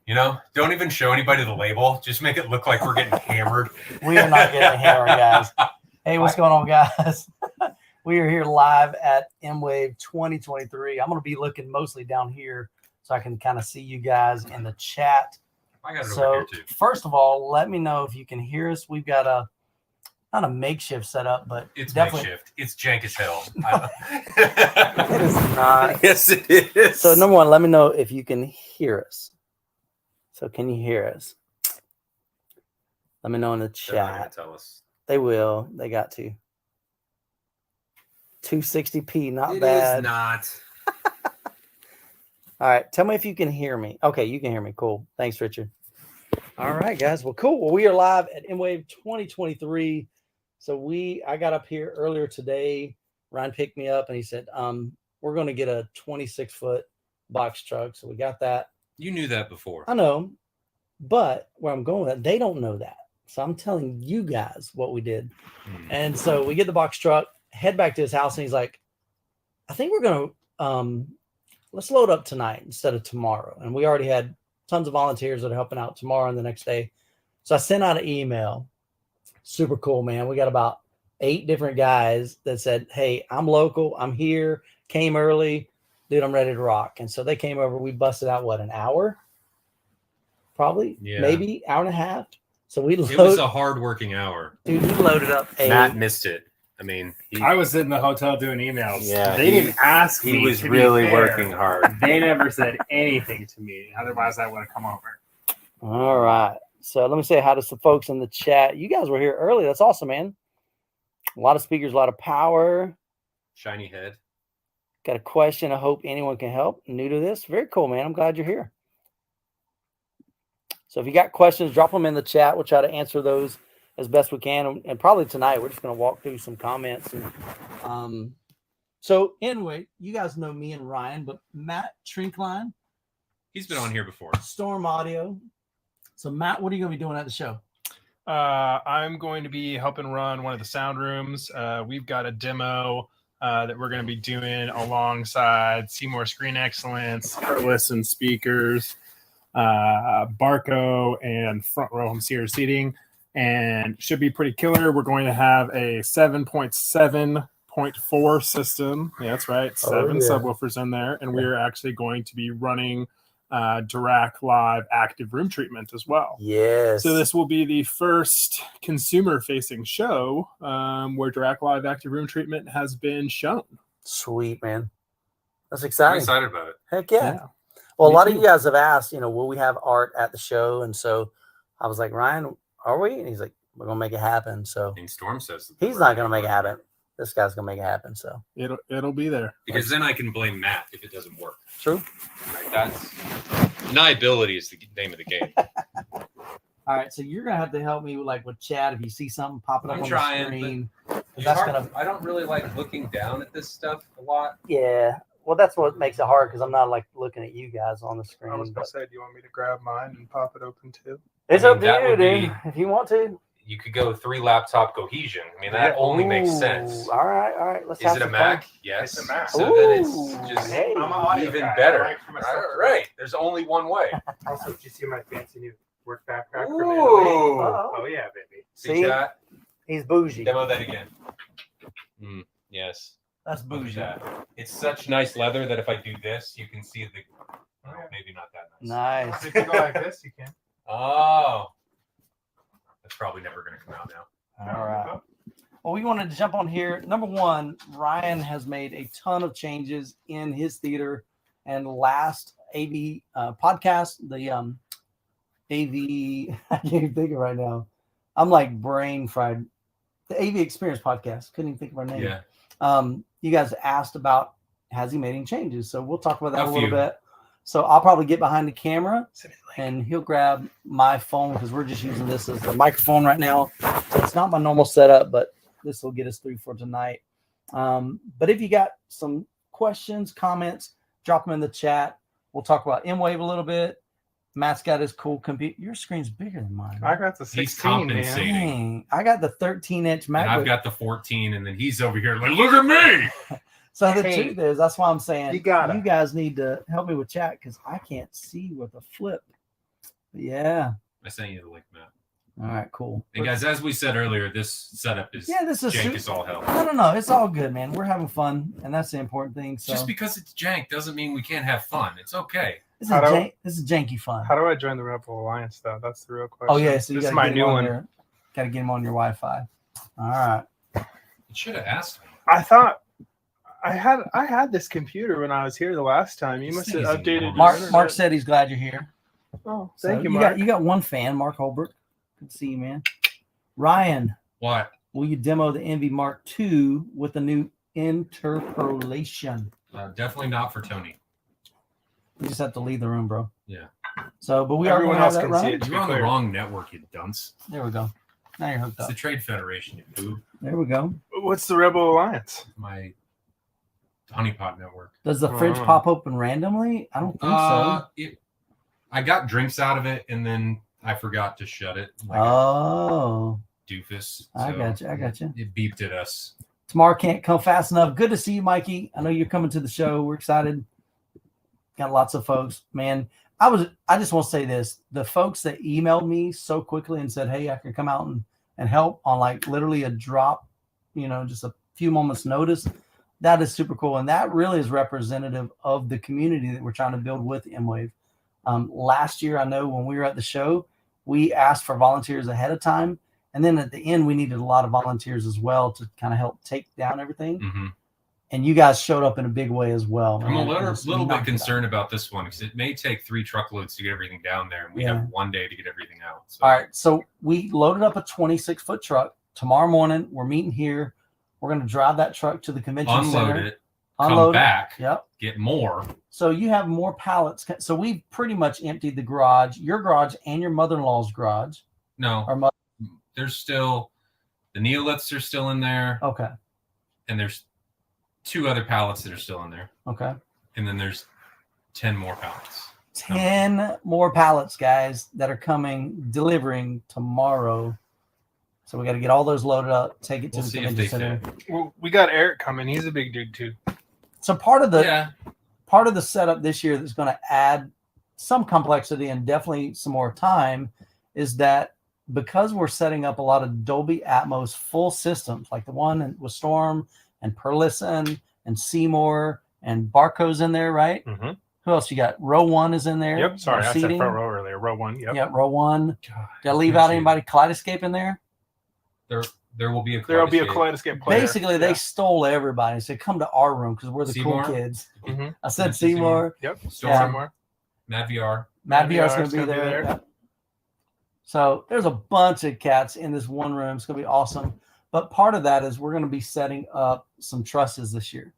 You know, don't even show anybody the label. Just make it look like we're getting hammered. We are not getting hammered, guys. Hey, what's going on, guys? We are here live at MWAVE 2023. I'm going to be looking mostly down here so I can kind of see you guys in the chat. I got it over here too. First of all, let me know if you can hear us. We've got not a makeshift setup, but it's definitely makeshift. It's jank as hell. It is not. Yes, it is. So number one, let me know if you can hear us. So can you hear us? Let me know in the chat. They're not gonna tell us. They will. They got to. 260p, not It bad. is not. All right. Tell me if you can hear me. Okay, you can hear me. Cool. Thanks, Richard. All right, guys. Well, cool. Well, we are live at MWAVE 2023. So I got up here earlier today. Ryan picked me up and he said, we're going to get a 26-foot box truck. So we got that. You knew that before. I know. But where I'm going with that, they don't know that. So I'm telling you guys what we did. And so we get the box truck, head back to his house, and he's like, I think we're going to let's load up tonight instead of tomorrow. And we already had tons of volunteers that are helping out tomorrow and the next day. So I sent out an email. Super cool, man. We got about 8 different guys that said, hey, I'm local. I'm here. Came early. Dude, I'm ready to rock. And so they came over. We busted out, what, an hour? Probably. Yeah. Maybe hour and a half. So we loaded. It was a hard-working hour. Dude, we loaded up Matt missed it. I mean, I was in the hotel doing emails. Yeah, they didn't ask me. He was to really be fair. working hard. They never said anything to me. Otherwise, I would have come over. All right. So let me say hi to some folks in the chat. You guys were here early. That's awesome, man. A lot of speakers, a lot of power. Shiny head. Got a question. I hope anyone can help. New to this. Very cool, man. I'm glad you're here. So if you got questions, drop them in the chat. We'll try to answer those as best we can. And probably tonight, we're just going to walk through some comments. And, so anyway, you guys know me and Ryan, but Matt Trinkline. He's been on here before. Storm Audio. So Matt, what are you going to be doing at the show? I'm going to be helping run one of the sound rooms. We've got a demo that we're going to be doing alongside Seymour Screen Excellence, Heartless and speakers, Barco, and Front Row Home Theater seating, and should be pretty killer. We're going to have a 7.7.4 system. Yeah, that's right. 7 subwoofers in there, and we're actually going to be running Dirac Live active room treatment as well. Yes. So this will be the first consumer-facing show where Dirac Live active room treatment has been shown. Sweet, man. That's I'm exciting. excited about it. Heck yeah. Yeah. Well, a Me lot too. of you guys have asked, will we have art at the show? And so I was like, Ryan, are we? And he's like, we're going to make it happen. So And Storm says he's not going to make it happen. This guy's going to make it happen. So It'll be there. because then I can blame Matt if it doesn't work. true. Right? That's deniability is the name of the game. All right. So you're going to have to help me with chat. If you see something popping up I'm on trying, the screen. It's That's hard- gonna, I don't really like looking down at this stuff a lot. yeah. Well, that's what makes it hard because I'm not looking at you guys on the screen. I was going But to say, do you want me to grab mine and pop it open too? it's I mean, up to that you, would dude. be- If you want to. You could go 3 laptop cohesion. I mean, that only makes Ooh, sense. All right. Let's Is have it a some Mac? fun. Yes. It's a Mac. So then it's Ooh, just hey. I'm an audio even guy. better. I like for myself to Right. There's only one way. Also, did you see my fancy new work backpack from Ooh. Italy? Uh-oh. Oh, yeah, baby. See that? He's bougie. Demo that again. Yes. That's Look at bougie. that. It's such nice leather that if I do this, you can see the. Oh, maybe not that nice. Nice. If you go like this, you can. Oh. That's probably never going to come out now. All right. Well, we wanted to jump on here. Number one, Ryan has made a ton of changes in his theater, and last AV podcast, the AV, I can't even think of it right now. I'm like brain fried. The AV Experience podcast. Couldn't even think of our name. Yeah. You guys asked about has he made any changes, so we'll talk about that A a little few. bit. So I'll probably get behind the camera and he'll grab my phone because we're just using this as the microphone right now. So it's not my normal setup, but this will get us through for tonight. But if you got some questions, comments, drop them in the chat. We'll talk about MWAVE a little bit. Matt's got his cool computer. Your screen's bigger than mine. I got the He's 16, man. compensating. Dang, I got the 13-inch MacBook. And I've got the 14, and then he's over here like, look at me. So the Hey, truth is, that's why I'm saying you gotta. guys need to help me with chat because I can't see with a flip. Yeah. I sent you the link, Matt. All right, cool. And guys, as we said earlier, this setup is This is jank as all hell. No, it's all good, man. We're having fun, and that's the important thing. So Just because it's jank doesn't mean we can't have fun. It's okay. this is janky fun. How do I join the Rebel Alliance, though? That's the real question. Oh yeah, so you this got is my new one. Got to get him on your Wi-Fi. All right. You should have asked me. I thought I had this computer when I was here the last time. You must have updated. your Mark internet. said he's glad you're here. Oh, So thank you, Mark. You got one fan, Mark Holbrook. Good to see you, man. Ryan, What? will you demo the Envy Mark II with the new interpolation? Definitely not for Tony. You just have to leave the room, bro. Yeah. So, but we Everyone are else going to have that can see run. it. You're on the wrong network, you dunce. There we go. Now you're hooked It's up. the Trade Federation, you boob. There we go. What's the Rebel Alliance? My honeypot network. Does the fridge pop open randomly? I don't think so. I got drinks out of it, and then I forgot to shut it. Like Oh, a doofus. I got you. I got you. It beeped at us. Tomorrow can't come fast enough. Good to see you, Mikey. I know you're coming to the show. We're excited. Got lots of folks, man. I just want to say this. The folks that emailed me so quickly and said, hey, I can come out and help on like literally a drop, just a few moments notice. That is super cool. And that really is representative of the community that we're trying to build with MWAVE. Last year, I know when we were at the show, we asked for volunteers ahead of time. And then at the end, we needed a lot of volunteers as well to kind of help take down everything. Mm-hmm. And you guys showed up in a big way as well. I'm a little bit concerned about this one because it may take 3 truckloads to get everything down there, and we have 1 day to get everything out. So. All right. So we loaded up a 26-foot truck. Tomorrow morning, we're meeting here. We're going to drive that truck to the convention center. Unload it. Come back. Yep. Get more. So you have more pallets. So we pretty much emptied the garage, your garage and your mother-in-law's garage. No. There's still the neoliths are still in there. Okay. And there's 2 other pallets that are still in there. Okay. And then there's 10 more pallets. 10 more pallets, guys, that are delivering tomorrow. So we got to get all those loaded up, take it to the convention center. Well, we got Eric coming. He's a big dude too. So part of the setup this year that's going to add some complexity and definitely some more time is that because we're setting up a lot of Dolby Atmos full systems, like the one with Storm and Perlison and Seymour and Barco's in there, right? Mm-hmm. Who else you got? Row 1 is in there. Yep. Sorry, I said front row earlier. Row 1. Yep. Yeah, row 1. Did I leave out anybody? Kaleidoscape in there? There will be a Kaleidoscape player. Basically, they stole everybody and said, come to our room because we're the Seymour? cool kids. Mm-hmm. I said Seymour. Yep. Storm. Mad VR. Mad VR is going to be there. Yep. So there's a bunch of cats in this one room. It's going to be awesome. But part of that is we're going to be setting up some trusses this year.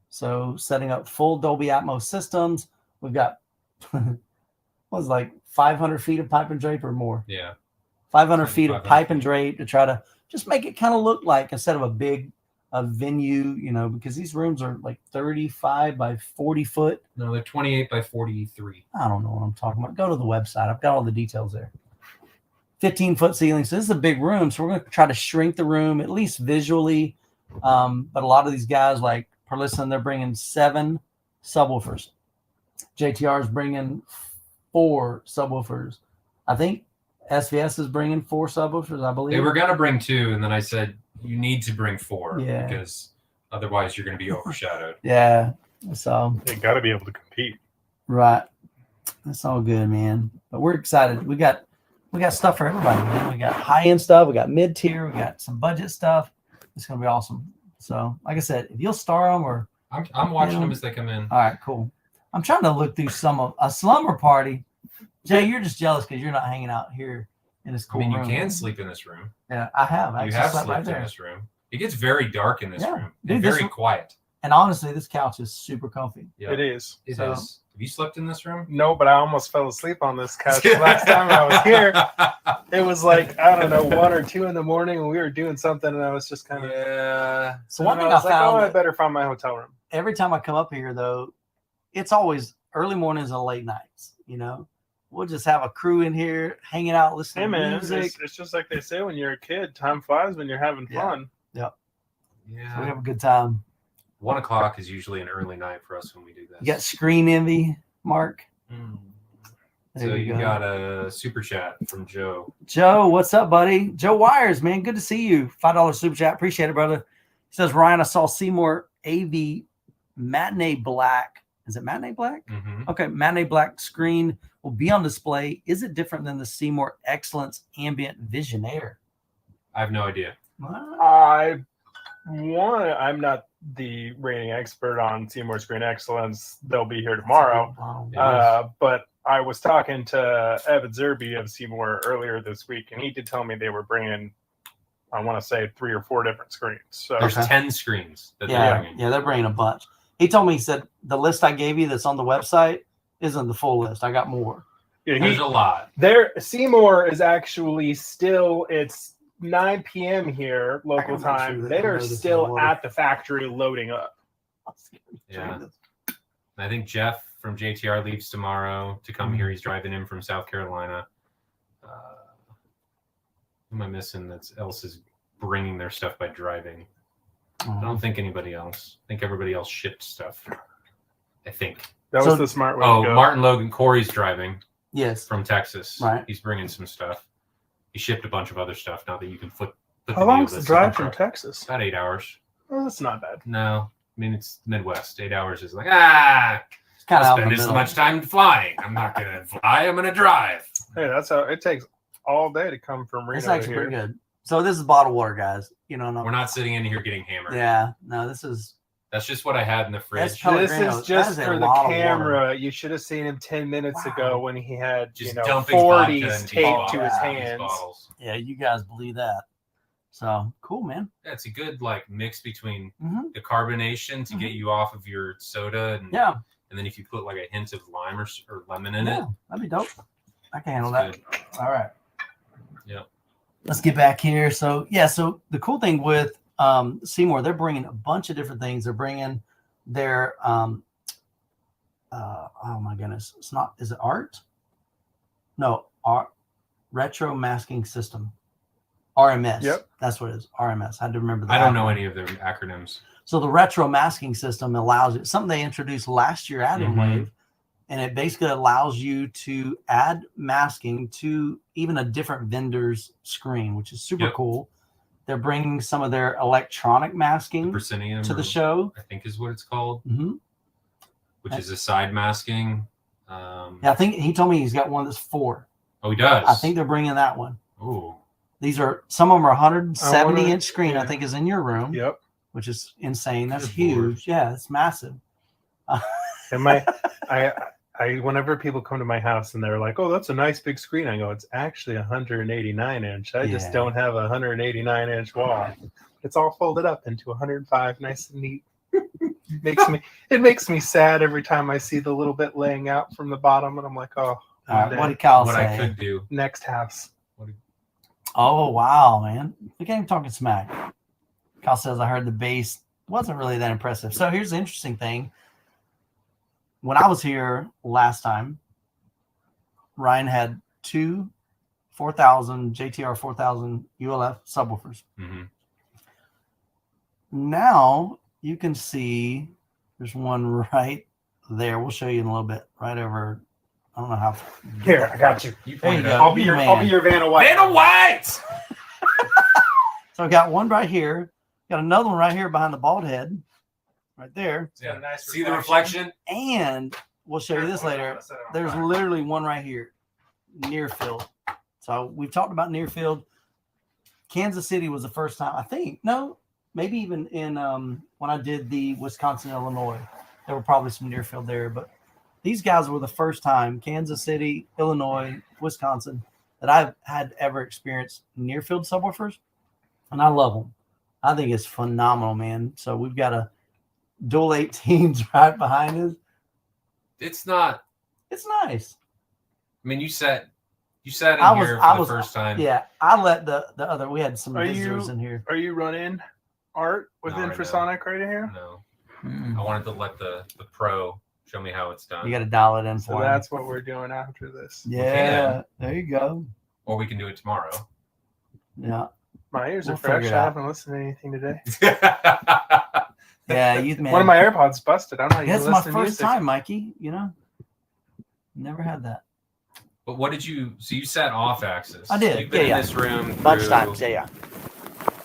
So setting up full Dolby Atmos systems. We've got, like 500 feet of pipe and drape or more. Yeah. 500 feet of pipe and drape to try to just make it kind of look like instead of a big venue, because these rooms are like 35 by 40 foot. No, they're 28 by 43. I don't know what I'm talking about. Go to the website. I've got all the details there. 15-foot ceilings. So this is a big room. So we're going to try to shrink the room, at least visually. But a lot of these guys like Perlison, they're bringing 7 subwoofers. JTR is bringing 4 subwoofers. I think SVS is bringing 4 subwoofers, I believe. They were going to bring 2, and then I said, you need to bring 4 Yeah. because otherwise you're going to be overshadowed. Yeah. So you got to be able to compete. Right. That's all good, man. But we're excited. We got stuff for everybody, man. We got high-end stuff. We got mid-tier. We got some budget stuff. It's going to be awesome. So, like I said, if you'll star them or... I'm watching them as they come in. All right, cool. I'm trying to look through some of a slumber party. Jay, you're just jealous because you're not hanging out here in this cool room. I mean, you can sleep in this room. Yeah, I have. You have slept in this room. It gets very dark in this room. Dude, and very quiet. And honestly, this couch is super comfy. Yep. It is. It is. Have you slept in this room? No, but I almost fell asleep on this couch last time I was here. It was like, I don't know, 1 or 2 in the morning, and we were doing something, and I was just kind of... Yeah. So one thing I found... I better find my hotel room. Every time I come up here, though, it's always early mornings and late nights, We'll just have a crew in here hanging out, listening to music. It's just like they say when you're a kid, time flies when you're having fun. Yep. Yeah. So we have a good time. 1 o'clock is usually an early night for us when we do this. You got screen envy, Mark? There So you you go. got a super chat from Joe. Joe, what's up, buddy? Joe Wires, man, good to see you. $5 super chat, appreciate it, brother. He says, Ryan, I saw Seymour AV Matinee Black. Is it Matinee Black? Mm-hmm. Okay, Matinee Black screen will be on display. Is it different than the Seymour Excellence Ambient Visionaire? I have no idea. I'm not the rating expert on Seymour Screen Excellence. They'll be here tomorrow. But I was talking to Evan Zerby of Seymour earlier this week, and he did tell me they were bringing, I want to say, 3 or 4 different screens. So There's 10 screens that they're Yeah, bringing. yeah, they're bringing a bunch. He told me, he said, the list I gave you that's on the website isn't the full list. I got more. yeah, There's a lot. Seymour is actually still, it's 9 p.m. here, local gotta make sure time. that They I know are this is still water. at the factory loading up. Yeah. I think Jeff from JTR leaves tomorrow to come here. He's driving in from South Carolina. Who am I missing that else is bringing their stuff by driving? I don't think anybody else. I think everybody else shipped stuff. I think. That So- was the smart way Oh, to go. MartinLogan, Corey's driving Yes. from Texas. Right. He's bringing some stuff. He shipped a bunch of other stuff now that you can put How long's deal the that's drive in the from truck. Texas? About 8 hours. Oh, that's not bad. No, I mean it's Midwest. 8 hours is like It's kind of I'll out in the spend as middle. much time flying. I'm not gonna fly. I'm gonna drive. Hey, that's how it takes all day to come from Reno It's to actually here. pretty good. So this is bottled water, guys. You know, We're not sitting in here getting hammered. Yeah, no, this is That's just what I had in the That's fridge. probably- This Pellegrino, is just that is a for the lot of camera. You should have seen him 10 minutes Wow. ago when he had, Just you know, dumping vodka 40s into taped to his bottles, hands. bottles. yeah, you guys believe that. So cool, man. Yeah, it's a good like mix between hmm the carbonation to get you off of your soda, and Yeah, and then if you put like a hint of lime or lemon in yeah, it, that'd be dope. I can handle it's that. good. All right. Yep. Let's get back here. So yeah, so the cool thing with Seymour, they're bringing a bunch of different things. They're bringing their oh my goodness, it's not. Is it art? No, art retro masking system. RMS. Yep. That's what it is. RMS. I had to remember that. I don't know any of their acronyms. So the retro masking system allows it, something they introduced last year at Mhm. MWAVE, and it basically allows you to add masking to even a different vendor's screen, which is super Yep. cool. They're bringing some of their electronic The masking proscenium, to the or show. I think is what it's called, hmm which is a side masking. Yeah, I think he told me he's got one that's 4. Oh, he does. I think they're bringing that one. Oh, These are some of them are 170-inch screen. yeah. I think is in your room, Yep. which is insane. That's Good huge. Lord. Yeah, it's massive. And I whenever people come to my house and they're like, "Oh, that's a nice big screen," I go, "It's actually 189 inch. I Yeah. just don't have a 189 inch wall. It's all folded up into 105, nice and neat." It makes me sad every time I see the little bit laying out from the bottom, and I'm like, "Oh, All right, one what day, did Kyle what say? I could do. next house." Oh wow, man! We can't even talking smack. Kyle says, "I heard the bass wasn't really that impressive." So here's the interesting thing. When I was here last time, Ryan had 2 4,000 JTR 4,000 ULF subwoofers. hmm Now you can see there's one right there. We'll show you in a little bit. Right over. I don't know how. Here, I got you. You There you pointed go. out. I'll be your Vanna White. Vanna White. So I got one right here. Got another one right here behind the bald head, right there. Yeah. got a nice See the reflection? And we'll show you this later. There's literally one right here, near field. So we've talked about near field. Kansas City was the first time, I think. No, maybe even in when I did the Wisconsin, Illinois, there were probably some near field there. But these guys were the first time, Kansas City, Illinois, Wisconsin, that I've had ever experienced near field subwoofers, and I love them. I think it's phenomenal, man. So we've got a dual 18s right behind us. It's not. It's nice. I mean, you sat in I was- here I for was- the first time. Yeah, I let the other. We had some Are visitors you- in here. Are you running art with No, right Infrasonic right here? No, I wanted to let the pro show me how it's done. You got to dial it in So for him. that's what we're doing after this. Yeah, there you go. Or we can do it tomorrow. Yeah, My ears We'll are fresh. figure it I out. haven't listened to anything today. yeah, youth man. One of my AirPods busted. I'm not even That's my listening to first music. time, Mikey. You know, never had that. But what did you? So you sat off axis. I did, You've been yeah. in this room Bunch through- times, yeah.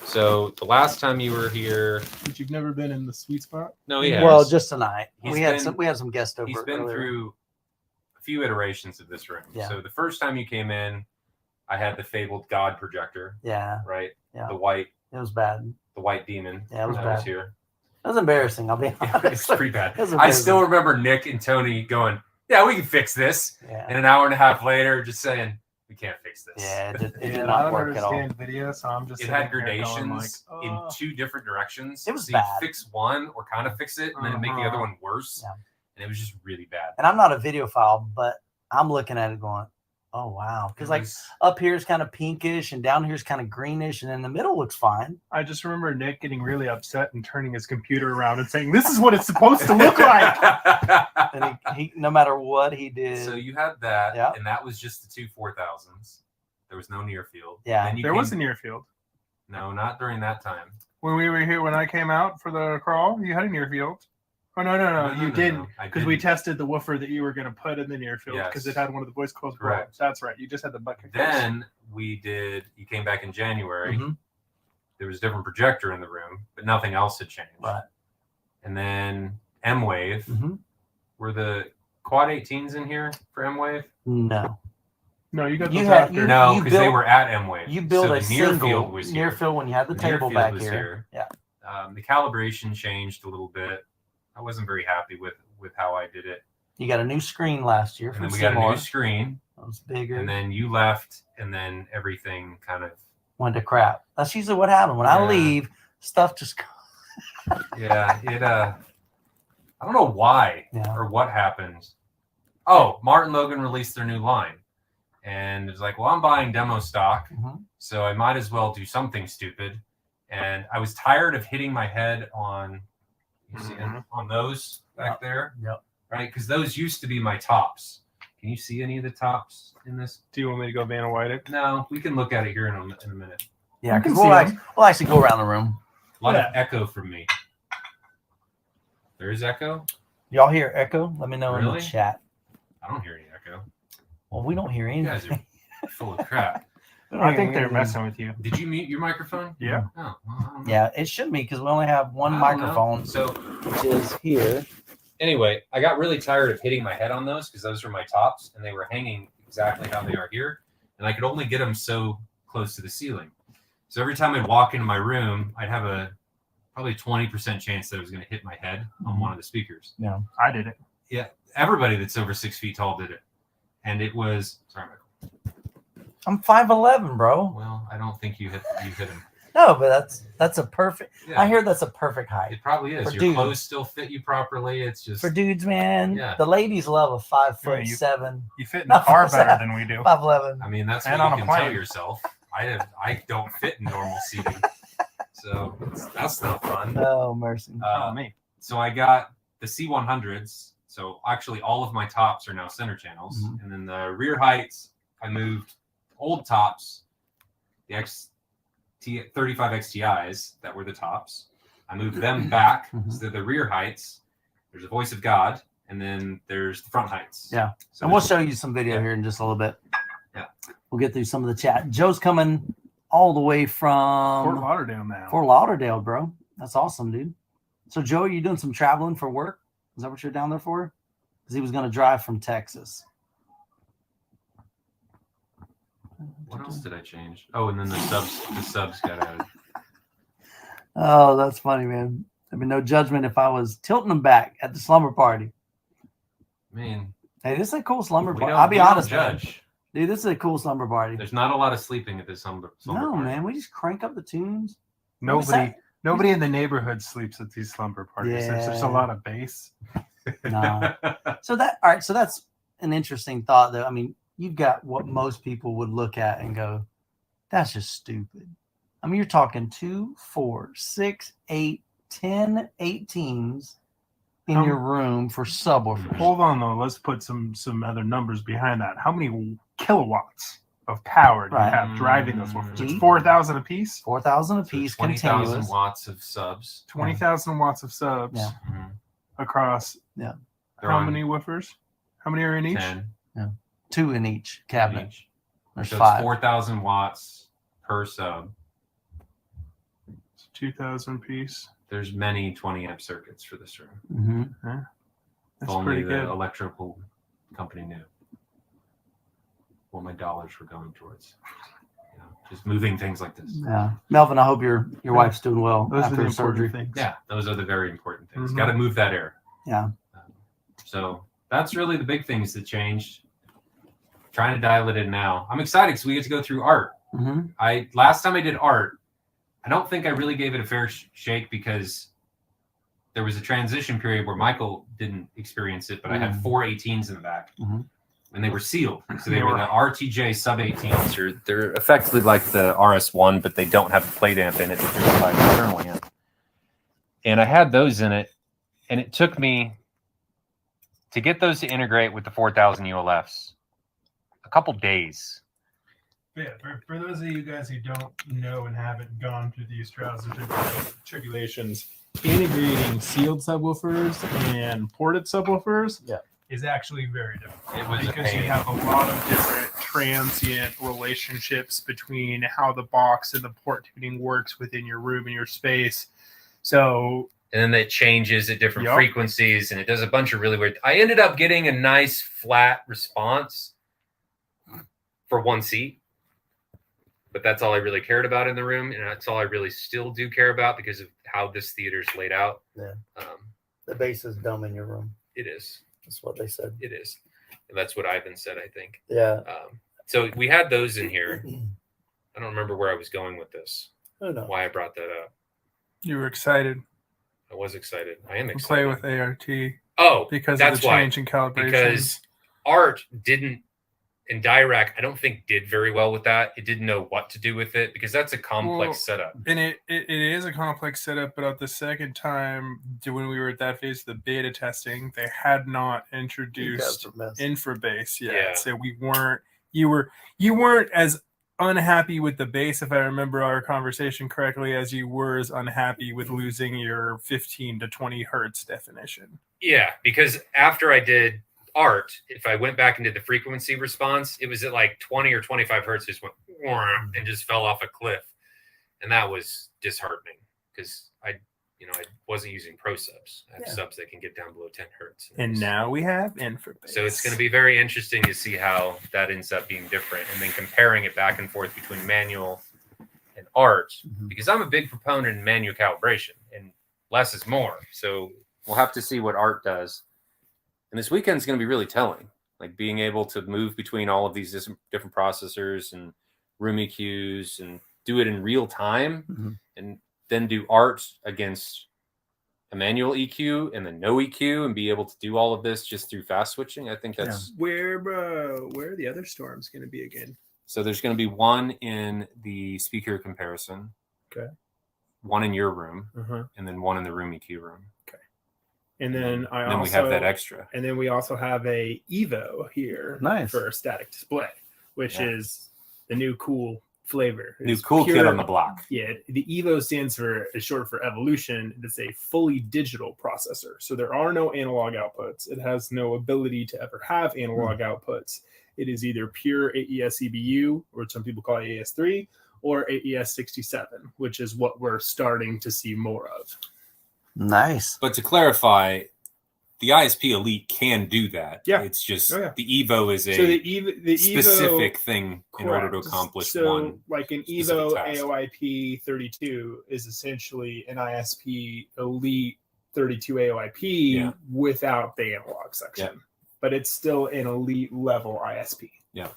So the last time you were here, But you've never been in the sweet spot. no, he has. Well, just tonight. He's We had been- some guests over. He's been earlier. through a few iterations of this room. Yeah. So the first time you came in, I had the fabled God projector, Yeah, right? Yeah. The white bad. demon. Yeah, it was that bad. was here. It was embarrassing. I'll be Yeah, it's honest. pretty bad. It was I embarrassing. still remember Nick and Tony going, "Yeah, we can fix this," Yeah, and an hour and a half later, just saying, "We can't fix this." yeah. It Yeah, did I not don't work at all. understand video, so I'm just It had sitting here going gradations like, in "Oh." 2 different directions. It was so bad. You fix one or kind of fix it, and then make the other Uh-huh. one worse. Yeah. And it was just really bad. And I'm not a videophile, but I'm looking at it going, oh wow, because It like was- up here is kind of pinkish and down here is kind of greenish, and in the middle looks fine. I just remember Nick getting really upset and turning his computer around and saying, "This is what it's supposed to look like." And he no matter what he did, So you had that, Yeah. and that was just the 2 4000s. There was no near field. Yeah. Then you There came- was a near field. No, not during that time. When we were here, when I came out for the crawl, you had a near field. Oh, no, you didn't. I Because we didn't. tested the woofer that you were going to put in the near field because Yes. it had one of the voice coils. Correct. That's right. You just had the bucket. Then you came back in January. Mhm. There was a different projector in the room, but nothing else had changed. Right. And then MWAVE. Mhm. Were the quad 18s in here for MWAVE? no, No, you got You those had- after. you- No, because they built- were at MWAVE. you built so a the near single field was near here. field when you had the The near table field back was here. Yeah, The calibration changed a little bit. I wasn't very happy with how I did it. you got a new screen last year And from then we got a Seymour. new screen, It was bigger. and then you left, and then everything kind of Went to crap. That's usually what happened when I Yeah. leave. Stuff just yeah. It I don't know why Yeah. or what happened. Oh, MartinLogan released their new line, and it's like, well, I'm buying demo stock, Mhm. so I might as well do something stupid. And I was tired of hitting my head on, you see, Mhm. on those back there, Yep. right? Because those used to be my tops. Can you see any of the tops in this? Do you want me to go Vanna White it? No, we can look at it here in a minute. Yeah, I can because see we'll actually go around the room. A lot Yeah. of echo from me. There is echo. Y'all hear echo? Let me know in Really? the chat. I don't hear any echo. Well, we don't hear You guys anything. are full of crap. We don't I hear think they're anything. messing with you. Did you mute your microphone? Yeah. Oh, well, I don't know. Yeah, it should be because we only have one I don't know. microphone, So which is here. anyway, I got really tired of hitting my head on those because those were my tops and they were hanging exactly how they are here. And I could only get them so close to the ceiling. So every time I'd walk into my room, I'd have a probably 20% chance that I was going to hit my head on one of the speakers. I did it. Yeah. Everybody that's over 6 feet tall did it. And it was, sorry, Michael. I'm 5'11", bro. Well, I don't think you hit him. No, but that's a perfect. Yeah. I hear that's a perfect height It probably is. For Your dudes. clothes still fit you properly. It's just for dudes, man. Yeah. The ladies love a 5'7", You fit in No, the car sorry. better than we do. 5'11". I mean, that's And what on you a can tell plane. yourself. I don't fit in normal seating, so that's not fun. Oh mercy. Oh, me. So I got the C100s. So actually, all of my tops are now center channels, Mhm. and then the rear heights, I moved old tops, the XT35 XTIs that were the tops. I moved them back Mhm. so the rear heights. There's a voice of God, and then there's the front heights. Yeah. So And we'll there's- show you some video Yeah. here in just a little bit. Yeah. We'll get through some of the chat. Joe's coming all the way from Fort Lauderdale now. Fort Lauderdale, bro. That's awesome, dude. So, Joe, are you doing some traveling for work? Is that what you're down there for? Because he was going to drive from Texas. What else did I change? Oh, and then the subs got added. Oh, that's funny, man. I mean, no judgment if I was tilting them back at the slumber party. Man, Hey, this is a cool slumber we party. don't, I'll be we don't honest, man. judge. Dude, this is a cool slumber party. There's not a lot of sleeping at this slumber No, party. man. We just crank up the tunes. Nobody in the neighborhood sleeps at these slumber parties. There's just a Yeah. lot of bass. No. So that, all right. So that's an interesting thought, though. I mean, you've got what most people would look at and go, that's just stupid. I mean, you're talking 2, 4, 6, 8, 10, 18s in your room for subwoofers. Hold on though. Let's put some other numbers behind that. How many kilowatts of power do you Right. have driving those woofers? It's Gee. 4,000 a piece. 4,000 a So piece 20,000 continuous. watts of subs. 20,000 watts of subs Yeah. Mhm. across They're how on many woofers? How many are in each? 10. 2 in each cabinet. Each. There's So 5. it's 4,000 watts per sub. 2,000 piece. There's many 20 amp circuits for this room. Mm-hmm. Huh? If That's only pretty the good. electrical company knew what my dollars were going towards. You know, just moving things like this. Yeah, Melvin, I hope your wife's doing well Those are after the her surgery. important things. Yeah, those are the very important things. Mhm. Got to move that air. Yeah. So that's really the big things that changed. Trying to dial it in now. I'm excited because we get to go through art. Mm-hmm. Last time I did art, I don't think I really gave it a fair shake because there was a transition period where Michael didn't experience it, but I had 4 18s in the back, and they were sealed. So they were the RTJ sub 18s. They're effectively like the RS1, but they don't have the plate amp in it. They're like a thermal amp. And I had those in it, and it took me to get those to integrate with the 4,000 ULFs a couple days. Yeah, for those of you guys who don't know and haven't gone through these trials and tribulations, integrating sealed subwoofers and ported subwoofers is actually very difficult. It was a because you pain. have a lot of different transient relationships between how the box and the port tuning works within your room and your space. So And then it changes at different Yup. frequencies, and it does a bunch of really weird. I ended up getting a nice flat response for one seat, but that's all I really cared about in the room, and that's all I really still do care about because of how this theater's laid out. Yeah. The bass is dumb in your room. It is. That's what they said. It is. And that's what Ivan said, I think. Yeah. So we had those in here. I don't remember where I was going with this, Oh no. why I brought that up. you were excited I was excited. I am to excited. play with ART Oh, because that's of the why. change in calibration. Because art didn't, and Dirac, I don't think did very well with that. It didn't know what to do with it because that's a complex setup. And it is a complex setup, but at the second time, when we were at that phase of the beta testing, they had not introduced infrabass yet. Yeah. So you weren't as unhappy with the bass, if I remember our conversation correctly, as you were as unhappy with losing your 15 to 20 hertz definition. Yeah, because after I did art, if I went back and did the frequency response, it was at like 20 or 25 hertz, just went and just fell off a cliff. And that was disheartening because I wasn't using pro subs. I have subs that can get down below 10 hertz. And now we have infrabass. So it's going to be very interesting to see how that ends up being different and then comparing it back and forth between manual and art, because I'm a big proponent in manual calibration and less is more. So we'll have to see what art does. And this weekend is going to be really telling, like being able to move between all of these different processors and room EQs and do it in real time and then do art against a manual EQ and then no EQ and be able to do all of this just through fast switching. I think that's where are the other storms going to be again? So there's going to be one in the speaker comparison, Okay. one in your room, and then one in the room EQ room. Okay. And then we have that extra. And then we also have a Evo here for static display, which is the new cool flavor. New cool kid on the block. Yeah, the Evo is short for evolution. It's a fully digital processor. So there are no analog outputs. It has no ability to ever have analog outputs. It is either pure AES EBU, or some people call it AES3, or AES 67, which is what we're starting to see more of. Nice. But to clarify, the ISP Elite can do that. Yeah. It's just the Evo is a the specific Evo, thing in order to accomplish so, one. Like an Evo AOIP 32 is essentially an ISP Elite 32 AOIP without the analog section. But it's still an elite level ISP. Yeah.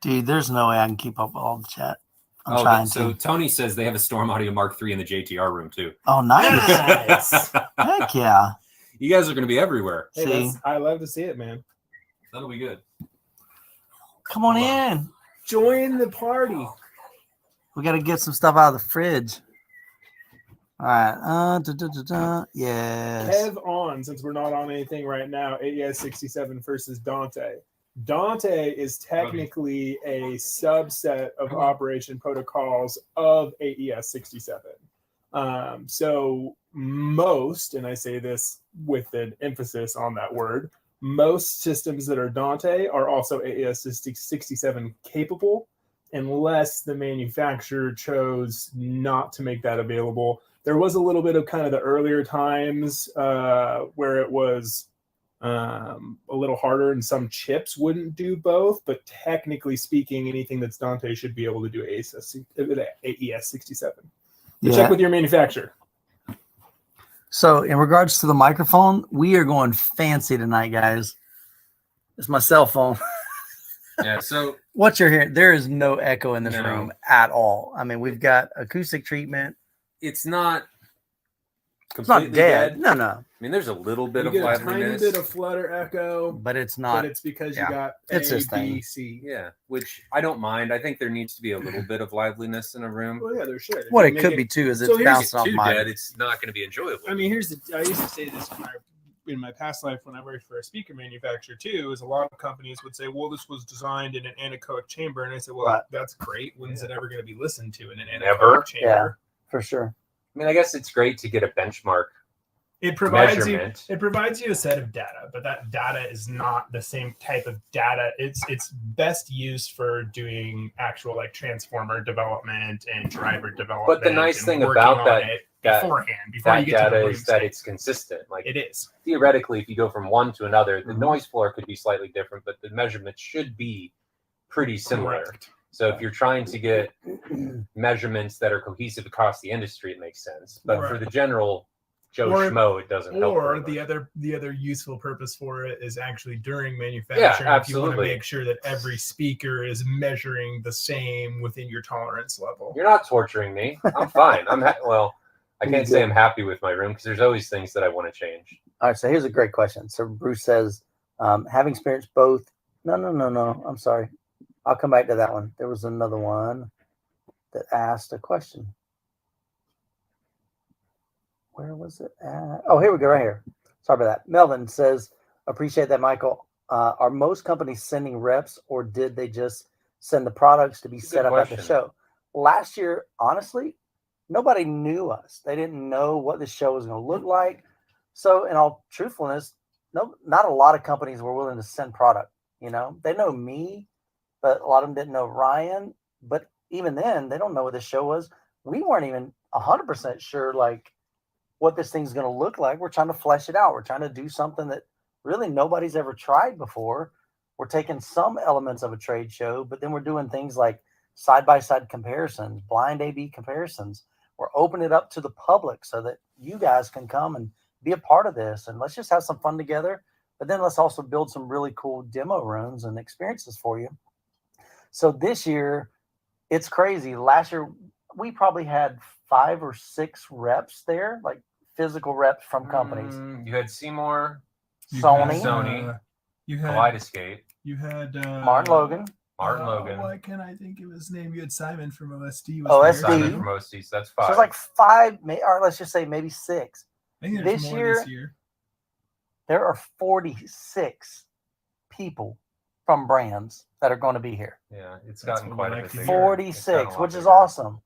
Dude, there's no way I can keep up with all the chat. I'm trying so to. Tony says they have a Storm Audio Mark III in the JTR room too. Oh, nice. Heck yeah. You guys are going to be everywhere. Hey, I love to see it, man. That'll be good. Come on in. Join the party. We got to get some stuff out of the fridge. All right. Yes. Kev on, since we're not on anything right now, AES 67 versus Dante. Dante is technically a subset of operation protocols of AES 67. So most, and I say this with an emphasis on that word, most systems that are Dante are also AES-67 capable, unless the manufacturer chose not to make that available. There was a little bit of kind of the earlier times where it was a little harder and some chips wouldn't do both, but technically speaking, anything that's Dante should be able to do AES-67. Check with your manufacturer. So in regards to the microphone, we are going fancy tonight, guys. It's my cell phone. Yeah, so what you're hearing, there is no echo in this room at all. I mean, we've got acoustic treatment. It's not It's not completely dead. dead. No. I mean, there's a little bit You of get a liveliness. tiny bit of flutter echo, but it's not. But it's because you yeah. got It's A, this thing. B, C. Yeah, which I don't mind. I think there needs to be a little bit of liveliness in a room. Well, yeah, there should. If What you it make could be too is so it's here's bouncing off Too my. dead, it's not going to be enjoyable. I mean, I used to say this in my past life when I worked for a speaker manufacturer too, is a lot of companies would say, well, this was designed in an anechoic chamber. And I said, well, Right. that's great. When's it ever going to be listened to in an anechoic Never. chamber? Yeah, for sure. I mean, I guess it's great to get a benchmark It provides you measurement. it provides you a set of data, but that data is not the same type of data. It's best used for doing actual like transformer development and driver development. But the nice and thing working about on that- it that- beforehand, before That you get to the data room is that state. it's consistent. Like It is. theoretically, if you go from one to another, the Mhm. noise floor could be slightly different, but the measurements should be pretty similar. Correct. So if you're trying to get measurements that are cohesive across the industry, it makes sense. But for Right. the general Joe Or- Schmo, it doesn't help. Or very much. the other useful purpose for it is actually during Yeah, manufacturing. If you want to absolutely. make sure that every speaker is measuring the same within your tolerance level. You're not torturing me. I'm fine. Well, I can't say good. I'm happy with my room because there's always things that I want to change. All right, so here's a great question. So Bruce says, having experienced both. No. I'm sorry. I'll come back to that one. There was another one that asked a question. Where was it at? Oh, here we go, right here. Sorry about that. Melvin says, appreciate that, Michael. Are most companies sending reps, or did they just send the products to be Good set up at the question. show? Last year, honestly, nobody knew us. They didn't know what the show was going to look like. So, in all truthfulness, not a lot of companies were willing to send product. You know, they know me, but a lot of them didn't know Ryan. But even then, they don't know what the show was. We weren't even 100% sure, like, what this thing's going to look like. We're trying to flesh it out. We're trying to do something that really nobody's ever tried before. We're taking some elements of a trade show, but then we're doing things like side-by-side comparisons, blind A/B comparisons. We're opening it up to the public so that you guys can come and be a part of this. And let's just have some fun together. But then let's also build some really cool demo rooms and experiences for you. So this year, it's crazy. Last year, we probably had 5 or 6 reps there, like physical reps from companies. You had Seymour, Sony. You had Kaleidoscape, you had MartinLogan. Logan, Why can't I think of his name? You had Simon from OSD. OSD. Simon from OC. So that's 5. So it's like 5, or let's just say maybe 6. I think there's this more year- this year. There are 46 people from brands that are going to be here. Yeah, it's That's gotten what quite we a like bit to bigger. hear. It's gotten a 46, lot which is bigger. awesome.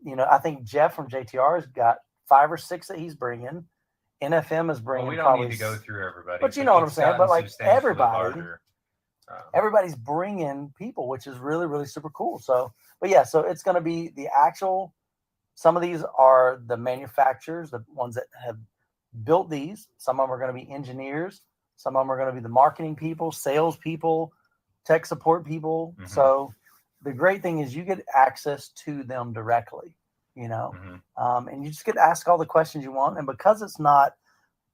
You know, I think Jeff from JTR has got 5 or 6 that he's bringing. NFM is Well, bringing we don't probably need to go through everybody. But you know what I'm it's saying, but, gotten like, substantially everybody- larger. everybody's bringing people, which is really, really super cool. So, but yeah, so it's going to be the actual, some of these are the manufacturers, the ones that have built these. Some of them are going to be engineers. Some of them are going to be the marketing people, sales people, tech support people. Mhm. So the great thing is you get access to them directly, you know, Mhm. and you just get to ask all the questions you want. And because it's not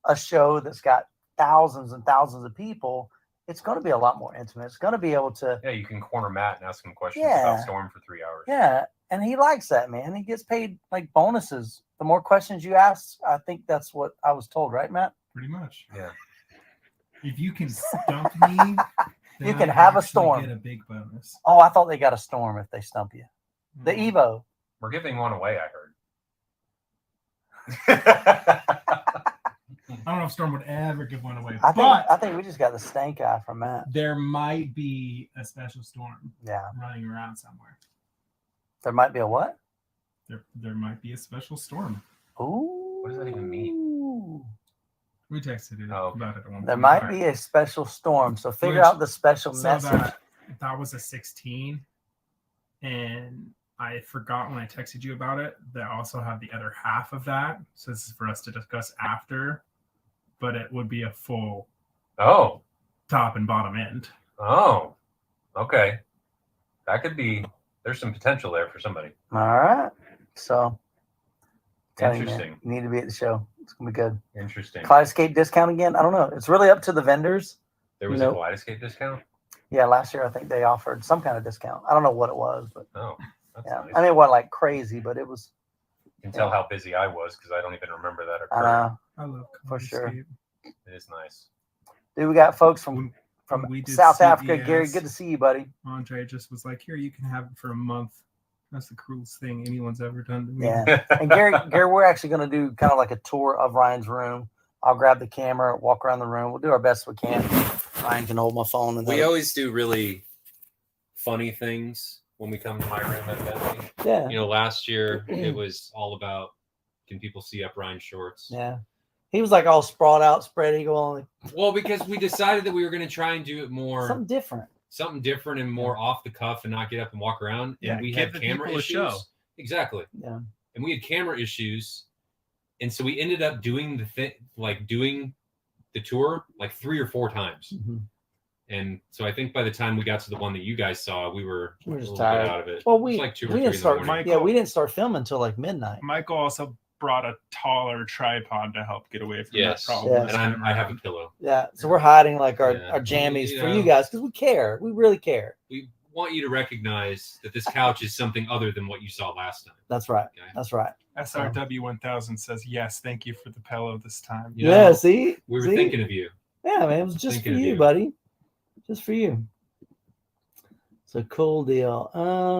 a show that's got thousands and thousands of people, it's going to be a lot more intimate. It's going to be able to, Yeah, you can corner Matt and ask him questions Yeah. about Storm for 3 hours. yeah. And he likes that, man. He gets paid like bonuses. The more questions you ask, I think that's what I was told, right, Matt? Pretty much. Yeah. If you can stump me, then You can I have a actually storm. Get a big bonus. Oh, I thought they got a storm if they stump you. The Evo. We're giving one away, I heard. I don't know if Storm would ever give one away, I but think we just got the stank eye from Matt. there might be a special storm Yeah. running around somewhere. There might be a what? There might be a special storm. Ooh. What does that even mean? We texted it Oh, okay. about it at one There point. might be a special storm, so figure Which- out the special So message. that was a 16, and I forgot when I texted you about it that I also have the other half of that. So this is for us to discuss after, but it would be a full Oh, top and bottom end. oh, okay. That could be. There's some potential there for somebody. All right. So, tell you, man, Interesting. you need to be at the show. It's gonna be good. Interesting. Kaleidoscope discount again? I don't know. It's really up to the vendors. There was you a know- Kaleidoscope discount. Yeah, last year I think they offered some kind of discount. I don't know what it was, but Oh, that's yeah, nice. I mean it wasn't like crazy, but it was. You can tell how busy I was because I don't even remember that I occurring. know, I love For sure. Colorscape. It is nice. dude. We got folks from When we did South Africa. CES, Gary, good to see you, buddy. Andre just was like, "Here, you can have it for a month." That's the cruelest thing anyone's ever done to me. Yeah, and Gary, we're actually going to do kind of like a tour of Ryan's room. I'll grab the camera, walk around the room. We'll do our best we can. Ryan can hold my phone, and We always do really funny things when we come to my room at Bentley. yeah, You know, last year it was all about can people see up Ryan's shorts? yeah. He was like all sprawled out, spread eagle on Well, because we decided that we were going to try and do it more something different. something different and more off the cuff and not get up and walk around. Yeah, And we give had the camera people a issues. show. Exactly. Yeah, And we had camera issues. And so we ended up doing doing the tour like 3 or 4 times. Mhm. And so I think by the time we got to the one that you guys saw, we were We were a just little tired. bit out of it. Well, It was we like 2 or we 3 didn't in the start. morning. Michael- Yeah, we didn't start filming until like midnight. Michael also brought a taller tripod to help get away from Yes. that problem. Yeah. this And time I have a around. pillow. Yeah, so we're hiding like our Yeah. jammies You for know. you guys because we care. We really care. We want you to recognize that this couch is something other than what you saw last time. That's right. Okay. That's right. SRW1000 says, yes, thank you for the pillow this time. You Yeah. know, See, we were See? thinking of you. Yeah, man, it was just for Thinking of you, you. buddy. Just for you. So cool deal.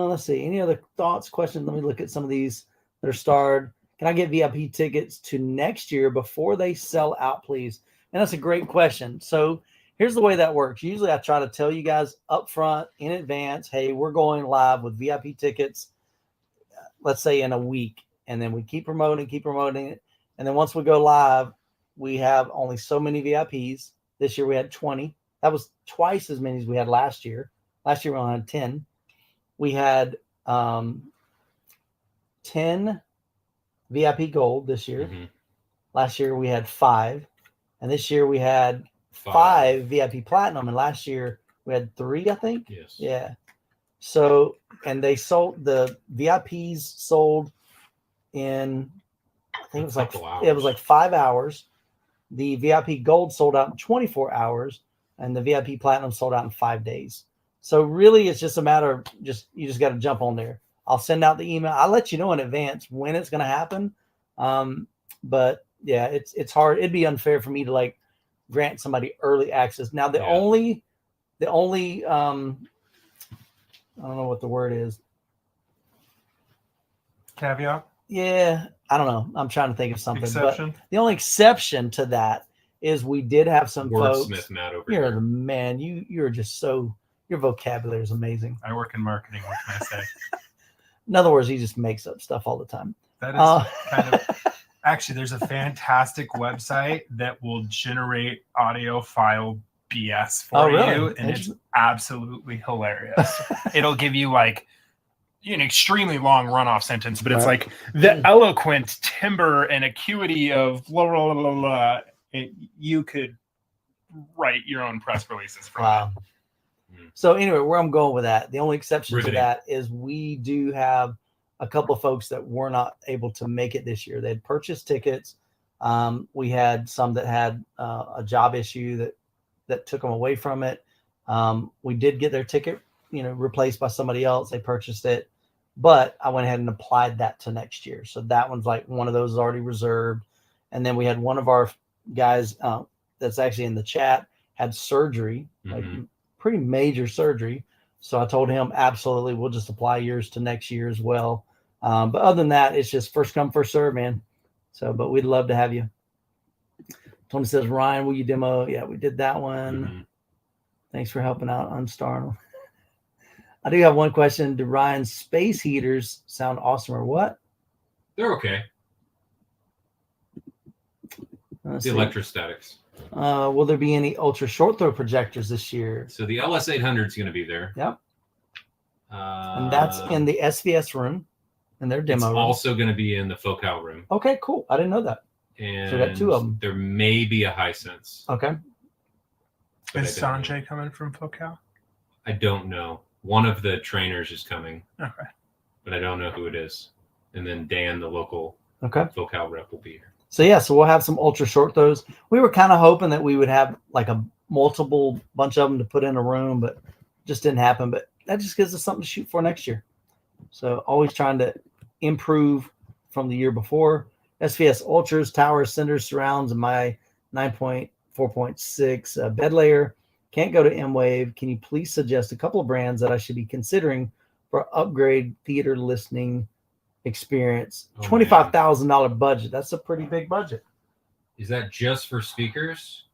Let's see. Any other thoughts, questions? Let me look at some of these that are starred. Can I get VIP tickets to next year before they sell out, please? And that's a great question. So here's the way that works. Usually I try to tell you guys up front in advance, hey, we're going live with VIP tickets, let's say in a week. And then we keep promoting it. And then once we go live, we have only so many VIPs. This year we had 20. That was twice as many as we had last year. Last year we only had 10. We had 10 VIP gold this year. Mhm. Last year we had 5. And this year we had 5 VIP platinum. And last year we had 3, I think. Yes. Yeah. So, and they sold, the VIPs sold in, I think it was like, Couple it was hours. like 5 hours. The VIP gold sold out in 24 hours, and the VIP platinum sold out in 5 days. So really it's just a matter of you just got to jump on there. I'll send out the email. I'll let you know in advance when it's going to happen. But yeah, it's hard. It'd be unfair for me to like grant somebody early access. Now the only I don't know what the word is. Caveat? Yeah, I don't know. I'm trying to think of something. Exception? But the only exception to that is we did have some folks. Wordsmith Matt over You're here. the man. You're just so, your vocabulary is amazing. I work in marketing. What can I say? In other words, he just makes up stuff all the time. That is kind of actually, there's a fantastic website that will generate audio file BS for you, and it's absolutely hilarious. It'll give you like an extremely long runoff sentence, but it's like the eloquent timbre and acuity of blah, blah, blah, blah, blah. You could write your own press releases from Wow. Mm. So anyway, where I'm going with that, the only exception Riveting. to that is we do have a couple of folks that were not able to make it this year. They had purchased tickets. We had some that had a job issue that took them away from it. We did get their ticket, replaced by somebody else. They purchased it, but I went ahead and applied that to next year. So that one's like one of those is already reserved. And then we had one of our guys that's actually in the chat had surgery, like pretty major surgery. So I told him, absolutely, we'll just apply yours to next year as well. But other than that, it's just first come, first serve, man. So, but we'd love to have you. Tony says, Ryan, will you demo? Yeah, we did that one. Mhm. Thanks for helping out on Starnell. I do have one question. Do Ryan's space heaters sound awesome or what? They're okay. Let's The see. electrostatics. Will there be any ultra short throw projectors this year? So the LS800 is going to be there. Yep. And that's in the SVS room, in their demo It's room. also going to be in the Focal room. Okay, cool. I didn't know that. And So we got 2 of them. There may be a Hisense. Okay. but Is I don't know. Sanjay coming from Focal? I don't know. One of the trainers is coming, Okay. but I don't know who it is. And then Dan, the local Okay. Focal rep, will be here. So yeah, so we'll have some ultra short throws. We were kind of hoping that we would have like a multiple bunch of them to put in a room, but just didn't happen. But that just gives us something to shoot for next year. So always trying to improve from the year before. SVS ultras, towers, centers, surrounds, and my 9.4.6 bed layer. Can't go to MWAVE. Can you please suggest a couple of brands that I should be considering for upgrade theater listening experience? Oh, $25,000 budget. That's a pretty big budget. Is that just for speakers?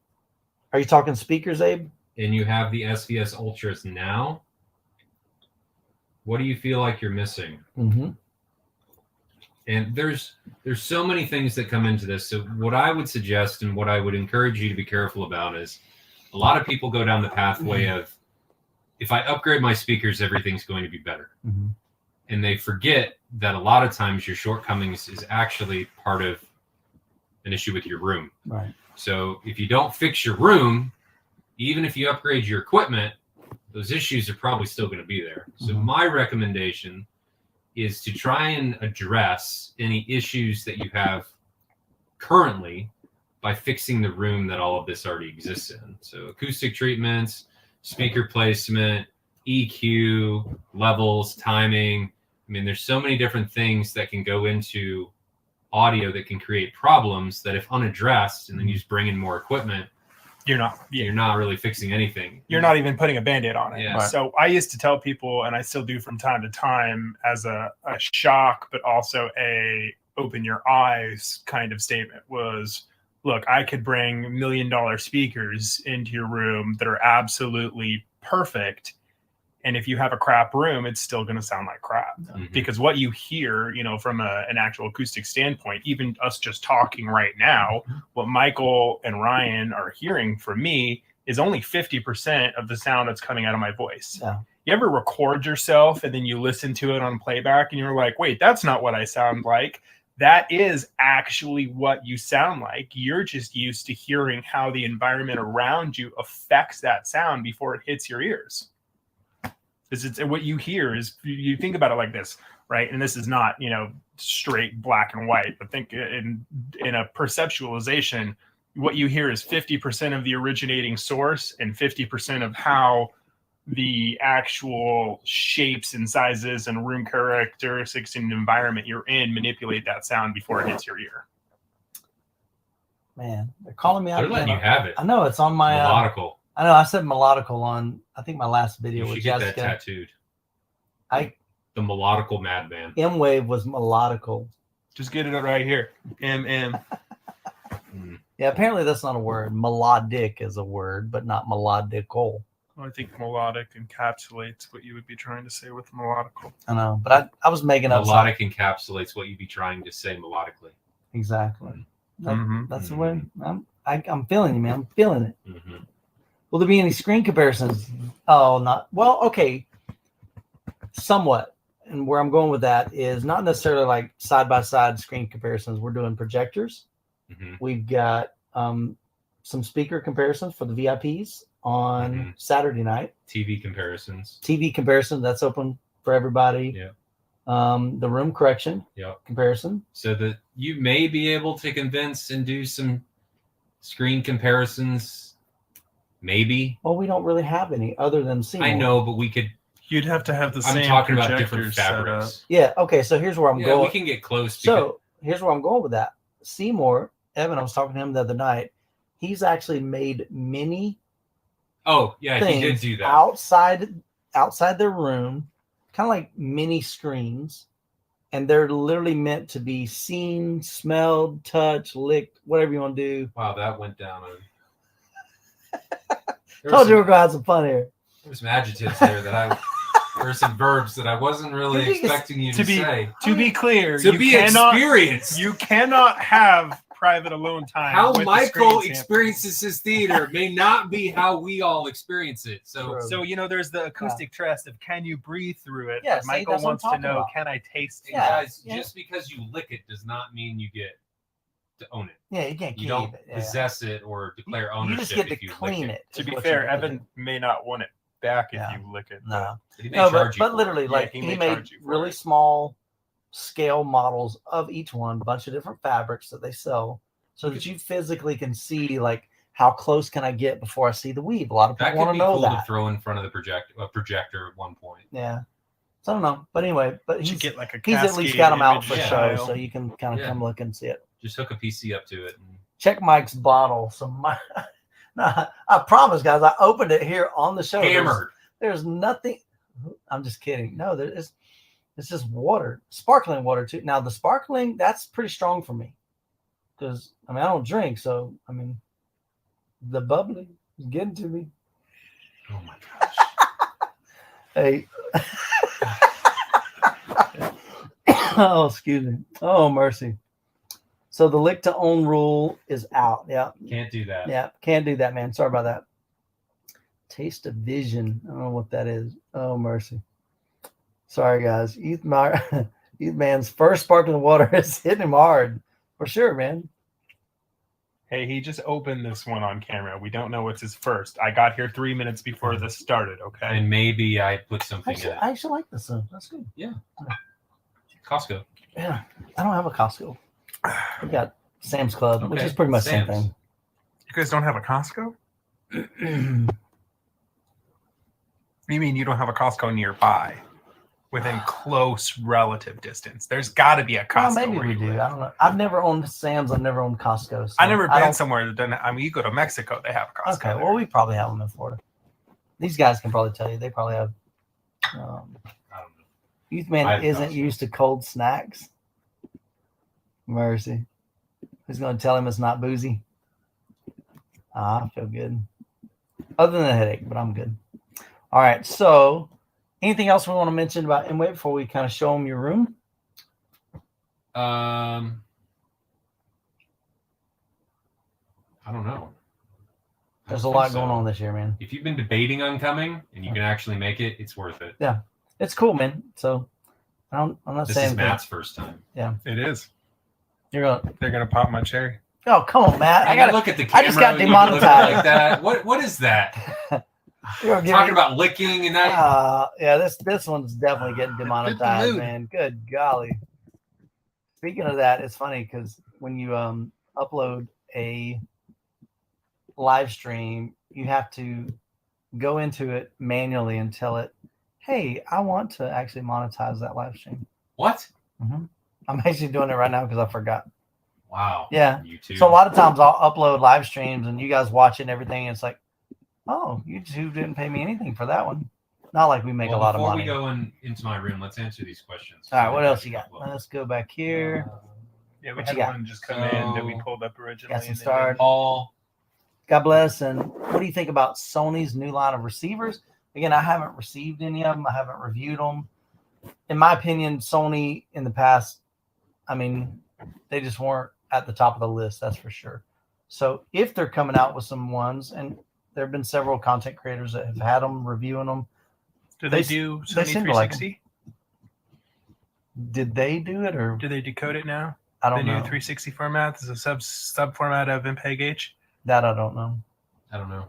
Are you talking speakers, Abe? And you have the SVS Ultras now? What do you feel like you're missing? Mm-hmm. And there's so many things that come into this. So what I would suggest and what I would encourage you to be careful about is a lot of people go down the pathway of, if I upgrade my speakers, everything's going to be better. Mm-hmm. And they forget that a lot of times your shortcomings is actually part of an issue with your room. Right. So if you don't fix your room, even if you upgrade your equipment, those issues are probably still going to be there. So my recommendation is to try and address any issues that you have currently by fixing the room that all of this already exists in. So acoustic treatments, speaker placement, EQ, levels, timing. I mean, there's so many different things that can go into audio that can create problems that if unaddressed and then you just bring in more equipment, You're not really fixing anything. you're not even putting a Band-Aid on it. Yeah. So I used to tell people, and I still do from time to time, as a shock, but also a open your eyes kind of statement was, look, I could bring $1 million speakers into your room that are absolutely perfect. And if you have a crap room, it's still going to sound like crap. Mhm. Because what you hear, from an actual acoustic standpoint, even us just talking right now, what Michael and Ryan are hearing from me is only 50% of the sound that's coming out of my voice. Yeah. You ever record yourself and then you listen to it on playback and you're like, wait, that's not what I sound like. That is actually what you sound like. You're just used to hearing how the environment around you affects that sound before it hits your ears. Because it's what you hear is, you think about it like this, right? And this is not, straight black and white, but think in a perceptualization, what you hear is 50% of the originating source and 50% of how the actual shapes and sizes and room characteristics and environment you're in manipulate that sound before it hits your ear. Man, they're calling me out. They're letting you have it. I know it's on my Melodical. I know I said melodical on, I think, my last video You with should get that Jessica. tattooed. The melodical madman. MWAVE was melodical. Just get it right here. MM. Yeah, apparently that's not a word. Melodic is a word, but not melodical. I think melodic encapsulates what you would be trying to say with melodical. I know, but I was making up something. Melodic encapsulates what you'd be trying to say melodically. Exactly. Mhm. That's the way I'm feeling you, man. I'm feeling it. Mm-hmm. Will there be any screen comparisons? Oh, not well. Okay, somewhat. And where I'm going with that is not necessarily like side by side screen comparisons. We're doing projectors. Mm-hmm. We've got some speaker comparisons for the VIPs on Saturday night. TV comparisons. TV comparison, that's open for everybody. Yeah. The room correction Yep. comparison. So that you may be able to convince and do some screen comparisons. Maybe. Well, we don't really have any other than Seymour. I know, but we could. You'd have to have the same I'm talking about different projectors set up. fabrics. Yeah. Okay. So here's where I'm Yeah, going. we can get close. Because, So here's where I'm going with that. Seymour, Evan, I was talking to him the other night. He's actually made many oh yeah, he did things do that. outside their room, kind of like mini screens, and they're literally meant to be seen, smelled, touched, licked, whatever you want to do. Wow, that went down. Told you we're gonna have some fun here. There were some adjectives there that there were some verbs that I wasn't really expecting you to say. To be clear, To you be cannot experienced. you cannot have private alone time. How with the Michael screen sample. experiences his theater may not be how we all experience it. So True. So, there's the acoustic test of can you breathe through it? Yeah, But see, Michael that's what I'm wants to talking know, about. can I taste it? Yeah. guys, yeah. just because you lick it does not mean you get to own it. Yeah, you can't You keep don't it. Yeah. possess it or declare ownership. You just get to if you clean lick it. To is be what you fair, get to Evan do. may not want it back if Yeah. you lick it. No. He may No, charge you but for literally, it. Yeah, like he he may made charge you for really it. small scale models of each one, a bunch of different fabrics that they sell, so that you physically can see like how close can I get before I see the weave. A lot of That people could want be to know cool to that. throw in front of the projector at one point. Yeah, so I don't know, but anyway, but You he's get like a he's at least cascade got them out image for show, file. so you can kind of Yeah. come look and see it. Just hook a PC up to it. And Check Mike's bottle. So no, I promise, guys, I opened it here on the show. hammered. There's nothing. I'm just kidding. No, it's just water, sparkling water too. Now the sparkling, that's pretty strong for me, because I don't drink, so the bubbly is getting to me. Oh my gosh. Hey. Oh, excuse me. Oh, mercy. So the lick to own rule is out. Yeah. Can't do that. Yeah. Can't do that, man. Sorry about that. Taste of vision. I don't know what that is. Oh, mercy. Sorry, guys. Youth man's first sparkling water is hitting him hard. For sure, man. Hey, he just opened this one on camera. We don't know what's his first. I got here 3 minutes before this started, okay? And maybe I put something in it. I actually like this one. That's good. Costco. Yeah. I don't have a Costco. We got Sam's Club, which Okay, is pretty much the Sam's. same You guys don't have a Costco? thing. You mean you don't have a Costco nearby? Within close relative distance. There's got to be a Well, Costco. maybe where we you do. live. I don't know. I've never owned Sam's. I've never owned Costco. So I never been don't- somewhere that doesn't. I mean, you go to Mexico, they have a Costco. Okay, there. well, we probably have them in Florida. These guys can probably tell you. They probably have. I don't know. Youth I man have isn't Costco. used to cold snacks. Mercy. Who's going to tell him it's not boozy? I feel good. Other than a headache, but I'm good. All right. So, anything else we want to mention about MWAVE before we kind of show them your room? I don't know. There's a lot going on this year, man. If you've been debating on coming and you can actually make it, it's worth it. It's cool, man. So, I'm not This saying is Matt's first time. It is. you're going. They're gonna pop my cherry. Oh, come on, Matt. I I got gotta to look at the camera. I just got and you look demonetized. like that. What is that? Talking about licking and that. Yeah, this one's definitely getting demonetized, man. Good golly. Speaking of that, it's funny because when you upload a live stream, you have to go into it manually and tell it, "Hey, I want to actually monetize that live stream." What? I'm actually doing it right now because I forgot. Wow. Yeah. YouTube. So a lot of times I'll upload live streams and you guys watch it and everything. And it's like, oh, YouTube didn't pay me anything for that one. Not like we make a lot of money. Before we go into my room, let's answer these questions. All right, what else you got? Let's go back here. Yeah, we What had you got? one just come in that we pulled up originally. Got some and then stars. All God bless. And what do you think about Sony's new line of receivers? Again, I haven't received any of them. I haven't reviewed them. In my opinion, Sony in the past, they just weren't at the top of the list. That's for sure. So if they're coming out with some ones, and there have been several content creators that have had them reviewing them. Do they do they Sony seem to like 360? Did they do it or Do they decode it now? I The don't new know. 360 format is a sub format of MPEG-H. That I don't know. I don't know.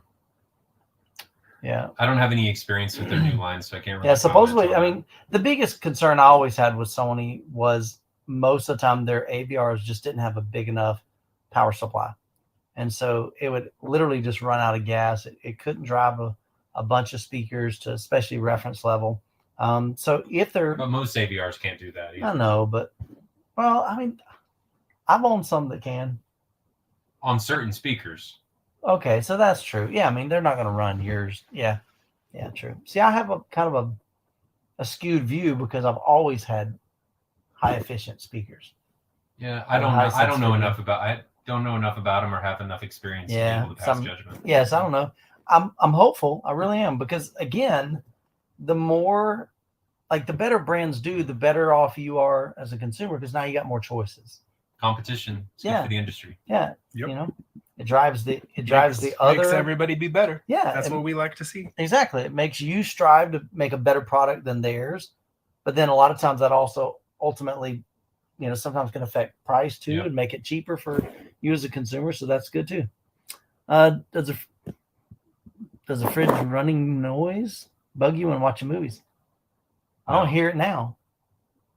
Yeah. I don't have any experience with their new line, so I can't really. Yeah, supposedly, comment on the biggest concern I always had with Sony was most of the time their AVRs just didn't have a big enough power supply. And so it would literally just run out of gas. It couldn't drive a bunch of speakers to especially reference level. So if they're, that. But most AVRs can't do that I either. don't know, but, well, I've owned some that can. On certain speakers. Okay, so that's true. Yeah, they're not going to run yours. Yeah, true. See, I have a kind of a skewed view because I've always had high efficient speakers. Yeah, I don't know. I don't know enough about them or have enough experience to be able to pass judgment. Yes, I don't know. I'm hopeful. I really am because again, the more the better brands do, the better off you are as a consumer because now you got more choices. competition. It's good Yeah. for the industry. Yeah. Yep. You know, it drives the Makes other. everybody be better. Yeah. That's what we like to see. Exactly. It makes you strive to make a better product than theirs. But then a lot of times that also ultimately, sometimes can affect price too Yep. and make it cheaper for you as a consumer. So that's good too. Does the fridge running noise bug you when watching movies? I don't No. hear it now.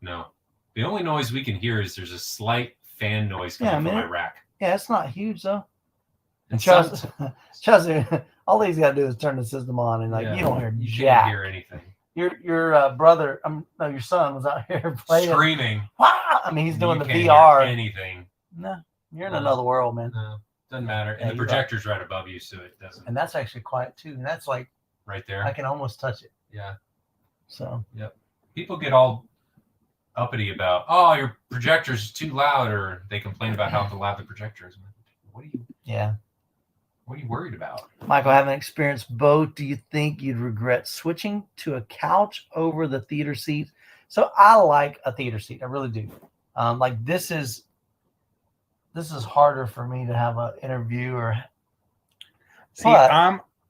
No. The only noise we can hear is there's a slight fan noise coming from my rack. Yeah, it's not huge though. And Trust me, all these got to do is turn the system on, and you don't hear you jack. can't hear anything. Your brother, no, your son was out here playing, Screaming. Wow! I mean, he's doing You the can't VR. hear anything. No, you're in No. another world, man. No, doesn't matter. Yeah, And the you're projector's right above you, so it doesn't. And that's actually quiet too. And that's like Right there. I can almost touch it. Yeah. So People get all uppity about, oh, your projector's too loud, or they complain about how loud the projector is. What are you worried about? Michael, having experienced both, do you think you'd regret switching to a couch over the theater seat? So I like a theater seat. I really do. Like this is harder for me to have an interview or. See, But-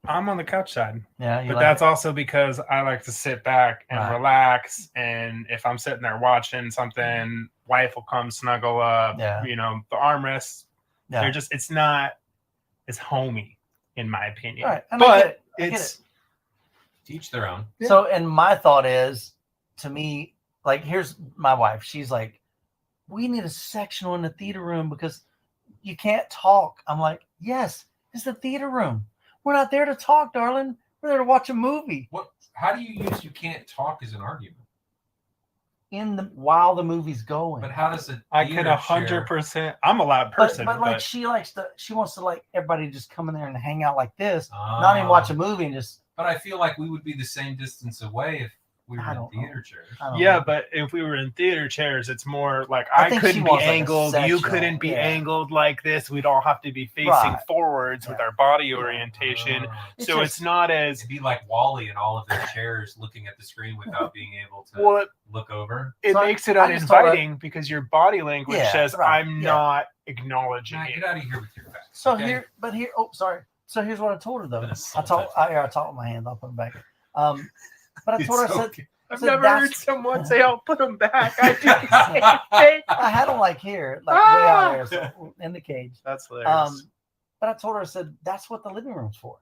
I'm on the couch side, Yeah, but that's also because I like to sit back and Right. relax. And if I'm sitting there watching something, wife will come snuggle up. Yeah. The armrests. yeah. They're just. It's not as homey, in my opinion. All right. And I But get it. I get it's. it. Teach their own. Yeah. So, and my thought is, to me, like, here's my wife. She's like, we need a sectional in the theater room because you can't talk. I'm like, yes, it's the theater room. We're not there to talk, darling. We're there to watch a movie. How do you use "you can't talk" as an argument? While the movie's going. But how does it? I could 100%. I'm a loud person, But like she wants to like everybody just come in there and hang out like this, not even watch a movie and just. But I feel like we would be the same distance away if we were I in don't theater chairs. I don't Yeah, know. but if we were in theater chairs, it's more like I I think she couldn't be wants, like, a angled. You sectional, couldn't be yeah. angled like this. We'd all have to be facing Right. forwards with Yeah. our body orientation. It's So just- it's not as It'd be like Wally and all of their chairs looking at the screen without being able to well. look over. It So makes it I just told her- uninviting because your body language Yeah, says right, I'm yeah. not acknowledging Matt, it. get out of here with your facts. So okay? So here's what I told her though. That's I talked with my hands. I'll put them back. But I told her, I It's said, okay. I've so never that's- heard someone say, "I'll put them back." I do the same thing. I had them like here, like way out there, so in the cage. That's hilarious. But I told her, I said, that's what the living room's for.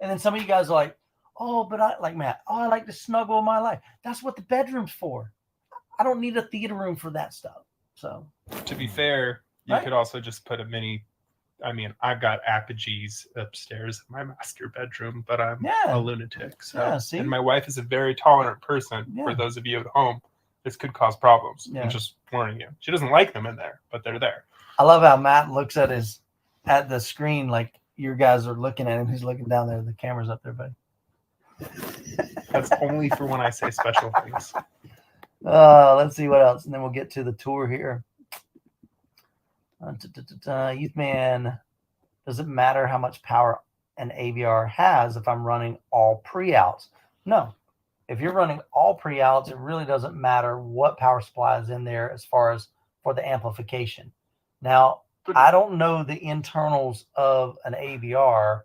And then some of you guys are like, oh, but I like Matt. Oh, I like to snuggle in my life. That's what the bedroom's for. I don't need a theater room for that stuff. So To be fair, you Right. could also just put a mini. I mean, I've got apogees upstairs in my master bedroom, but I'm Yeah. a lunatic. So. Yeah, see? And my wife is a very tolerant person. Yeah. For those of you at home, this could cause problems. Yeah. I'm just warning you. She doesn't like them in there, but they're there. I love how Matt looks at the screen like you guys are looking at him. He's looking down there. The camera's up there, buddy. That's only for when I say special things. Let's see what else, and then we'll get to the tour here. Youth Man, does it matter how much power an AVR has if I'm running all pre-outs? No. If you're running all pre-outs, it really doesn't matter what power supply is in there as far as for the amplification. Now, I don't know the internals of an AVR,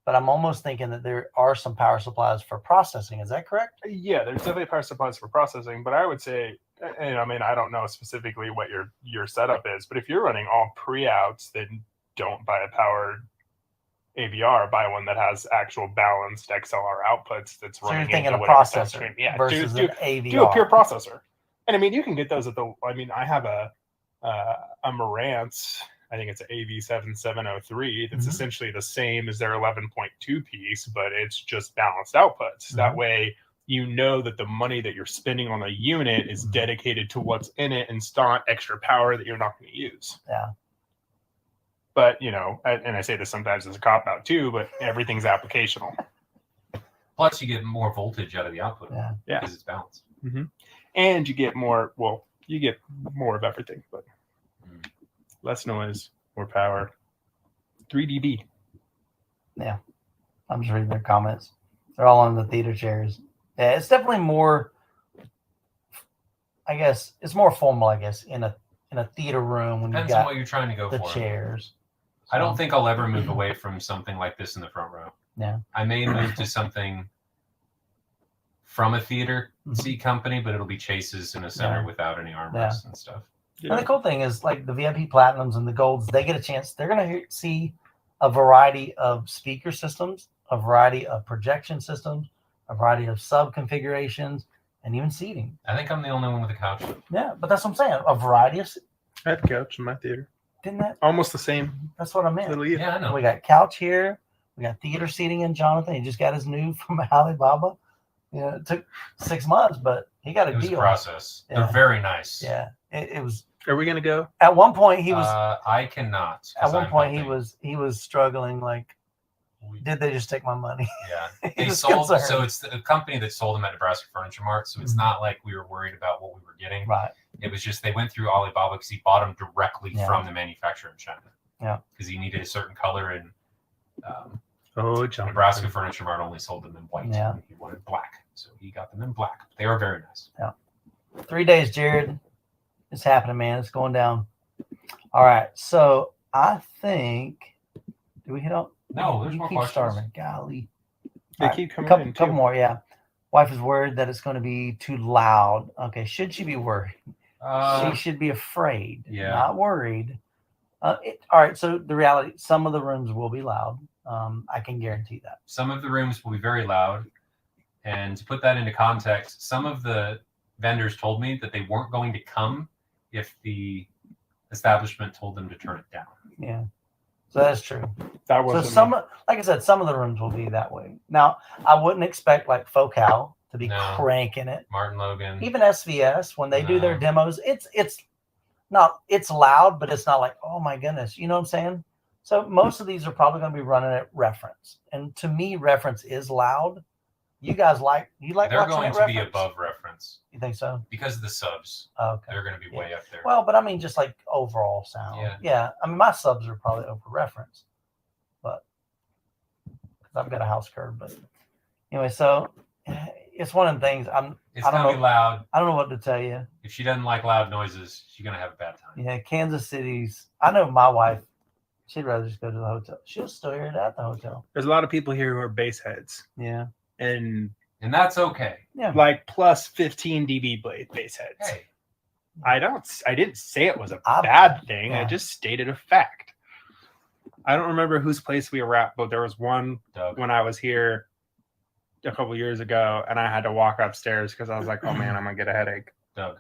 but I'm almost thinking that there are some power supplies for processing. Is that correct? Yeah, there's definitely power supplies for processing, but I would say, and I mean, I don't know specifically what your setup is, but if you're running all pre-outs, then don't buy a powered AVR. Buy one that has actual balanced XLR outputs that's So you're running thinking into a whatever processor stream. Yeah, versus do an AVR. a pure processor. And I mean, you can get those at the. I mean, I have a Marantz. I think it's an AV7703 that's Mhm. essentially the same as their 11.2 piece, but it's just balanced outputs. That Mhm. way, you know that the money that you're spending on the unit is dedicated to what's in it and it's not extra power that you're not going to use. Yeah. But, you know, and I say this sometimes as a cop out too, but everything's applicational. Plus, you get more voltage out of the output. Yeah. Yeah. Because it's balanced. And you get more, well, you get more of everything, but Mm. less noise, more power. 3 dB. I'm just reading their comments. They're all on the theater chairs. Yeah, it's definitely more. I guess it's more formal. I guess in a in a theater room when Depends you on got what you're trying to go the for. chairs. I don't think I'll ever move away from something like this in the front row. Yeah. I may move to something from a theater seat company, but it'll be chases in a center without any armrests and stuff. Yeah. And the cool thing is, like the VIP Platinums and the Golds, they get a chance. They're going to see a variety of speaker systems, a variety of projection systems, a variety of sub configurations, and even seating. I think I'm the only one with a couch. Yeah, but that's what I'm saying. A variety of. I had a couch in my theater. Didn't that? Almost the same. That's what I meant. Yeah, I know. We got couch here. We got theater seating in Jonathan. He just got his new from Alibaba. You know, it took 6 months, but he got a It was deal. a process. Yeah. They're very nice. Yeah, it was. Are we gonna go? At one point, he was. I cannot. At one point, helping. he was struggling. Like, did they just take my money? Yeah, He they was sold. concerned. So it's the company that sold them at Nebraska Furniture Mart. So it's not like we were worried about what we were getting. Right. It was just they went through Alibaba because he bought them directly Yeah. from the manufacturer in China. Yeah. Because he needed a certain color, and John. Nebraska Furniture Mart only sold them in white. Yeah. And he wanted black, so he got them in black. They are very nice. 3 days, Jared. It's happening, man. It's going down. All right. So I think. Do we hit up? No, there's You more keep questions. starving. Golly. They All right, keep coming in. couple too. more. Yeah. Wife is worried that it's going to be too loud. Okay. Should she be worried? She should be afraid. Yeah. Not worried. All right. So the reality, some of the rooms will be loud. I can guarantee that. Some of the rooms will be very loud, and to put that into context, some of the vendors told me that they weren't going to come if the establishment told them to turn it down. Yeah. So that's true. That So was some, like I said, some of the rooms will be that way. Now, I wouldn't expect like Focal to be No. cranking it. MartinLogan. Even SVS, when they do their No. demos, it's loud, but it's not like, oh my goodness, you know what I'm saying? So most of these are probably going to be running at reference, and to me, reference is loud. You guys like They're watching going at to be reference? above reference You think so? because of the subs. Okay. They're going to be way up there. Well, but I mean, just like overall sound. Yeah. I mean, my subs are probably over reference, but because I've got a house curve. But anyway, so it's one of the things. It's I don't going to be know. loud. I don't know what to tell you. If she doesn't like loud noises, she's going to have a bad time. Yeah, Kansas City's. I know my wife. She'd rather just go to the hotel. She'll still hear it at the hotel. There's a lot of people here who are bass heads, Yeah. and And that's okay. Yeah. like plus 15 dB bass heads. Hey, I didn't say it was a I- bad thing. yeah. I just stated a fact. I don't remember whose place we were at, but there was one Doug. when I was here a couple years ago, and I had to walk upstairs because I was like, "Oh man, I'm gonna get a headache." Doug.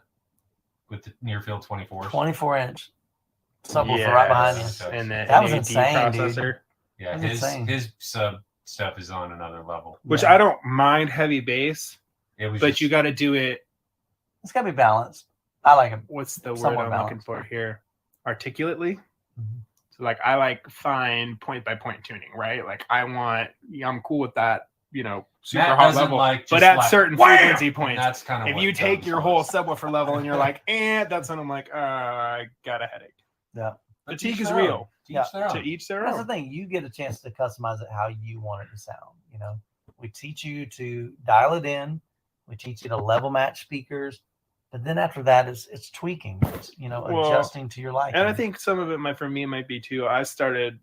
With the near field 24s. 24-inch subwoofer right behind you. Yes. And the That was NAD insane, dude. processor, Yeah, That's insane. his sub stuff is on another level. which Yeah. I don't mind heavy bass, It was but just- you got to do it. It's got to be balanced. I like it. What's the word Somewhat I'm looking balanced. for here? Articulately. Mhm. So like I like fine point by point tuning, right? Like I'm cool with that, super Matt hot doesn't level. like But just at like, certain wham! frequency And points, that's kind of if what you take Doug's your whole was. subwoofer level and you're like, that's when I'm like, I got a headache. Yeah. But Fatigue teach is their real. own. Teach Yeah. their To own. each their That's the own. thing. You get a chance to customize it how you want it to sound. We teach you to dial it in. We teach you to level match speakers. But then after that, it's tweaking. It's, Well, adjusting to your liking. And I think some of it for me might be too. I started,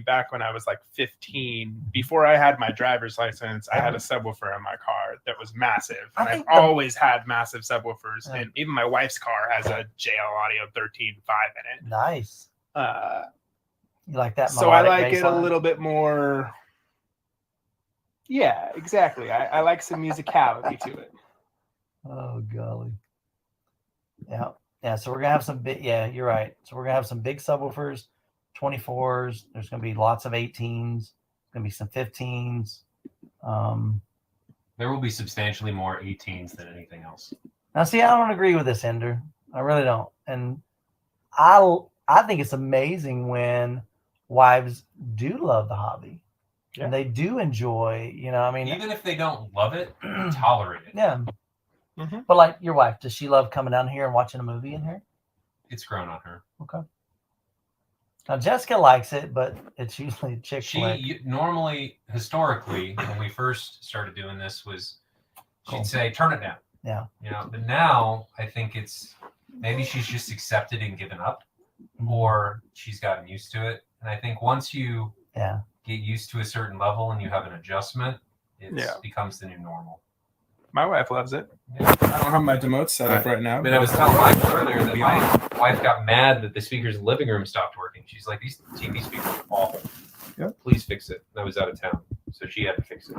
back when I was like 15, before I had my driver's license, I had a subwoofer in my car that was massive. I And I've think the- always had massive subwoofers. Yeah. And even my wife's car has a JL Audio 13.5 in it. Nice. You like that? So I melodic like bass it a line? little bit more. Yeah, exactly. I like some musicality to it. Oh golly. Yeah. Yeah. So we're gonna have some big. Yeah, you're right. So we're gonna have some big subwoofers, 24s. There's gonna be lots of 18s. Gonna be some 15s. There will be substantially more 18s than anything else. Now, see, I don't agree with this, Ender. I really don't. And I think it's amazing when wives do love the hobby and they do enjoy. Even if they don't love it, they tolerate it. Yeah. Mhm. But like your wife, does she love coming down here and watching a movie in here? It's grown on her. Okay. Now Jessica likes it, but it's usually a chick flick. Normally, historically, when we first started doing this, was she'd Cool. say, "Turn it down." Yeah. But now I think it's maybe she's just accepted and given up, or she's gotten used to it. And I think once you get used to a certain level and you have an adjustment, it becomes the new normal. My wife loves it. Yeah. I don't have my demotes set up right now. I mean, I was telling Michael earlier that my wife got mad that the speakers in the living room stopped working. She's like, these TV speakers are awful. Yep. Please fix it. And I was out of town, so she had to fix it.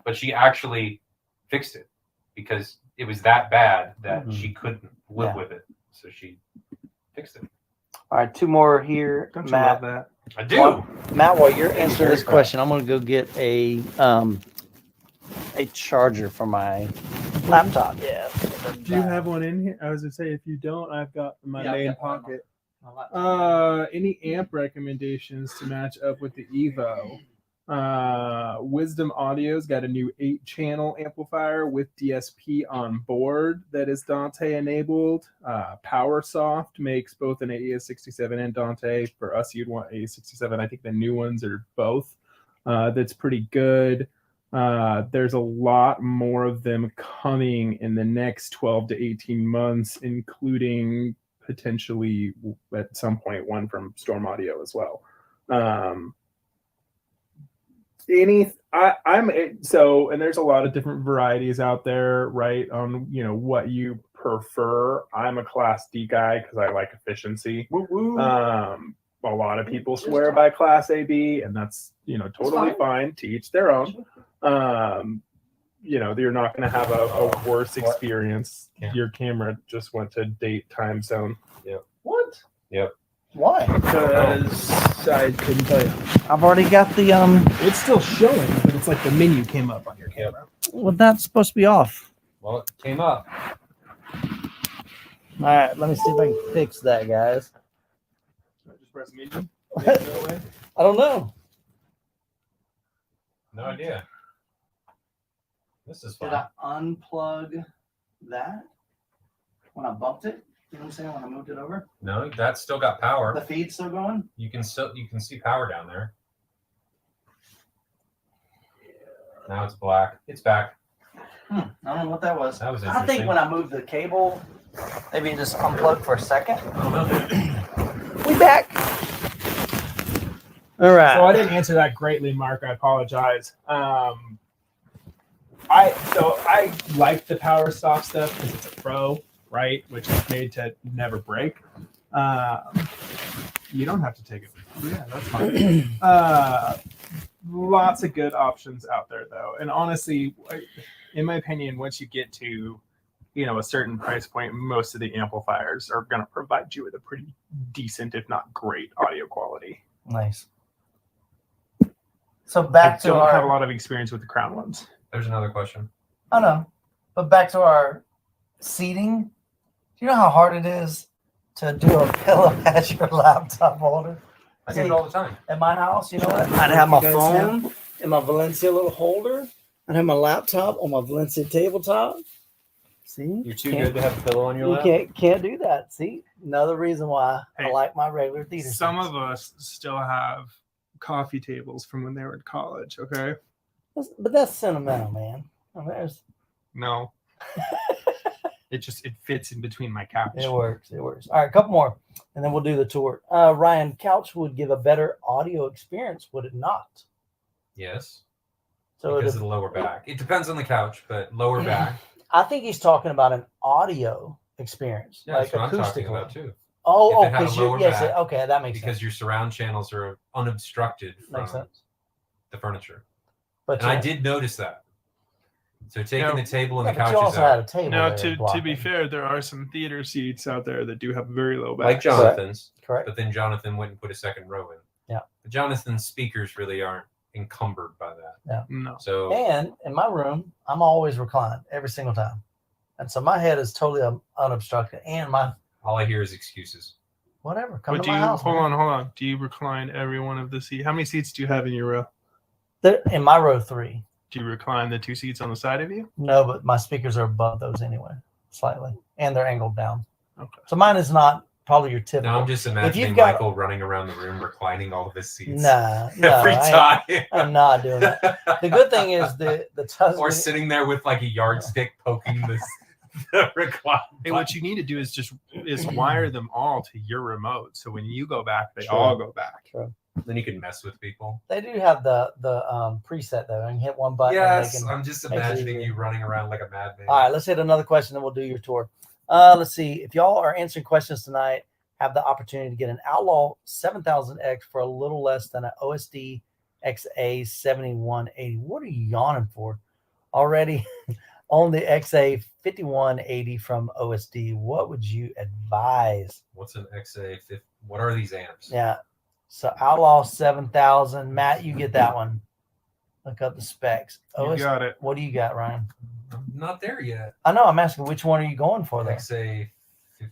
But she actually fixed it because it was that bad that she couldn't live with it. So she fixed it. All right, 2 more here. Don't you Matt, love that? I do. Matt, while you're answering this question, I'm going to go get a charger for my laptop. Yeah. Do you have one in here? I was gonna say, if you don't, I've got in my main pocket. Any amp recommendations to match up with the Evo? Wisdom Audio's got a new 8-channel amplifier with DSP on board that is Dante enabled. PowerSoft makes both an AES67 and Dante. For us, you'd want AES67. I think the new ones are both. That's pretty good. There's a lot more of them coming in the next 12 to 18 months, including potentially at some point one from Storm Audio as well. And there's a lot of different varieties out there, right? On what you prefer. I'm a Class D guy because I like efficiency. A lot of people swear by Class AB, and that's totally fine. To each their own. You're not going to have a worse experience. Your camera just went to date time zone. Yep. What? Yep. Why? Because I couldn't tell you. I've already got the It's still showing, but it's like the menu came up on your camera. Well, that's supposed to be off. Well, it came up. All right, let me see if I can fix that, guys. Just press menu. I don't know. No idea. This is Did fun. I unplug that when I bumped it? You know what I'm saying? When I moved it over, No, that's still got power. the feed's still going. You can see power down there. Now it's black. It's back. I don't know what that was. That was I interesting. think when I moved the cable, maybe it just unplugged for a second. I don't know. We back. All right. So I didn't answer that greatly, Mark. I apologize. I like the PowerSoft stuff because it's a Pro, right? Which is made to never break. You don't have to take it. Yeah, that's fine. Lots of good options out there, though. And honestly, in my opinion, once you get to a certain price point, most of the amplifiers are going to provide you with a pretty decent, if not great, audio quality. Nice. So back to don't have a our. lot of experience with the Crown ones. There's another question. I know, but back to our seating. Do you know how hard it is to do a pillow at your laptop holder? I do it all the time. At my house, you know what? I'd have my phone in my Valencia little holder. I'd have my laptop on my Valencia tabletop. See? You're too good to have a pillow on your lap. You can't do that. See? Another reason why I Hey, like my regular theater. Some seats. of us still have coffee tables from when they were in college, okay? But that's sentimental, man. I mean, No. It fits in between my couch. it works. It works. All right, a couple more, and then we'll do the tour. Ryan, couch would give a better audio experience, would it not? Yes. So Because of the lower back. It depends on the couch, but lower back. I think he's talking about an audio experience, Yeah, like that's what I'm talking acoustically. about too. Oh, If it had a because you lower yes, back, okay, that makes Because sense. your surround channels are unobstructed Makes from sense. the furniture. But And I did notice that. So taking the table and yeah, the but you couches also had out, a table. Now, there to be blocking. fair, there are some theater seats out there that do have very low backs. like Jonathan's, Correct. but then Jonathan went and put a second row in. Yeah. But Jonathan's speakers really aren't encumbered by that. No. So And in my room, I'm always reclined every single time, and so my head is totally unobstructed. And my all I hear is excuses. whatever, come But to my house. hold man. on. Do you recline every one of the seats? How many seats do you have in your row? In my row 3. Do you recline the 2 seats on the side of you? No, but my speakers are above those anyway, slightly, and they're angled down. Okay. So mine is not probably your typical. Now I'm just imagining got- Michael running around the room reclining all of his seats. no, Every time. I'm not doing that. The good thing is the Tuscany. Or sitting there with like a yardstick poking Hey, what you need to do is wire them all to your remote. So when you go back, they all go back. True. Then you can mess with people. They do have the preset though. And you hit one button. Yes, and they can I'm just make it imagining easier. you running around like a madman. All right, let's hit another question, then we'll do your tour. Let's see. If y'all are answering questions tonight, have the opportunity to get an Outlaw 7000X for a little less than an OSD XA 7180. What are you yawning for? Already on the XA 5180 from OSD, what would you advise? What's an XA? What are these amps? Yeah. So Outlaw 7000. Matt, you get that one. Look up the specs. You got it. What do you got, Ryan? I'm not there yet. I know. I'm asking which one are you going for though? XA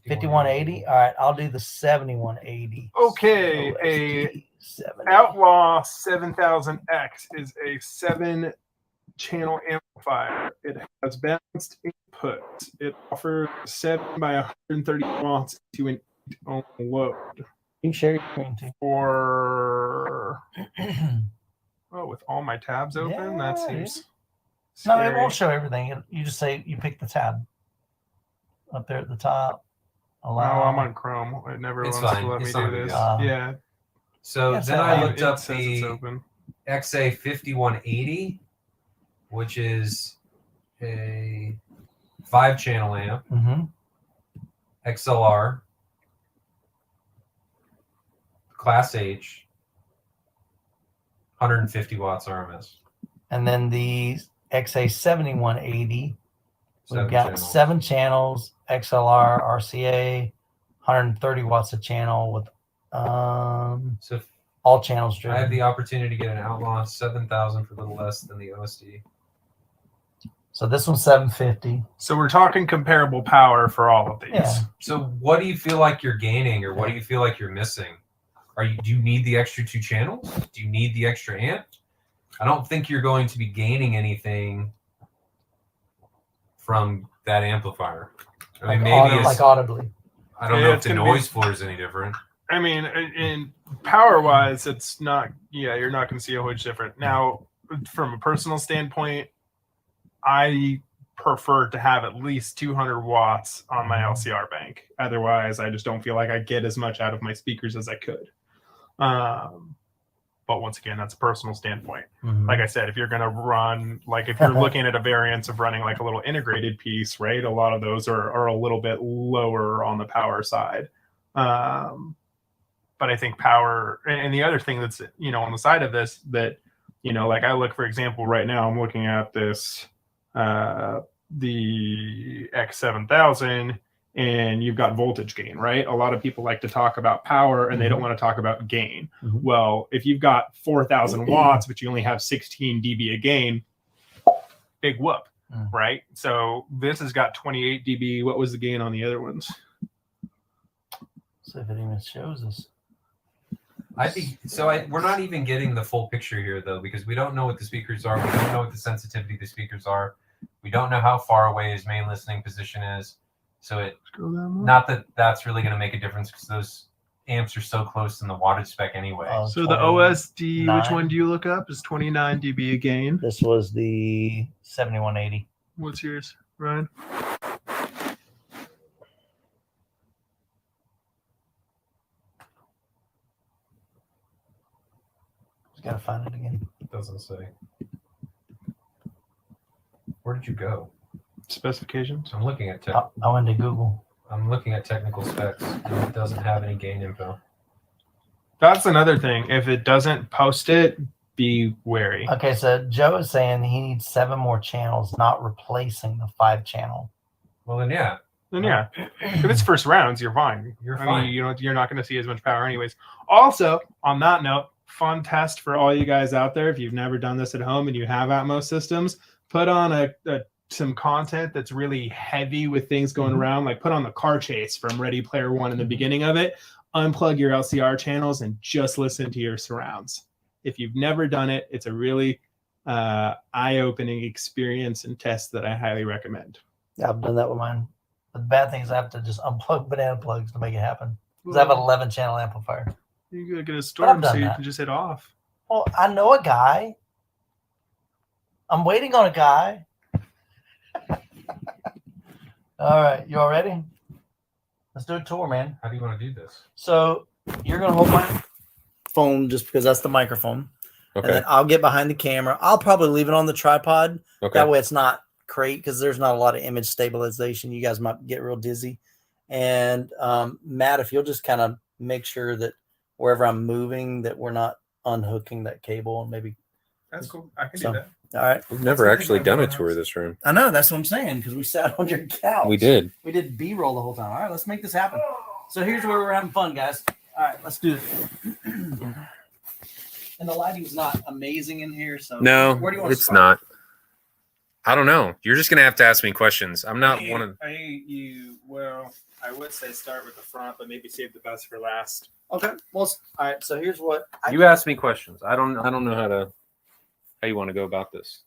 5180. All right, I'll do the 7180. Okay, OSD 70. Outlaw 7000X is a 7-channel amplifier. It has balanced input. It offers 7 by 130 watts to an 8-ohm load. You can share your screen too. Or with all my tabs open, that Yeah, seems No, scary. it won't show everything. You just say you pick the tab up there at the top. No, Allow. I'm on Chrome. It never It's wants fine. to let It's me not do a big this. deal. Yeah. So Yes, then I I like looked it up says it's the open. XA 5180, which is a 5-channel amp, XLR, Class H, 150 watts RMS. And then the XA 7180. We've 7 got channels. 7 channels, XLR, RCA, 130 watts a channel with So if all channels I driven. have the opportunity to get an Outlaw 7000 for a little less than the OSD. So this one's 750. So we're talking comparable power for all of these. Yeah. So what do you feel like you're gaining, or what do you feel like you're missing? Do you need the extra 2 channels? Do you need the extra amp? I don't think you're going to be gaining anything from that amplifier. I mean, maybe like audibly. I don't know if the noise floor is any different. I mean, in power wise, it's not. Yeah, you're not going to see a huge difference. Now, from a personal standpoint, I prefer to have at least 200 watts on my LCR bank. Otherwise, I just don't feel like I get as much out of my speakers as I could. But once again, that's a personal standpoint. Like I said, if you're going to run, like if you're looking at a variance of running like a little integrated piece, right? A lot of those are a little bit lower on the power side. But I think power, and the other thing that's, on the side of this that, like I look, for example, right now, I'm looking at this, the X7000, and you've got voltage gain, right? A lot of people like to talk about power and they don't want to talk about gain. Well, if you've got 4,000 watts, but you only have 16 dB of gain, big whoop, right? So this has got 28 dB. What was the gain on the other ones? So if it even shows us. I think so. We're not even getting the full picture here, though, because we don't know what the speakers are. We don't know what the sensitivity of the speakers are. We don't know how far away his main listening position is. So not that that's really going to make a difference, because those amps are so close in the wattage spec anyway. So the OSD, which one do you look up? Is 29 dB a gain. This was the 7180. What's yours, Ryan? Gotta find it again. It doesn't say. Where did you go? Specifications. I'm looking at I went to Google. I'm looking at technical specs, and it doesn't have any gain info. That's another thing. If it doesn't post it, be wary. Okay, so Joe is saying he needs 7 more channels, not replacing the 5-channel. Well, then yeah. Then yeah, if it's first rounds, you're fine. You're I fine. mean, you're not going to see as much power anyways. Also, on that note, fun test for all you guys out there. If you've never done this at home and you have Atmos systems, put on some content that's really heavy with things going around. Like put on the car chase from Ready Player One in the beginning of it. Unplug your LCR channels and just listen to your surrounds. If you've never done it, it's a really eye-opening experience and test that I highly recommend. Yeah, I've done that with mine. The bad thing is I have to just unplug banana plugs to make it happen. Because I have an 11-channel amplifier. You gotta get a storm so you can just hit off. Well, I know a guy. I'm waiting on a guy. All right, you all ready? Let's do a tour, man. How do you want to do this? So you're gonna hold my phone just because that's the microphone, and then I'll get behind the camera. I'll probably leave it on the tripod. Okay. That way it's not great because there's not a lot of image stabilization. You guys might get real dizzy. And Matt, if you'll just kind of make sure that wherever I'm moving, that we're not unhooking that cable and maybe. That's cool. I can So, do that. All right. We've never actually done a tour of this room. I know, that's what I'm saying, because we sat on your couch. We did. We did B-roll the whole time. All right, let's make this happen. So here's where we're having fun, guys. All right, let's do this. And the lighting's not amazing in here, so No, where do you want to it's start? not. I don't know. You're just gonna have to ask me questions. I'm not one of. Well, I would say start with the front, but maybe save the best for last. Okay. Well, all right. So here's what You ask me questions. I don't know how you want to go about this.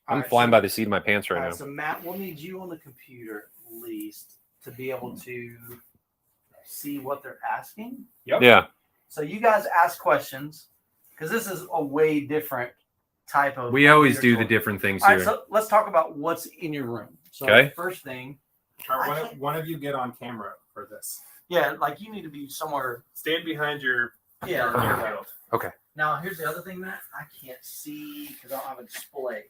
I'm All right, flying so- by the seat of my pants right all now. right, so Matt, we'll need you on the computer at least to be able to see what they're asking. Yep. Yeah. So you guys ask questions because this is a way different type of. We always do computer the tour. different things All right, here. so let's talk about what's in your room. So Okay. first thing, All right, one of you get on camera for this. yeah, like you need to be somewhere. Stand behind your Yeah. your there you go. field. Now here's the other thing, Matt. I can't see because I don't have a display.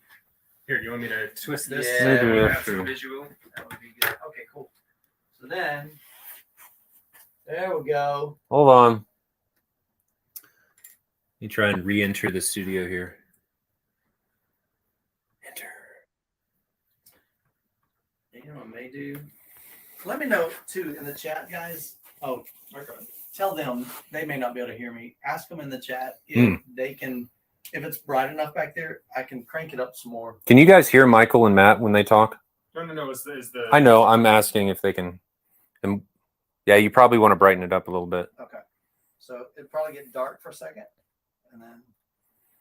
Here, you want me to twist this? Yeah, so maybe we that's have some true. visual. That would be good. Okay, cool. So then, there we go. Hold on. Let me try and re-enter the studio here. Enter. You know what I may do? Let me know too in the chat, guys. Oh, Okay. tell them they may not be able to hear me. Ask them in the chat if they can. If it's bright enough back there, I can crank it up some more. Can you guys hear Michael and Matt when they talk? No. Is the I know. I'm asking if they can. And yeah, you probably want to brighten it up a little bit. Okay. So it'll probably get dark for a second, and then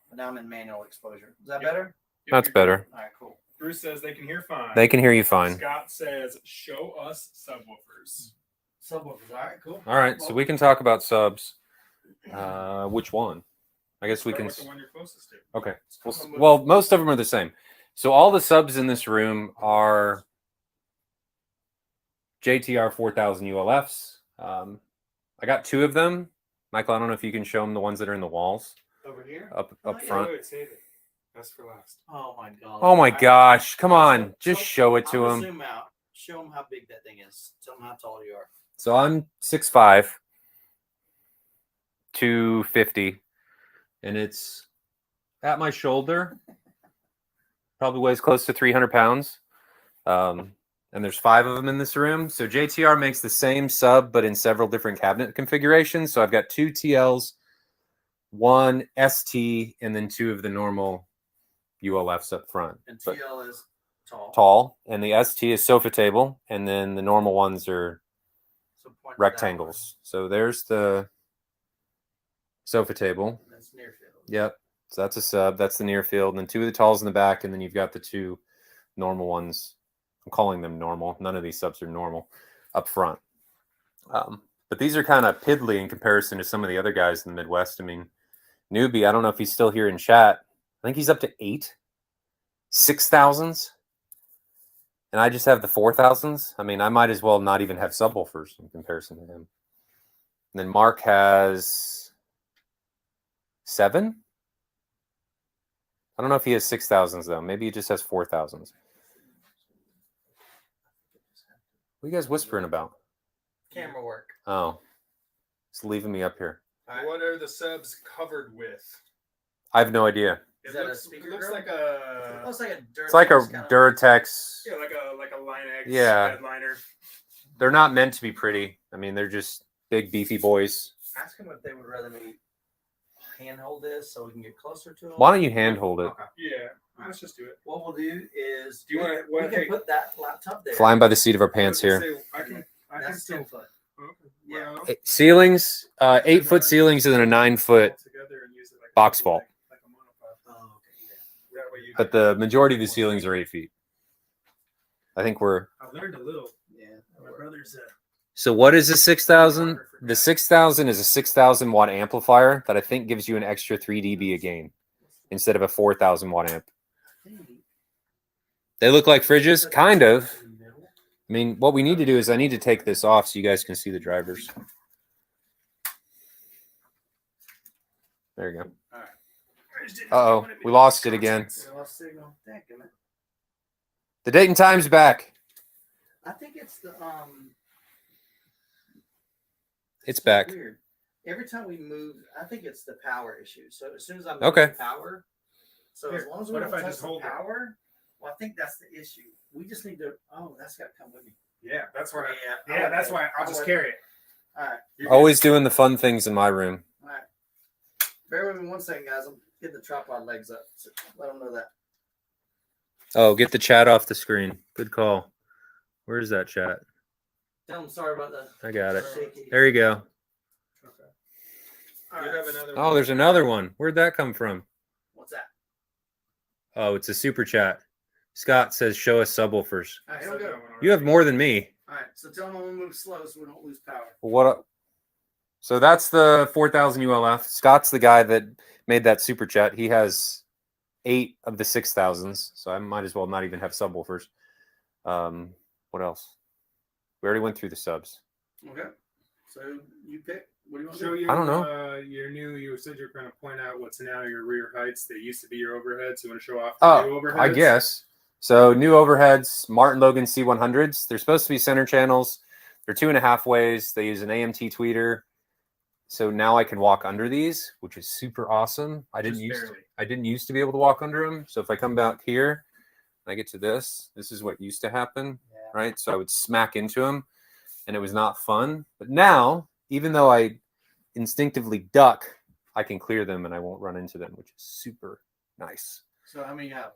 but now I'm in manual exposure. Is that Yep. better? That's better. All right, cool. Bruce says they can hear fine. They can hear you fine. Scott says show us subwoofers. Subwoofers. All right, cool. All right, so we can talk about subs. Which one? I guess we Start can. with the one you're closest to. Okay. Well, most of them are the same. So all the subs in this room are JTR 4000 ULFs. I got two of them. Michael, I don't know if you can show them the ones that are in the walls Over here. up Oh, yeah. front. Wait, save it. That's for last. Oh my god. Oh my gosh! Come on, So- just so show it to I'm them. gonna zoom out. Show them how big that thing is. Tell them how tall you are. So I'm 6'5", 250, and it's at my shoulder. Probably weighs close to 300 pounds. And there's 5 of them in this room. So JTR makes the same sub, but in several different cabinet configurations. So I've got 2 TLs, 1 ST, and then 2 of the normal ULFs up front. And But TL is tall. tall, and the ST is sofa table, and then the normal ones are So point to rectangles. So there's the sofa table. that one. That's near field. Yep. So that's a sub. That's the near field. And then 2 of the talls in the back. And then you've got the 2 normal ones. I'm calling them normal. None of these subs are normal up front. But these are kind of piddly in comparison to some of the other guys in the Midwest. I mean, Newbie, I don't know if he's still here in chat. I think he's up to 8 6,000s. And I just have the 4,000s. I mean, I might as well not even have subwoofers in comparison to him. And then Mark has 7. I don't know if he has 6,000s though. Maybe he just has 4,000s. What are you guys whispering about? Camera work. Oh, it's leaving me up here. All right. What are the subs covered with? I have no idea. Is It that a looks, speaker it looks grill? like It a looks like a It's like a Duratex. yeah, like a Line X Yeah. headliner. They're not meant to be pretty. I mean, they're just big, beefy boys. Ask them if they would rather me handhold this so we can get closer to them. Why don't you handhold it? Okay. Yeah, let's just do it. What we'll do is Do you wanna- we what- can hey. put that laptop there. Flying by the seat of our pants I was here. gonna say, I can That's still. 10 foot. Okay. Yeah. Well, Ceilings, 8-foot ceilings, and then a 9-foot. together and use it like box vault. like a monopod. Oh, okay. Yeah. That way you But the majority of the ceilings are 8 feet. I think we're. I learned a little. Yeah. My brother's So what is a 6,000? The 6,000 is a 6,000 watt amplifier that I think gives you an extra 3 dB a gain instead of a 4,000 watt amp. They look like fridges, kind of. I mean, what we need to do is I need to take this off so you guys can see the drivers. There you go. All right. Uh-oh, we lost it again. I lost signal. Dang it. The date and time's back. I think it's the It's back. Weird. Every time we move, I think it's the power issue. So as soon as I move Okay. the power, so as long as we What don't if I touch just the hold it? power, well, I think that's the issue. We just need to. Oh, that's got to come with me. Yeah, that's why. Yeah, That's why I'll just carry it. All right. Always doing the fun things in my room. All right. Bear with me 1 second, guys. I'm getting the tripod legs up. So let them know that. Oh, get the chat off the screen. Good call. Where's that chat? Tell them sorry about that. I got it. Shaky. There you go. Okay. All You right. have another Oh, there's another one. Where'd that come from? What's that? Oh, it's a super chat. Scott says, show us subwoofers. All right, here we go. You have more than me. All right. So tell them I'm gonna move slow so we don't lose power. What? So that's the 4000 ULF. Scott's the guy that made that super chat. He has 8 of the 6000s, so I might as well not even have subwoofers. What else? We already went through the subs. Okay. So you pick. What do you want to Show do? your, I don't know. Your new. You said you're going to point out what's now your rear heights. They used to be your overheads. You want to show off the new Oh, overheads? I guess. So new overheads, MartinLogan C100s. They're supposed to be center channels. They're 2.5 ways. They use an AMT tweeter. So now I can walk under these, which is super awesome. I didn't used to be able to walk under them. So if I come back here, and I get to this is what used to happen, right? So I would smack into them, and it was not fun. But now, even though I instinctively duck, I can clear them and I won't run into them, which is super nice. So how many you have?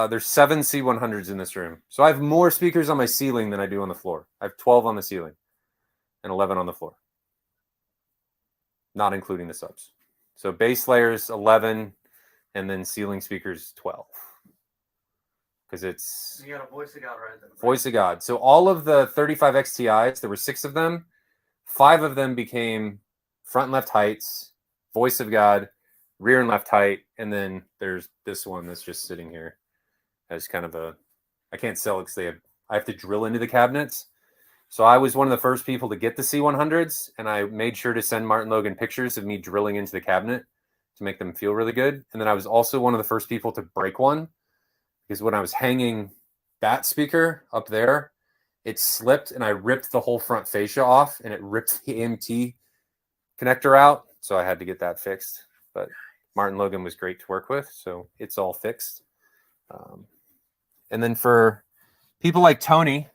There's 7 C100s in this room. So I have more speakers on my ceiling than I do on the floor. I have 12 on the ceiling and 11 on the floor, not including the subs. So bass layers 11, and then ceiling speakers 12. Because it's You got a voice of God right there. voice of God. So all of the 35 XTIs, there were 6 of them. 5 of them became front and left heights, voice of God, rear and left height, and then there's this one that's just sitting here as kind of a, I can't sell it because I have to drill into the cabinets. So I was one of the first people to get the C100s, and I made sure to send MartinLogan pictures of me drilling into the cabinet to make them feel really good. And then I was also one of the first people to break one, because when I was hanging that speaker up there, it slipped and I ripped the whole front fascia off, and it ripped the AMT connector out. So I had to get that fixed. But MartinLogan was great to work with, so it's all fixed. And then for people like Tony,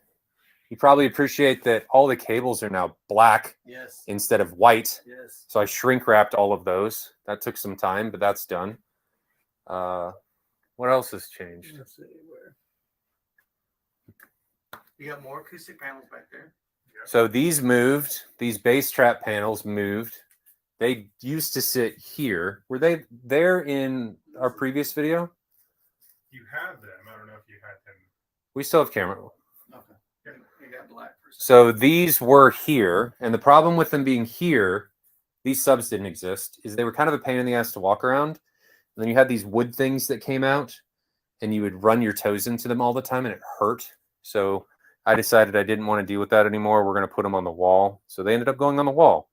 you probably appreciate that all the cables are now black instead of white. Yes. So I shrink wrapped all of those. That took some time, but that's done. What else has changed? Let's see where. You got more acoustic panels back there. So these moved. These bass trap panels moved. They used to sit here. Were they there in our previous video? You have them. I don't know if you had them. We still have camera. Okay. You got black for a second. So these were here, and the problem with them being here, these subs didn't exist, is they were kind of a pain in the ass to walk around. And then you had these wood things that came out, and you would run your toes into them all the time, and it hurt. So I decided I didn't want to deal with that anymore. We're going to put them on the wall. So they ended up going on the wall.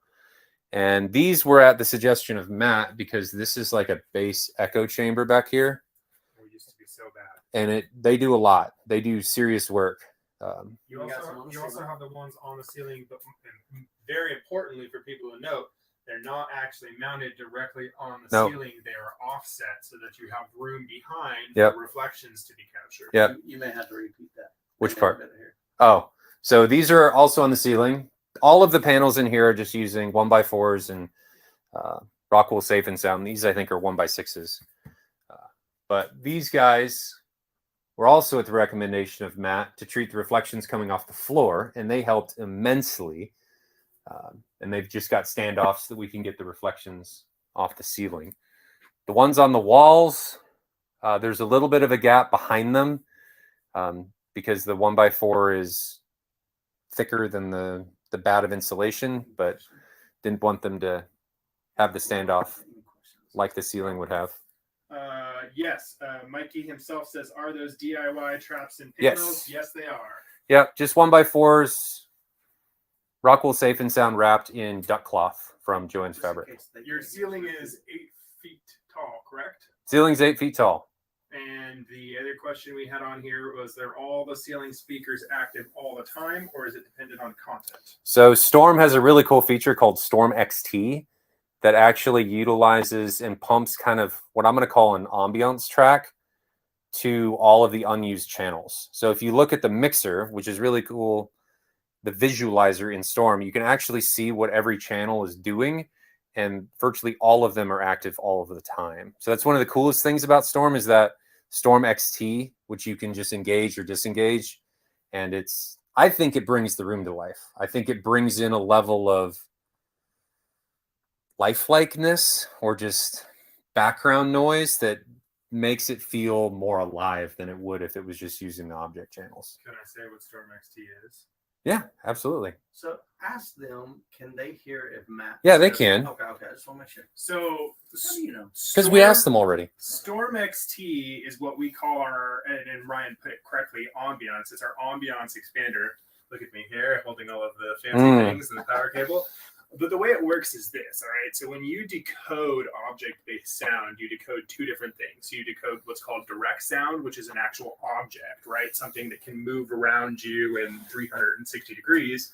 And these were at the suggestion of Matt, because this is like a bass echo chamber back here. It used to be so bad. And they do a lot. They do serious work. You also have the ones on the ceiling, but very importantly for people to note, they're not actually mounted directly on the ceiling. They are offset so that you have room behind for reflections to be captured. Yep. You may have to repeat that. Which part? Oh, so these are also on the ceiling. All of the panels in here are just using 1x4s and Rockwell Safe and Sound. These, I think, are 1x6s. But these guys were also at the recommendation of Matt to treat the reflections coming off the floor, and they helped immensely. And they've just got standoffs that we can get the reflections off the ceiling. The ones on the walls, there's a little bit of a gap behind them because the 1x4 is thicker than the bat of insulation, but didn't want them to have the standoff like the ceiling would have. Yes. Mikey himself says, are those DIY traps and panels? Yes. Yes, they are. Yeah, just 1x4s, Rockwell Safe and Sound wrapped in duck cloth from Joann's Fabric. Your ceiling is 8 feet tall, correct? Ceiling's 8 feet tall. And the other question we had on here was, they're all the ceiling speakers active all the time, or is it dependent on content? So Storm has a really cool feature called Storm XT that actually utilizes and pumps kind of what I'm going to call an ambiance track to all of the unused channels. So if you look at the mixer, which is really cool, the visualizer in Storm, you can actually see what every channel is doing, and virtually all of them are active all of the time. So that's one of the coolest things about Storm, is that Storm XT, which you can just engage or disengage, and I think it brings the room to life. I think it brings in a level of lifelikeness or just background noise that makes it feel more alive than it would if it was just using the object channels. Can I say what Storm XT is? Yeah, absolutely. So ask them, can they hear if Matt? Yeah, they can. Okay, I just want to make sure. So, How do you know? Because we asked them already. Storm XT is what we call our, and Ryan put it correctly, ambiance. It's our ambiance expander. Look at me here, holding all of the fancy things and the power cable. But the way it works is this, all right? So when you decode object-based sound, you decode two different things. You decode what's called direct sound, which is an actual object, right? Something that can move around you in 360 degrees.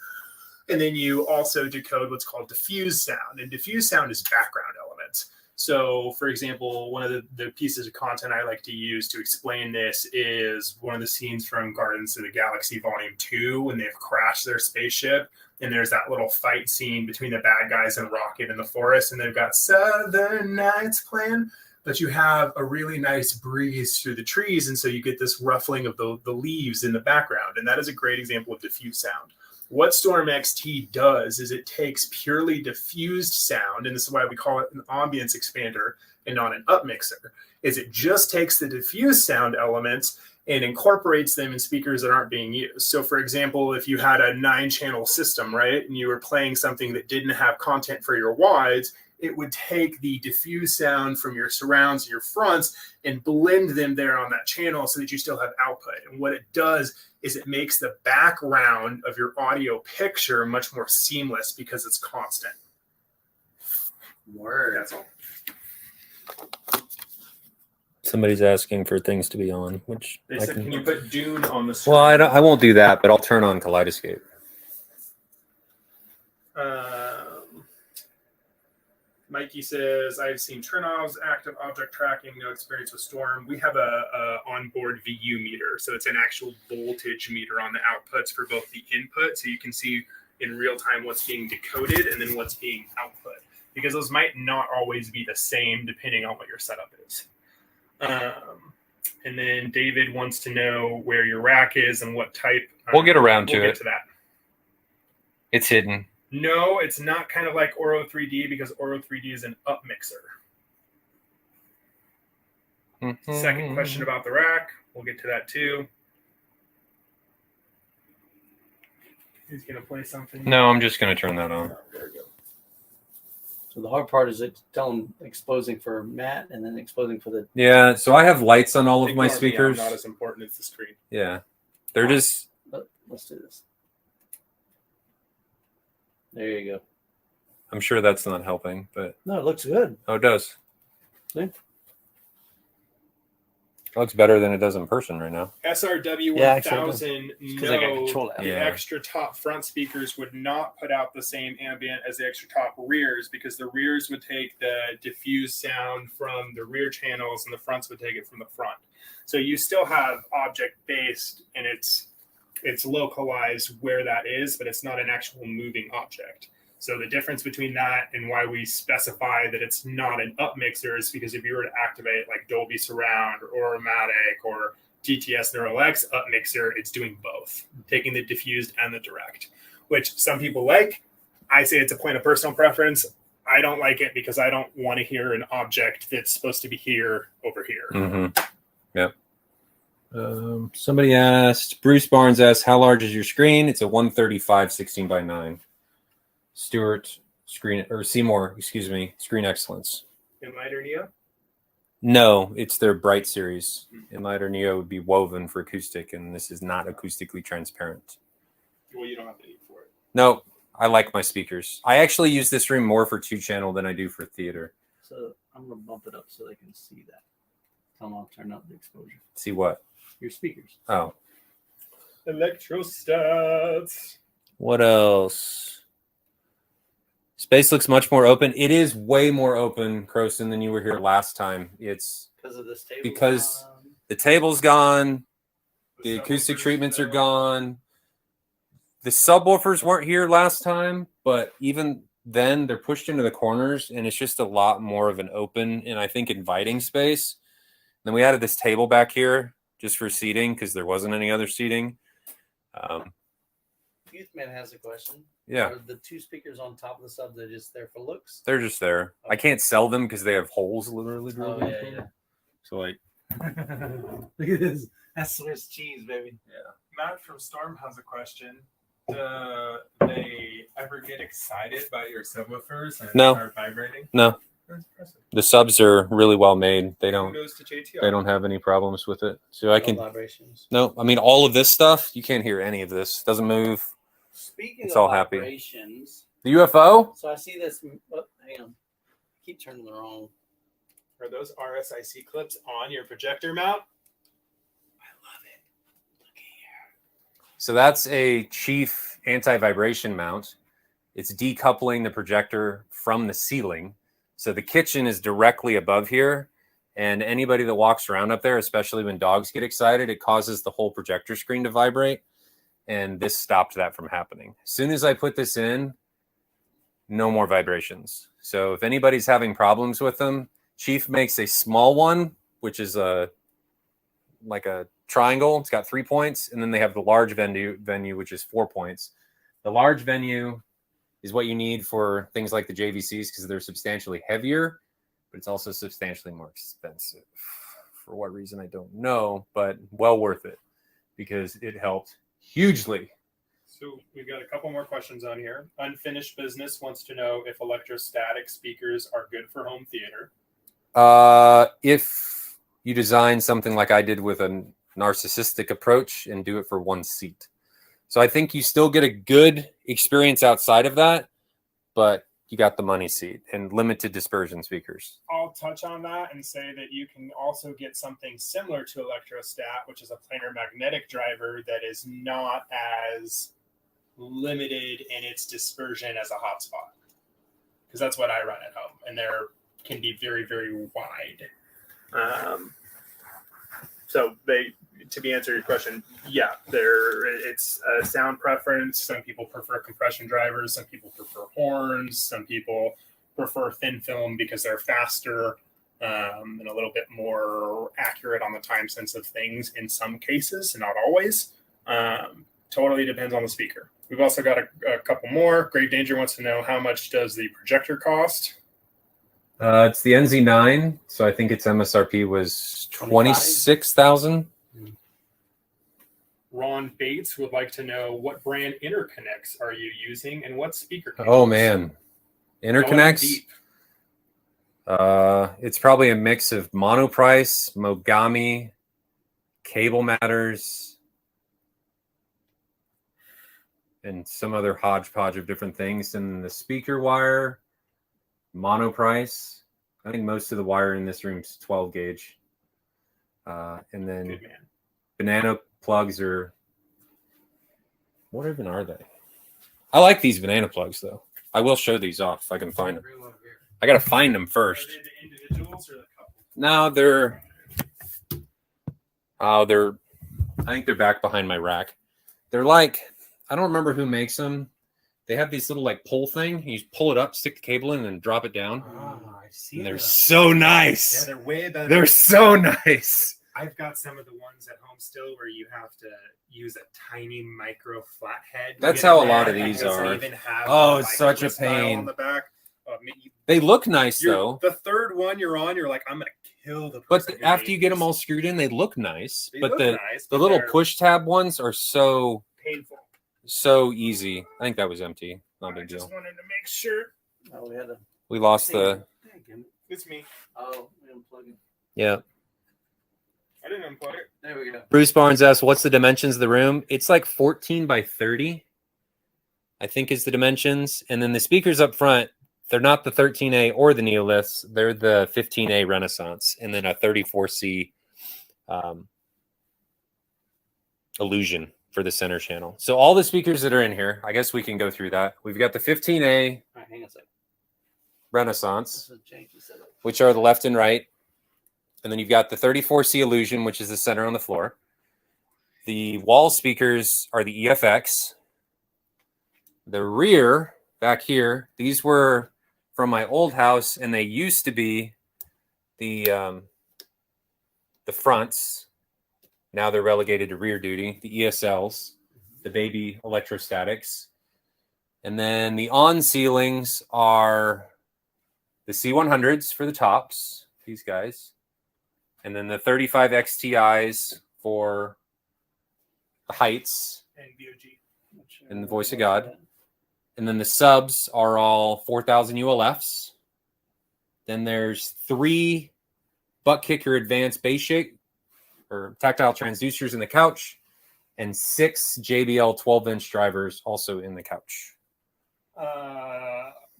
And then you also decode what's called diffuse sound. And diffuse sound is background elements. So, for example, one of the pieces of content I like to use to explain this is one of the scenes from Guardians of the Galaxy Volume 2 when they've crashed their spaceship. And there's that little fight scene between the bad guys and Rocket in the forest. And they've got Southern Nights playing. But you have a really nice breeze through the trees. And so you get this ruffling of the leaves in the background. And that is a great example of diffuse sound. What Storm XT does is it takes purely diffused sound, and this is why we call it an ambience expander and not an upmixer, is it just takes the diffused sound elements and incorporates them in speakers that aren't being used. So for example, if you had a 9-channel system, right, and you were playing something that didn't have content for your wides, it would take the diffused sound from your surrounds and your fronts and blend them there on that channel so that you still have output. And what it does is it makes the background of your audio picture much more seamless because it's constant. Word. That's all. Somebody's asking for things to be on, which They said, can you put Dune on the screen? Well, I won't do that, but I'll turn on Kaleidoscape. Mikey says, I've seen turn-offs, active object tracking, no experience with Storm. We have a onboard VU meter, so it's an actual voltage meter on the outputs for both the input, so you can see in real time what's being decoded and then what's being output, because those might not always be the same depending on what your setup is. And then David wants to know where your rack is and what type. We'll get around to we'll it. Get to that. It's hidden. No, it's not kind of like Oro 3D because Oro 3D is an up mixer. Second question about the rack. We'll get to that too. He's going to play something. No, I'm just going to turn that on. Oh, there we go. So the hard part is exposing for Matt and then exposing for the. Yeah, so I have lights on all of my Ignore me, speakers. I'm not as important as the screen. Yeah, they're just. Let's do this. There you go. I'm sure that's not helping, but No, it looks good. oh, it does. Yeah. It looks better than it does in person right now. SRW Yeah, actually, 1000, because I got no, control out. the Yeah. extra top front speakers would not put out the same ambient as the extra top rears because the rears would take the diffused sound from the rear channels and the fronts would take it from the front. So you still have object-based and it's localized where that is, but it's not an actual moving object. So the difference between that and why we specify that it's not an up mixer is because if you were to activate like Dolby Surround or Automatic or DTS Neural X up mixer, it's doing both, taking the diffused and the direct, which some people like. I say it's a point of personal preference. I don't like it because I don't want to hear an object that's supposed to be here over here. Mm-hmm. Yep. Somebody asked, Bruce Barnes asked, how large is your screen? It's a 135 16:9. Stuart, Seymour, excuse me, Screen Excellence. Enlighter Neo? No, it's their Bright series. Enlighter Neo would be woven for acoustic, and this is not acoustically transparent. Well, you don't have to eat for it. No, I like my speakers. I actually use this room more for 2-channel than I do for theater. So I'm gonna bump it up so they can see that. Tell them I'll turn up the exposure. See what? Your speakers. Oh. Electrostats. What else? Space looks much more open. It is way more open, Croson, than you were here last time. It's Because of this table. because the table's gone. The acoustic treatments are gone. The subwoofers weren't here last time, but even then they're pushed into the corners and it's just a lot more of an open and I think inviting space. Then we added this table back here just for seating because there wasn't any other seating. Youthman has a question. Yeah. Are the two speakers on top of the sub, they're just there for looks? They're just there. I can't sell them because they have holes literally drilled Oh, into yeah, them. So like, Look at this. That's Swiss cheese, baby. Matt from Storm has a question. Do they ever get excited by your subwoofers and No. start vibrating? No. That's impressive. the subs are really well made. They don't Kudos to JTR. they don't have any problems with it. So I No can vibrations. no, I mean all of this stuff, you can't hear any of this. Doesn't move. Speaking It's of all happy. vibrations, The UFO? so I see this. Oh, hang on. I keep turning the wrong. Are those RSIC clips on your projector mount? I love it. Look here. So that's a Chief anti-vibration mount. It's decoupling the projector from the ceiling. So the kitchen is directly above here. And anybody that walks around up there, especially when dogs get excited, it causes the whole projector screen to vibrate. And this stopped that from happening. As soon as I put this in, no more vibrations. So if anybody's having problems with them, Chief makes a small one, which is like a triangle. It's got 3 points. And then they have the large venue, which is 4 points. The large venue is what you need for things like the JVCs because they're substantially heavier, but it's also substantially more expensive. For what reason, I don't know, but well worth it because it helped hugely. So we've got a couple more questions on here. Unfinished Business wants to know if electrostatic speakers are good for home theater. If you design something like I did with a narcissistic approach and do it for one seat. So I think you still get a good experience outside of that, but you got the money seat and limited dispersion speakers. I'll touch on that and say that you can also get something similar to electrostat, which is a planar magnetic driver that is not as limited in its dispersion as a hotspot. Because that's what I run at home, and there can be very, very wide. So to answer your question, yeah, it's a sound preference. Some people prefer compression drivers. Some people prefer horns. Some people prefer thin film because they're faster and a little bit more accurate on the time sense of things in some cases, not always. Totally depends on the speaker. We've also got a couple more. Grave Danger wants to know how much does the projector cost? It's the NZ9, so I think its MSRP was 26,000. Ron Bates would like to know what brand interconnects are you using and what speaker cables? Oh man, interconnects. It's probably a mix of Monoprice, Mogami, Cable Matters, and some other hodgepodge of different things. And the speaker wire, Monoprice. I think most of the wire in this room is 12 gauge. And then Good man. banana plugs are, what even are they? I like these banana plugs though. I will show these off if I can find them. I gotta find them first. Are they the individuals or the couple? No, I think they're back behind my rack. They're like, I don't remember who makes them. They have these little like pull thing. You just pull it up, stick the cable in, and drop it down. Oh, I've seen And they're those. so Yeah, nice. they're way better. They're so nice. I've got some of the ones at home still where you have to use a tiny micro flathead. That's to get how in a lot there. of these It doesn't are. even have Oh, the it's such a micro style pain. on the back. They look nice though. The third one you're on, you're like, I'm gonna kill the But person. who after made you get them this. all screwed in, they look nice. They But look the nice, the but little they're push tab ones are so painful. easy. I think that was empty. Not a I big just deal. wanted to make sure. Oh, we had a. We lost the. It's me. Oh, we unplugged it. Yeah. I didn't unplug it. There we go. Bruce Barnes asked, what's the dimensions of the room? It's like 14 by 30, I think is the dimensions. And then the speakers up front, they're not the 13A or the Neoliths. They're the 15A Renaissance. And then a 34C Illusion for the center channel. So all the speakers that are in here, I guess we can go through that. We've got the 15A All right, hang on a second. Renaissance, This is change the setup. which are the left and right. And then you've got the 34C Illusion, which is the center on the floor. The wall speakers are the EFX. The rear, back here, these were from my old house, and they used to be the fronts. Now they're relegated to rear duty, the ESLs, the baby electrostatics. And then the on ceilings are the C100s for the tops, these guys. And then the 35 XTIs for the heights And VOG. and the voice of God. And then the subs are all 4,000 ULFs. Then there's 3 butt kicker advanced bass shake or tactile transducers in the couch, and 6 JBL 12-inch drivers also in the couch.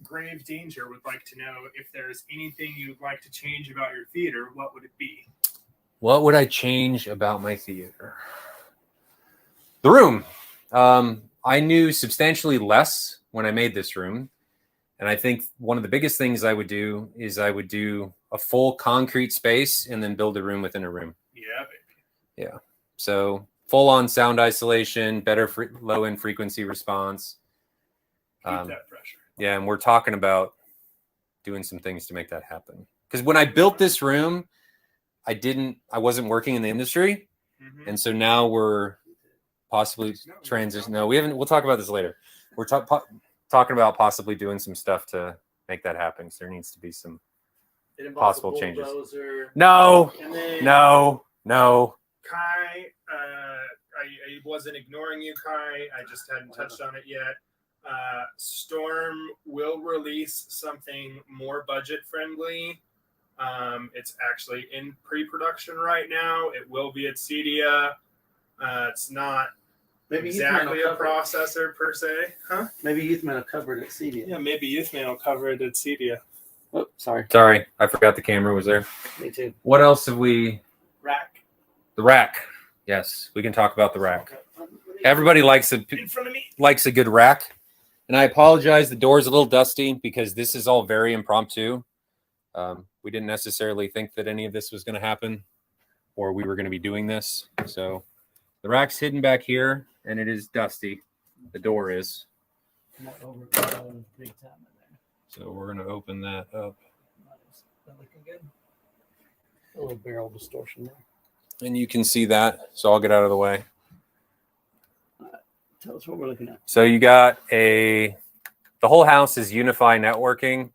Grave Danger would like to know if there's anything you'd like to change about your theater, what would it be? What would I change about my theater? The room. I knew substantially less when I made this room. And I think one of the biggest things I would do is I would do a full concrete space and then build a room within a room. Yeah, baby. Yeah. So full on sound isolation, better low end frequency response. Keep that pressure. Yeah. And we're talking about doing some things to make that happen. Because when I built this room, I wasn't working in the industry. Mhm. And so now we're possibly transition. No, we haven't. We'll talk about this later. We're talking about possibly doing some stuff to make that happen. So there needs to be some It involves possible a changes. bulldozer, No, and then no. Kai, I wasn't ignoring you, Kai. I just hadn't touched on it yet. Storm will release something more budget friendly. It's actually in pre-production right now. It will be at Cedia. It's not maybe exactly a Youthman will cover it. processor per se, huh? Maybe Youthman will cover it at CDA. Yeah, maybe Youthman will cover it at Cedia. Oh, sorry. Sorry, I forgot the camera was there. Me too. What else have we? Rack The rack. Yes, we can talk about the rack. Everybody likes in front of me. a good rack. And I apologize, the door's a little dusty because this is all very impromptu. We didn't necessarily think that any of this was going to happen or we were going to be doing this. So the rack's hidden back here and it is dusty. The door is. Not overflowing big time in there. So we're going to open that up. Nice. That looking good. A little barrel distortion there. And you can see that. So I'll get out of the way. Tell us what we're looking at. So you got the whole house is Unify networking.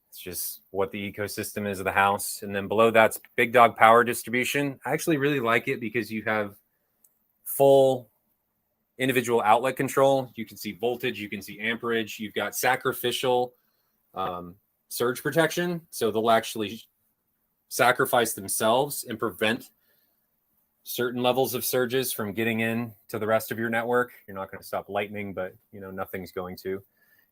It's just what the ecosystem is of the house. And then below that's Big Dog power distribution. I actually really like it because you have full individual outlet control. You can see voltage, you can see amperage. You've got sacrificial surge protection. So they'll actually sacrifice themselves and prevent certain levels of surges from getting in to the rest of your network. You're not going to stop lightning, but nothing's going to.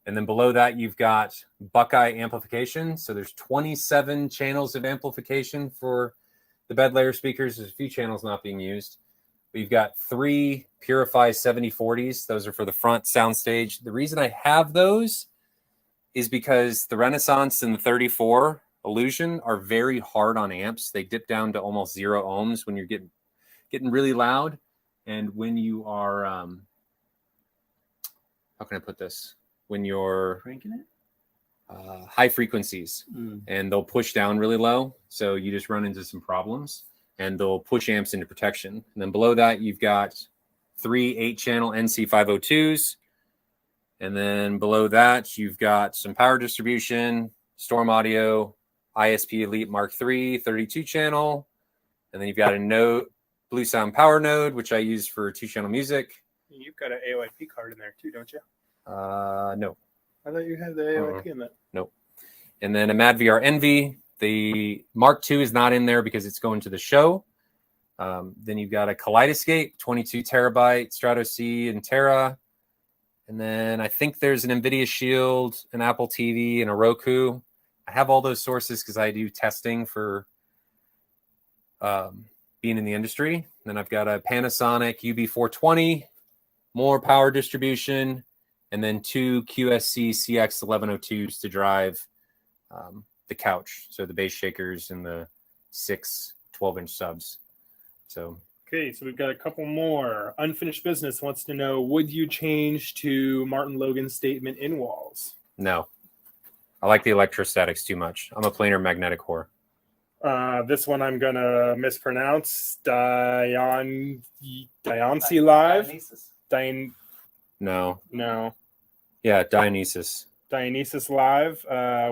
And then below that, you've got Buckeye amplification. So there's 27 channels of amplification for the bed layer speakers. There's a few channels not being used. We've got 3 Purify 7040s. Those are for the front soundstage. The reason I have those is because the Renaissance and the 34 Illusion are very hard on amps. They dip down to almost 0 ohms when you're getting really loud. And when you are, how can I put this? When you're Cranking it? high frequencies and they'll push down really low. So you just run into some problems and they'll push amps into protection. And then below that, you've got 3 8-channel NC502s. And then below that, you've got some power distribution, Storm Audio, ISP Elite Mark III, 32-channel. And then you've got a node, Blue Sound Power Node, which I use for 2-channel music. You've got an AOIP card in there too, don't you? No. I thought you had the AOIP in that. Nope. And then a MadVR Envy, The Mark II is not in there because it's going to the show. Then you've got a Kaleidoscape, 22 terabyte, Strato C and Terra. And then I think there's an NVIDIA Shield, an Apple TV, and a Roku. I have all those sources because I do testing for being in the industry. Then I've got a Panasonic UB420, more power distribution, and then 2 QSC CX1102s to drive the couch. So the bass shakers and the 6 12-inch subs. So Okay, so we've got a couple more. Unfinished Business wants to know, would you change to Martin Logan's statement in walls? no. I like the electrostatics too much. I'm a planar magnetic whore. This one I'm going to mispronounce. Dionysi Live? Dionysus. No. Yeah, Dionysus. Dionysus Live.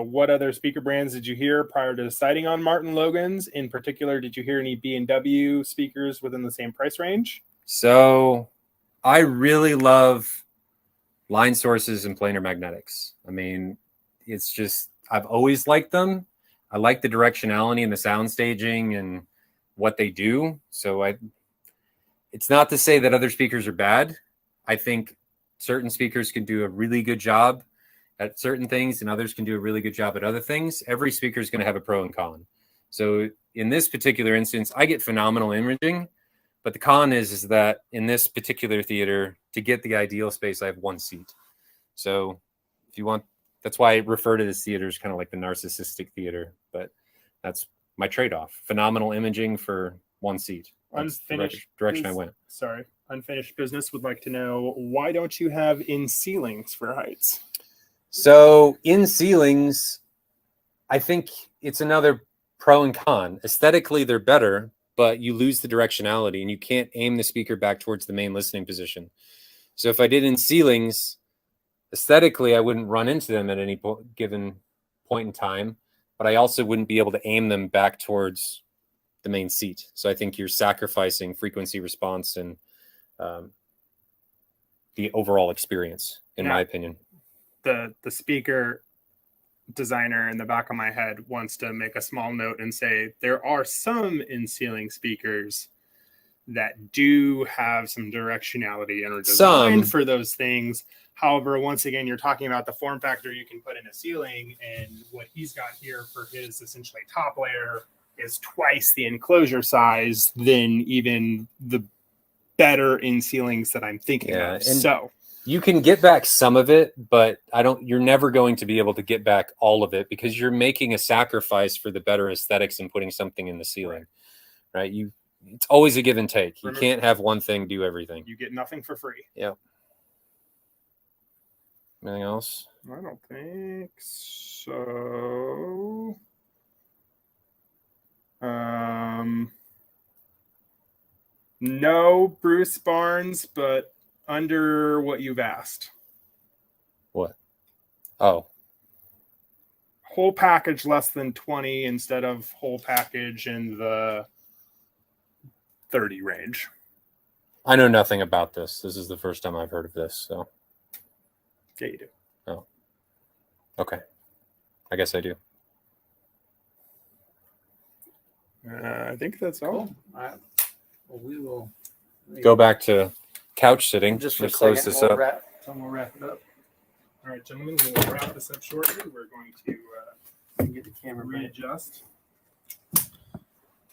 What other speaker brands did you hear prior to deciding on Martin Logan's? In particular, did you hear any B&W speakers within the same price range? So I really love line sources and planar magnetics. I mean, it's just, I've always liked them. I like the directionality and the sound staging and what they do. So it's not to say that other speakers are bad. I think certain speakers can do a really good job at certain things and others can do a really good job at other things. Every speaker is going to have a pro and con. So in this particular instance, I get phenomenal imaging, but the con is that in this particular theater, to get the ideal space, I have one seat. So if you want, that's why I refer to this theater as kind of like the narcissistic theater, but that's my trade-off. Phenomenal imaging for one seat. That's the direction I went. Sorry. Unfinished Business would like to know, why don't you have in ceilings for heights? So in ceilings, I think it's another pro and con. Aesthetically, they're better, but you lose the directionality and you can't aim the speaker back towards the main listening position. So if I did in ceilings, aesthetically, I wouldn't run into them at any given point in time, but I also wouldn't be able to aim them back towards the main seat. So I think you're sacrificing frequency response and the overall experience, in my opinion. The speaker designer in the back of my head wants to make a small note and say there are some in-ceiling speakers that do have some directionality and are designed for those things. However, once again, you're talking about the form factor you can put in a ceiling, and what he's got here for his essentially top layer is twice the enclosure size than even the better in ceilings that I'm thinking of. And so you can get back some of it, but you're never going to be able to get back all of it because you're making a sacrifice for the better aesthetics and putting something in the ceiling, right? It's always a give and take. You can't have one thing do everything. You get nothing for free. Yep. Anything else? I don't think so. No, Bruce Barnes, but under what you've asked. What? Oh. Whole package less than 20 instead of whole package in the 30 range. I know nothing about this. This is the first time I've heard of this, so. Yeah, you do. Oh. Okay. I guess I do. I think that's all. Cool. All right. Well, we will Go back to couch sitting. just for a close second. this We'll up. we'll wrap it up. All right, gentlemen, we'll wrap this up shortly. We're going to Get the camera ready. readjust.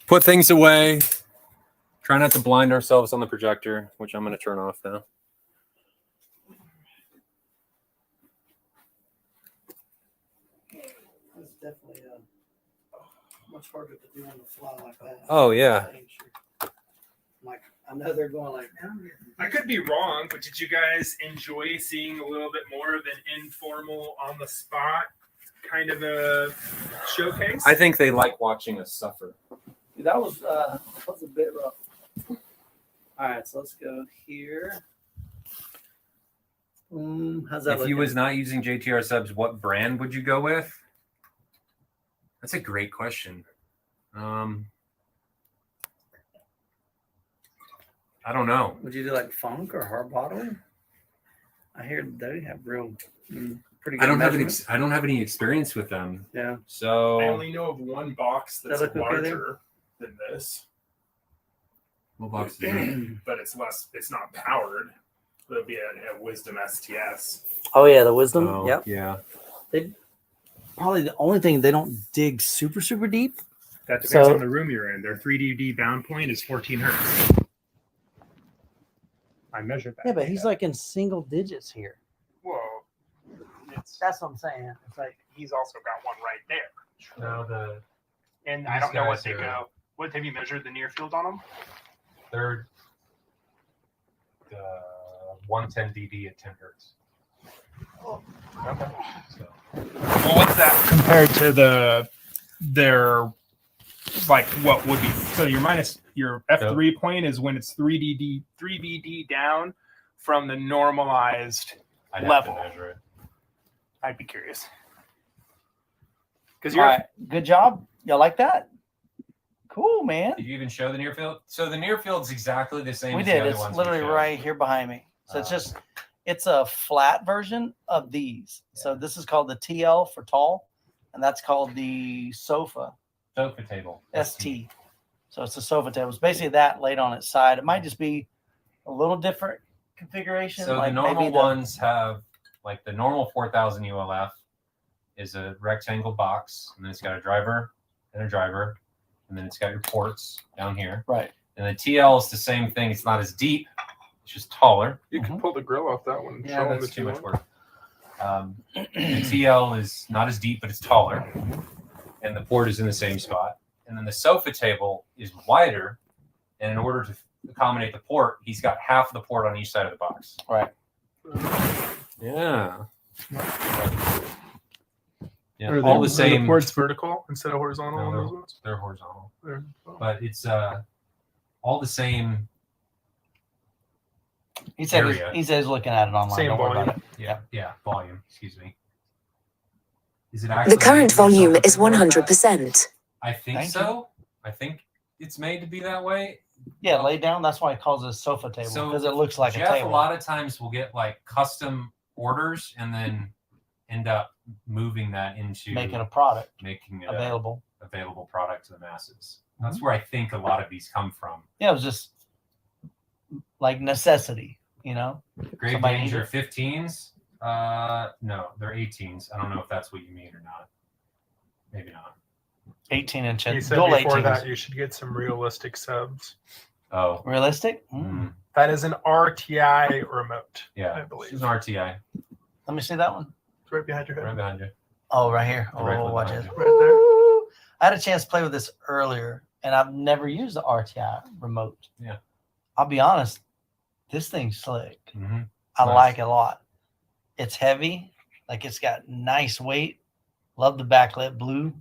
Put things away. Try not to blind ourselves on the projector, which I'm going to turn off now. It's definitely much harder to do on the fly like that. Oh, yeah. Like, I know they're going like, I could be wrong, but did you guys enjoy seeing a little bit more of an informal, on the spot kind of a showcase? I think they like watching us suffer. that was a bit rough. All right, so let's go here. How's that If you looking? was not using JTR subs, what brand would you go with? That's a great question. I don't know. Would you do like funk or hard bottom? I hear they have real. pretty good. I don't have measurement. I don't have any experience with them. Yeah. So I only know of one box that's Does that look okay there? larger than this, what box is it? but it's less. It's not powered. It'll be a Wisdom STS. Oh yeah, the wisdom. Oh, Yep. yeah. Probably the only thing they don't dig super deep. That depends So- on the room you're in. Their 3DD bound point is 14 hertz. I measured that. Yeah, but he's like in single digits here. Whoa. It's, That's what I'm saying. It's like he's also got one right there. No, the And These I don't know what guys they are- go. What have you measured the near field on them? third 110 dB at 10 hertz. Okay. So Well, what's that compared to their like what would be so your F3 point is when it's 3BD down from the normalized I'd level. have to measure it. I'd be curious. Because all you're right, good job. Y'all like that? Cool, man. Did you even show the near field? So the near field's exactly the same We as did. the other It's ones. we literally showed. right here behind me. So it's a flat version of these. So this is called the TL for tall, and that's called the sofa Sofa table. ST. So it's a sofa table. It's basically that laid on its side. It might just be a little different configuration. So like the normal maybe ones have like the normal 4000 ULF is a rectangle box, and then it's got a driver, and then it's got your ports down here. right. And the TL is the same thing. It's not as deep. It's just taller. you can pull the grill off that one. And show them that's if too you much want. work. The TL is not as deep, but it's taller, and the port is in the same spot. And then the sofa table is wider, and in order to accommodate the port, he's got half the port on each side of the box. Right. Yeah. Yeah, Are all they- the same. Are the ports vertical instead of horizontal on No, those ones? they're horizontal, They're- but it's all the same. He said Area. he says looking at it online. Same Don't worry volume. about it. Yeah, volume. Excuse me. Is it actually The current made to be volume is something like that? 100%. I think Thank so. I think it's made to be that way. Yeah, lay down. That's why it calls it a sofa table So, because it looks like Jeff, a table. a lot of times will get like custom orders and then end up moving that into Making a product making it available. a available product to the masses. That's where I think a lot of these come from. Yeah, it was just like necessity, you know. Grave Somebody Danger needed 15s. No, they're 18s. I don't know if that's what you mean or not. Maybe not. 18-inch You and said dual before 18s. that you should get some realistic subs. Oh, Realistic? That is an RTI remote. yeah. I believe. It's an RTI. Let me see that one. It's right behind your head. Right behind you. Oh, right here. Oh, Directly watch behind it. you. Right there. Woo! I had a chance to play with this earlier, and I've never used the RTI remote. Yeah. I'll be honest, this thing's slick. Mm-hmm. I Nice. like it a lot. It's heavy, like it's got nice weight. Love the backlit blue.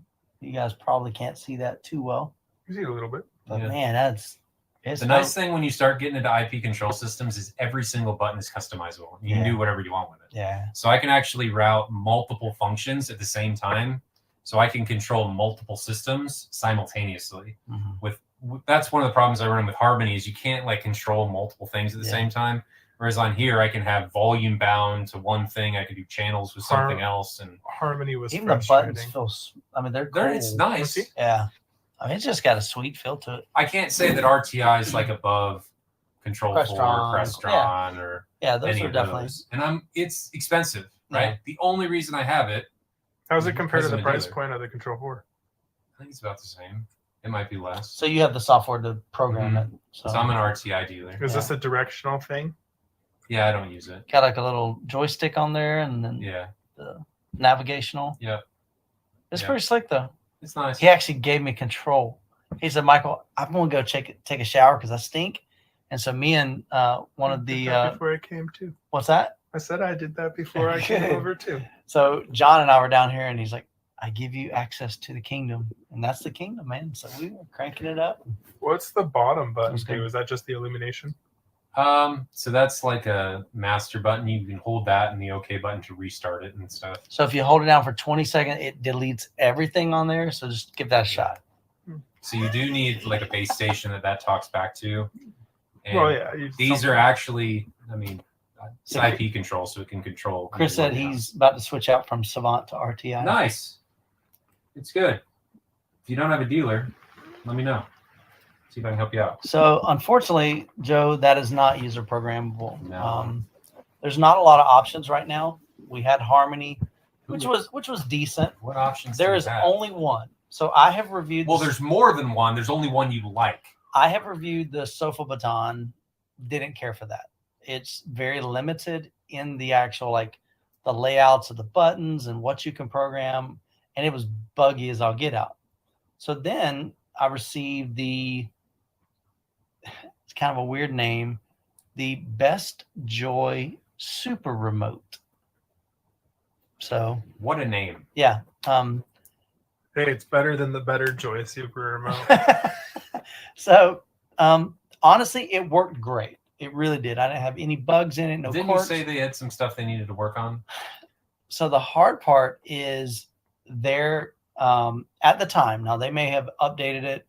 You guys probably can't see that too well, You see a little bit. but Yeah. man, it's The nice thing when you start getting into IP control systems is every single button is customizable. You can Yeah. do whatever you want with it. Yeah, So I can actually route multiple functions at the same time. So I can control multiple systems simultaneously. That's one of the problems I run with Harmony is you can't like control multiple things at the Yeah. same time. Whereas on here, I can have volume bound to one thing. I can do channels with something else, and Harmony was even the frustrating. buttons feel. I mean, they're it's cool. nice. See? Yeah, I mean, it's just got a sweet feel to it. I can't say that RTI is like above Control 4, Crestron, Crestron, or Yeah, those any are of definitely. those. And it's expensive, right? Yeah. The only reason I have it, How's it compared to Because the of the price dealer. point of the Control 4? I think it's about the same. It might be less. So you have the software to program it. So, So I'm an RTI dealer. Is this a directional thing? Yeah, I don't use it. got like a little joystick on there, and then Yeah, the navigational. Yep. It's Yep. pretty slick though. it's nice. He actually gave me control. He said, "Michael, I'm gonna go take a shower because I stink." And so me and one of I did the that before I came too. what's that? I said I did that before I came Good. over too. So John and I were down here, and he's like, "I give you access to the kingdom," and that's the kingdom, man. So we were cranking it up. What's the bottom button That's good. do? Is that just the illumination? So that's like a master button. You can hold that and the OK button to restart it and stuff. So if you hold it down for 20 seconds, it deletes everything on there. So just give that a shot. So you do need like a base station that talks back to. And Well, yeah. these are actually, I mean, It's IP control, so it can control. Chris said he's about to switch out from Savant to RTI. Nice. It's good. If you don't have a dealer, let me know. See if I can help you out. So unfortunately, Joe, that is not user programmable. No. There's not a lot of options right now. We had Harmony, which was decent. What options? There do you is have? only one. So I have reviewed. Well, there's more than one. There's only one you like. I have reviewed the Sofa Baton. Didn't care for that. It's very limited in the actual like the layouts of the buttons and what you can program, and it was buggy as all get out. So then I received it's kind of a weird name, the Best Joy Super Remote. So What a name. yeah. Hey, it's better than the Better Joy Super Remote. So honestly, it worked great. It really did. I didn't have any bugs in it. No Didn't corks. you say they had some stuff they needed to work on? So the hard part is they're at the time, now they may have updated it,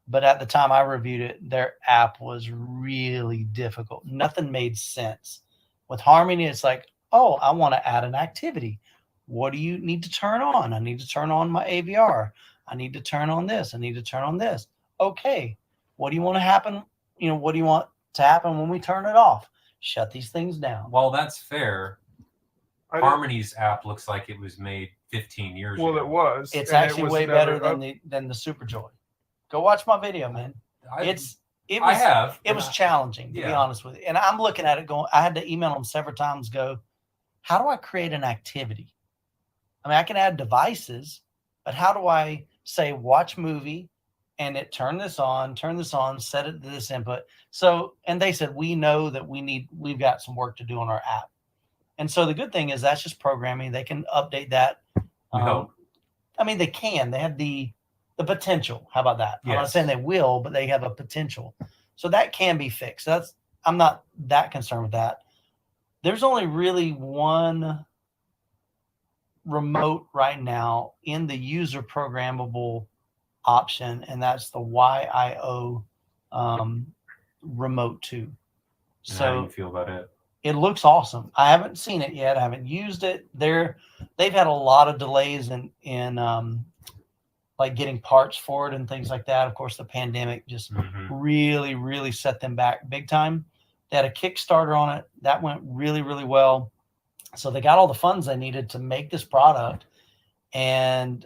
but at the time I reviewed it, their app was really difficult. Nothing made sense. With Harmony, it's like, oh, I want to add an activity. What do you need to turn on? I need to turn on my AVR. I need to turn on this. I need to turn on this. Okay. What do you want to happen? What do you want to happen when we turn it off? Shut these things down. Well, that's fair. Harmony's app looks like it was made 15 years ago. Well, it was. It's and actually it was way never better than the Super Joy. Go watch my video, man. It was challenging, to be honest with you. And I'm looking at it going, I had to email them several times, go, how do I create an activity? I mean, I can add devices, but how do I say watch movie and it turn this on, set it to this input? So, and they said, we know that we've got some work to do on our app. And so the good thing is that's just programming. They can update that. I mean, they can. They have the potential. How about that? Yes. I'm not saying they will, but they have a potential. So that can be fixed. I'm not that concerned with that. There's only really one remote right now in the user programmable option, and that's the YIO Remote 2. So how do you feel about it? It looks awesome. I haven't seen it yet. I haven't used it. They've had a lot of delays in like getting parts for it and things like that. Of course, the pandemic just really, really set them back big time. They had a Kickstarter on it. That went really, really well. So they got all the funds they needed to make this product. And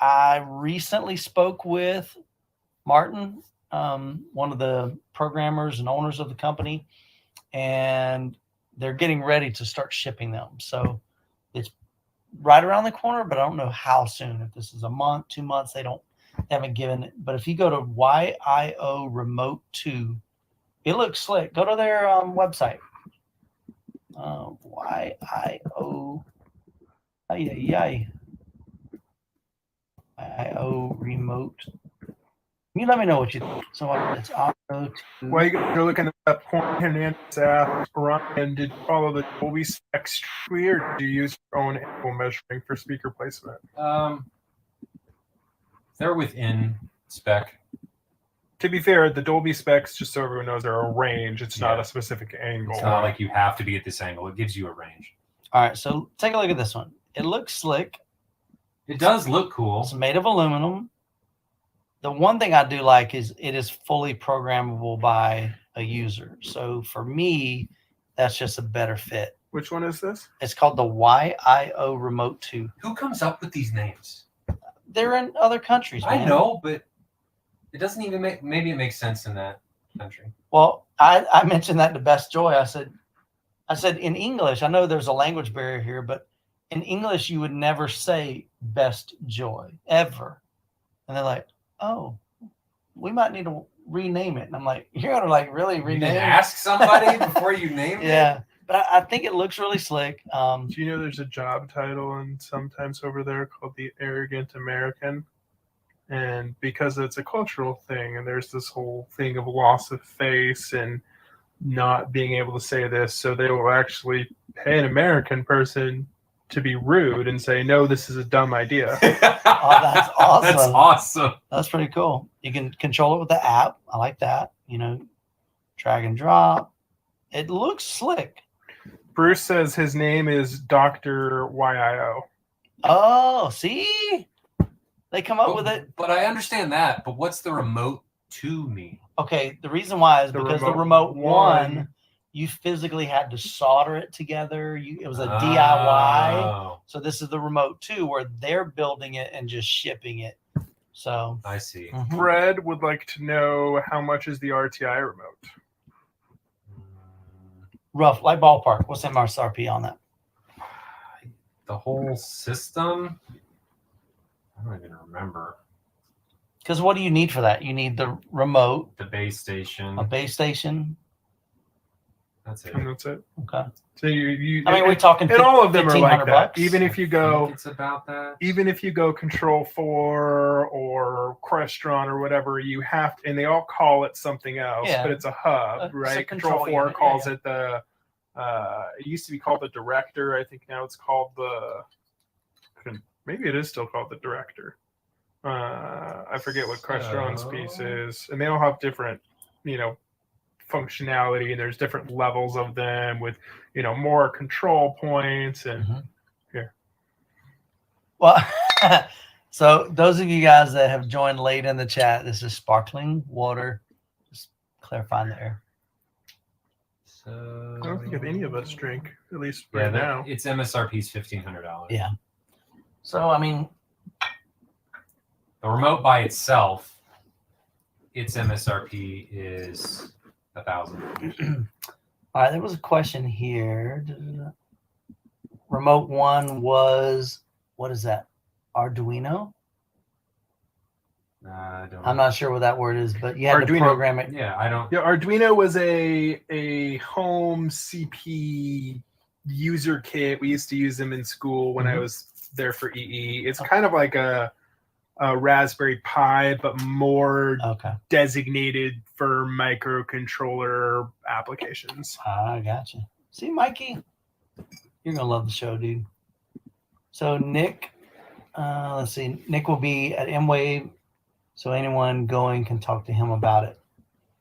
I recently spoke with Martin, one of the programmers and owners of the company, and they're getting ready to start shipping them. So it's right around the corner, but I don't know how soon. If this is a month, 2 months, they haven't given it. But if you go to YIO Remote 2, it looks slick. Go to their website. YIO. YIO Remote. You let me know what you think. So it's auto to. Well, you're looking at that point Hernandez app, Ryan, did you follow the Dolby specs tree, or do you use your own angle measuring for speaker placement? They're within spec. To be fair, the Dolby specs, just so everyone knows, are a range. It's not a specific angle. It's not like you have to be at this angle. It gives you a range. All right, so take a look at this one. It looks slick. It does look cool. It's made of aluminum. The one thing I do like is it is fully programmable by a user. So for me, that's just a better fit. Which one is this? It's called the YIO Remote 2. Who comes up with these names? They're in other countries, man. I know, but it doesn't even maybe it makes sense in that country. Well, I mentioned that to Best Joy. I said in English, I know there's a language barrier here, but in English, you would never say Best Joy ever. And they're like, oh, we might need to rename it. And I'm like, you're going to like really rename it? Ask somebody before you name it? Yeah. But I think it looks really slick. Do you know there's a job title and sometimes over there called the Arrogant American? And because it's a cultural thing, and there's this whole thing of loss of face and not being able to say this, so they will actually pay an American person to be rude and say, no, this is a dumb idea. Oh, that's awesome. That's awesome. That's pretty cool. You can control it with the app. I like that. Drag and drop. It looks slick. Bruce says his name is Dr. YIO. Oh, see? They come up with it. But I understand that. But what's the remote to mean? Okay, the reason why is The because the remote remote one- one, you physically had to solder it together. It was a DIY. Oh, So this is the remote 2 where they're building it and just shipping it. So I see. Fred would like to know how much is the RTI remote? rough, like ballpark. What's MSRP on that? The whole system? I don't even remember. Because what do you need for that? You need the remote, The base station. a base station. That's it. And that's it. Okay. So you I mean, we're talking. and all of them are like 1,500 that. bucks. Even if you I go, think it's about that. even if you go Control 4 or Crestron or whatever, you have to, and they all call it something else, Yeah. but it's a hub, It's a right? control Control 4 unit, calls yeah. it the. It used to be called the director. I think now it's called the. Maybe it is still called the director. I forget what Crestron's piece is, and they all have different, functionality, and there's different levels of them with, more control points and. Mhm. Well, so those of you guys that have joined late in the chat, this is sparkling water. Just clarifying the air. So I don't think if any of us drink, at least yeah, right now. its MSRP is $1,500. Yeah. So I mean, The remote by itself, its MSRP is $1,000. all right, there was a question here. Remote 1 was, what is that? Arduino? I don't I'm know. not sure what that word is, but you had to Arduino. program it. Yeah, I don't. Yeah, Arduino was a home CP user kit. We used to use them in school when I was there for EE. It's kind of like a Raspberry Pi, but more Okay. designated for microcontroller applications. I gotcha. See, Mikey, you're gonna love the show, dude. So Nick, let's see. Nick will be at MWAVE, so anyone going can talk to him about it.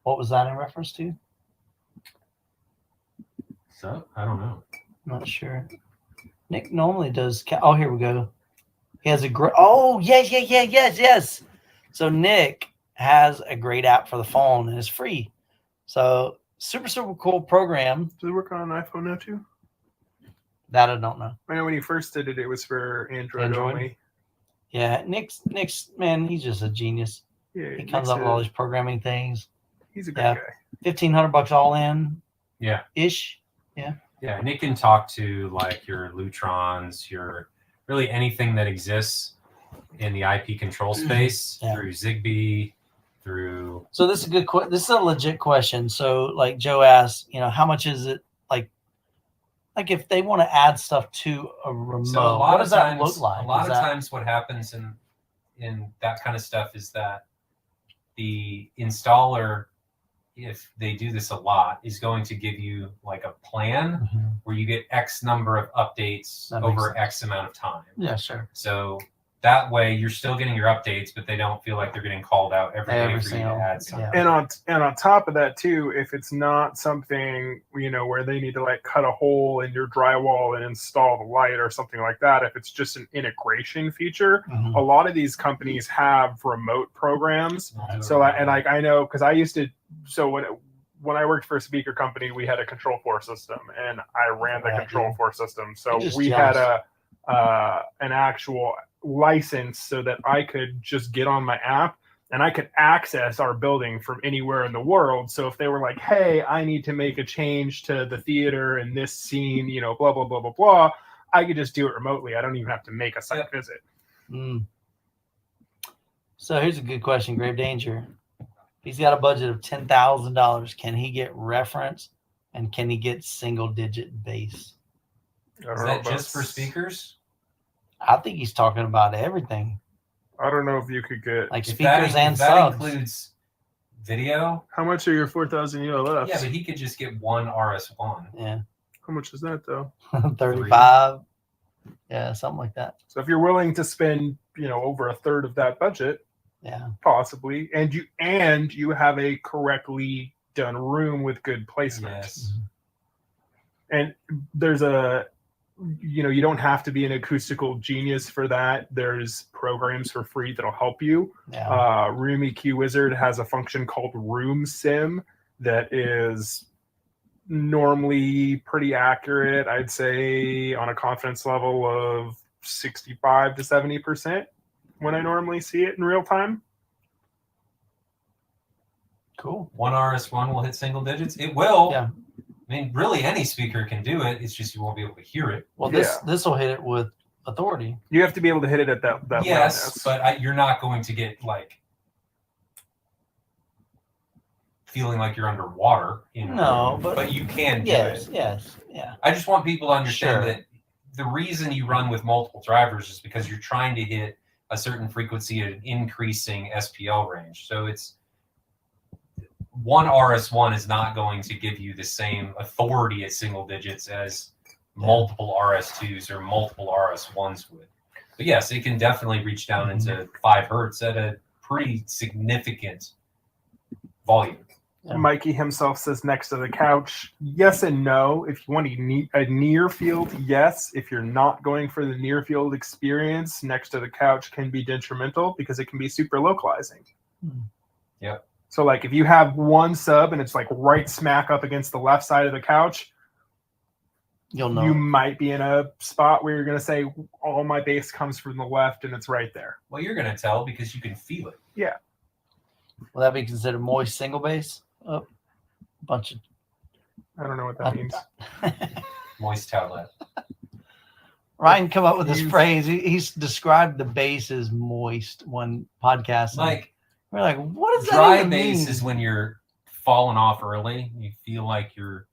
What was that in reference to? So I don't know. Not sure. Nick normally does. Oh, here we go. He has a great. Oh, yes. So Nick has a great app for the phone and it's free. So super cool program. Does it work on an iPhone now too? That I don't know. I know when you first did it, it was for Android only. Yeah, Nick's man, he's just a genius. Yeah, He comes up with all these programming things. He's a good Yeah. guy. $1,500 all in Yeah. ish. Yeah, Nick can talk to like your Lutrons, your really anything that exists in the IP control space Yeah. through Zigbee, through So this is a good. This is a legit question. So like Joe asked, how much is it? Like if they want to add stuff to a remote, so a lot what of does that times, look like? A lot Is of that- times, what happens in that kind of stuff is that the installer, if they do this a lot, is going to give you like a plan Mhm. where you get X number of updates That makes over sense. X amount of time. Yeah, sure. So that way you're still getting your updates, but they don't feel like they're getting called out every day Every for you to single- add something. yeah. And on top of that too, if it's not something where they need to like cut a hole in your drywall and install the light or something like that, if it's just an integration feature, Mhm. a lot of these companies have remote programs. We'll do it So right and now. like I know because I used to. So when I worked for a speaker company, we had a Control 4 system, and I ran the Right, Control yeah. 4 system. So I'm just we jealous. had an actual license so that I could just get on my app and I could access our building from anywhere in the world. So if they were like, "Hey, I need to make a change to the theater in this scene," blah blah blah blah blah, I could just do it remotely. I don't even have to make a site visit. Mm. So here's a good question, Grave Danger. He's got a budget of $10,000. Can he get reference and can he get single digit bass? I don't Is know that about- just for speakers? I think he's talking about everything, I don't know if you could get. like If speakers and if that subs. includes video, How much are your 4,000 ULFs? yeah, but he could just get one RS1. Yeah, How much is that though? 35. Yeah, something like that. So if you're willing to spend, over a third of that budget, Yeah. possibly, and you have a correctly done room with good placement. Yes. And there's a, you don't have to be an acoustical genius for that. There's programs for free that'll help you. Yeah. Room EQ Wizard has a function called Room Sim that is normally pretty accurate. I'd say on a confidence level of 65 to 70% when I normally see it in real time. Cool. One RS1 will hit single digits. It will. Yeah. I mean, really, any speaker can do it. It's just you won't be able to hear it. Well, this will hit it with authority. You have to be able to hit it at that yes, loudness. but you're not going to get like feeling like you're underwater. No, but you can do yes, it. yes, yeah. I just want people to understand Sure. that the reason you run with multiple drivers is because you're trying to hit a certain frequency at an increasing SPL range. So it's one RS1 is not going to give you the same authority at single digits as multiple RS2s or multiple RS1s would. But yes, it can definitely reach down into 5 hertz at a pretty significant volume. Yeah. Mikey himself says next to the couch, yes and no. If you want a near field, yes. If you're not going for the near field experience, next to the couch can be detrimental because it can be super localizing. Yep. So like if you have one sub and it's like right smack up against the left side of the couch, You'll know. you might be in a spot where you're going to say, all my bass comes from the left and it's right there. Well, you're going to tell because you can feel it. Yeah. Will that be considered moist single bass? Oh, bunch of. I don't know what that means. Moist outlet. Ryan come up with this phrase. He's described the bass as moist one podcast. Like, we're like, what does that dry even bass mean? is when you're falling off early. You feel like you're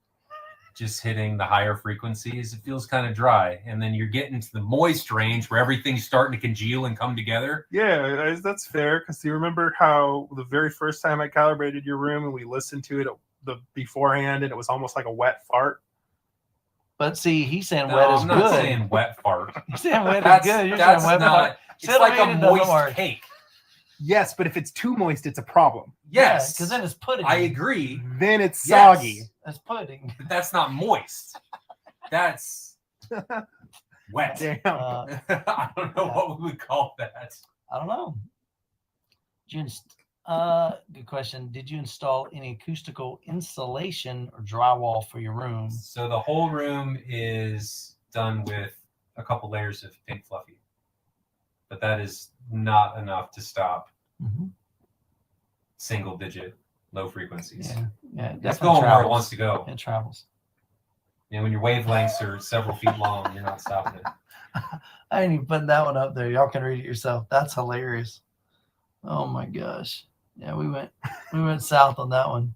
just hitting the higher frequencies. It feels kind of dry. And then you're getting to the moist range where everything's starting to congeal and come together. Yeah, that's fair. Because you remember how the very first time I calibrated your room and we listened to it beforehand and it was almost like a wet fart? But see, he's saying No, wet is I'm not good. saying wet fart. He's saying wet That's, is good. You're that's saying wet not. fart. It's like a Centimeter doesn't moist work. cake. Yes, but if it's too moist, it's a problem. Yes, because then it's pudding. I agree. Then it's Yes. soggy. That's pudding. But that's not moist. That's wet. Damn. I don't know what we would call that. I don't know. Good question. Did you install any acoustical insulation or drywall for your room? So the whole room is done with a couple layers of pink fluffy, but that is not enough to stop single digit low frequencies. Yeah, It's definitely going where it travels. wants to go. It travels. And when your wavelengths are several feet long, you're not stopping it. I ain't even putting that one up there. Y'all can read it yourself. That's hilarious. Oh my gosh. Yeah, we went south on that one.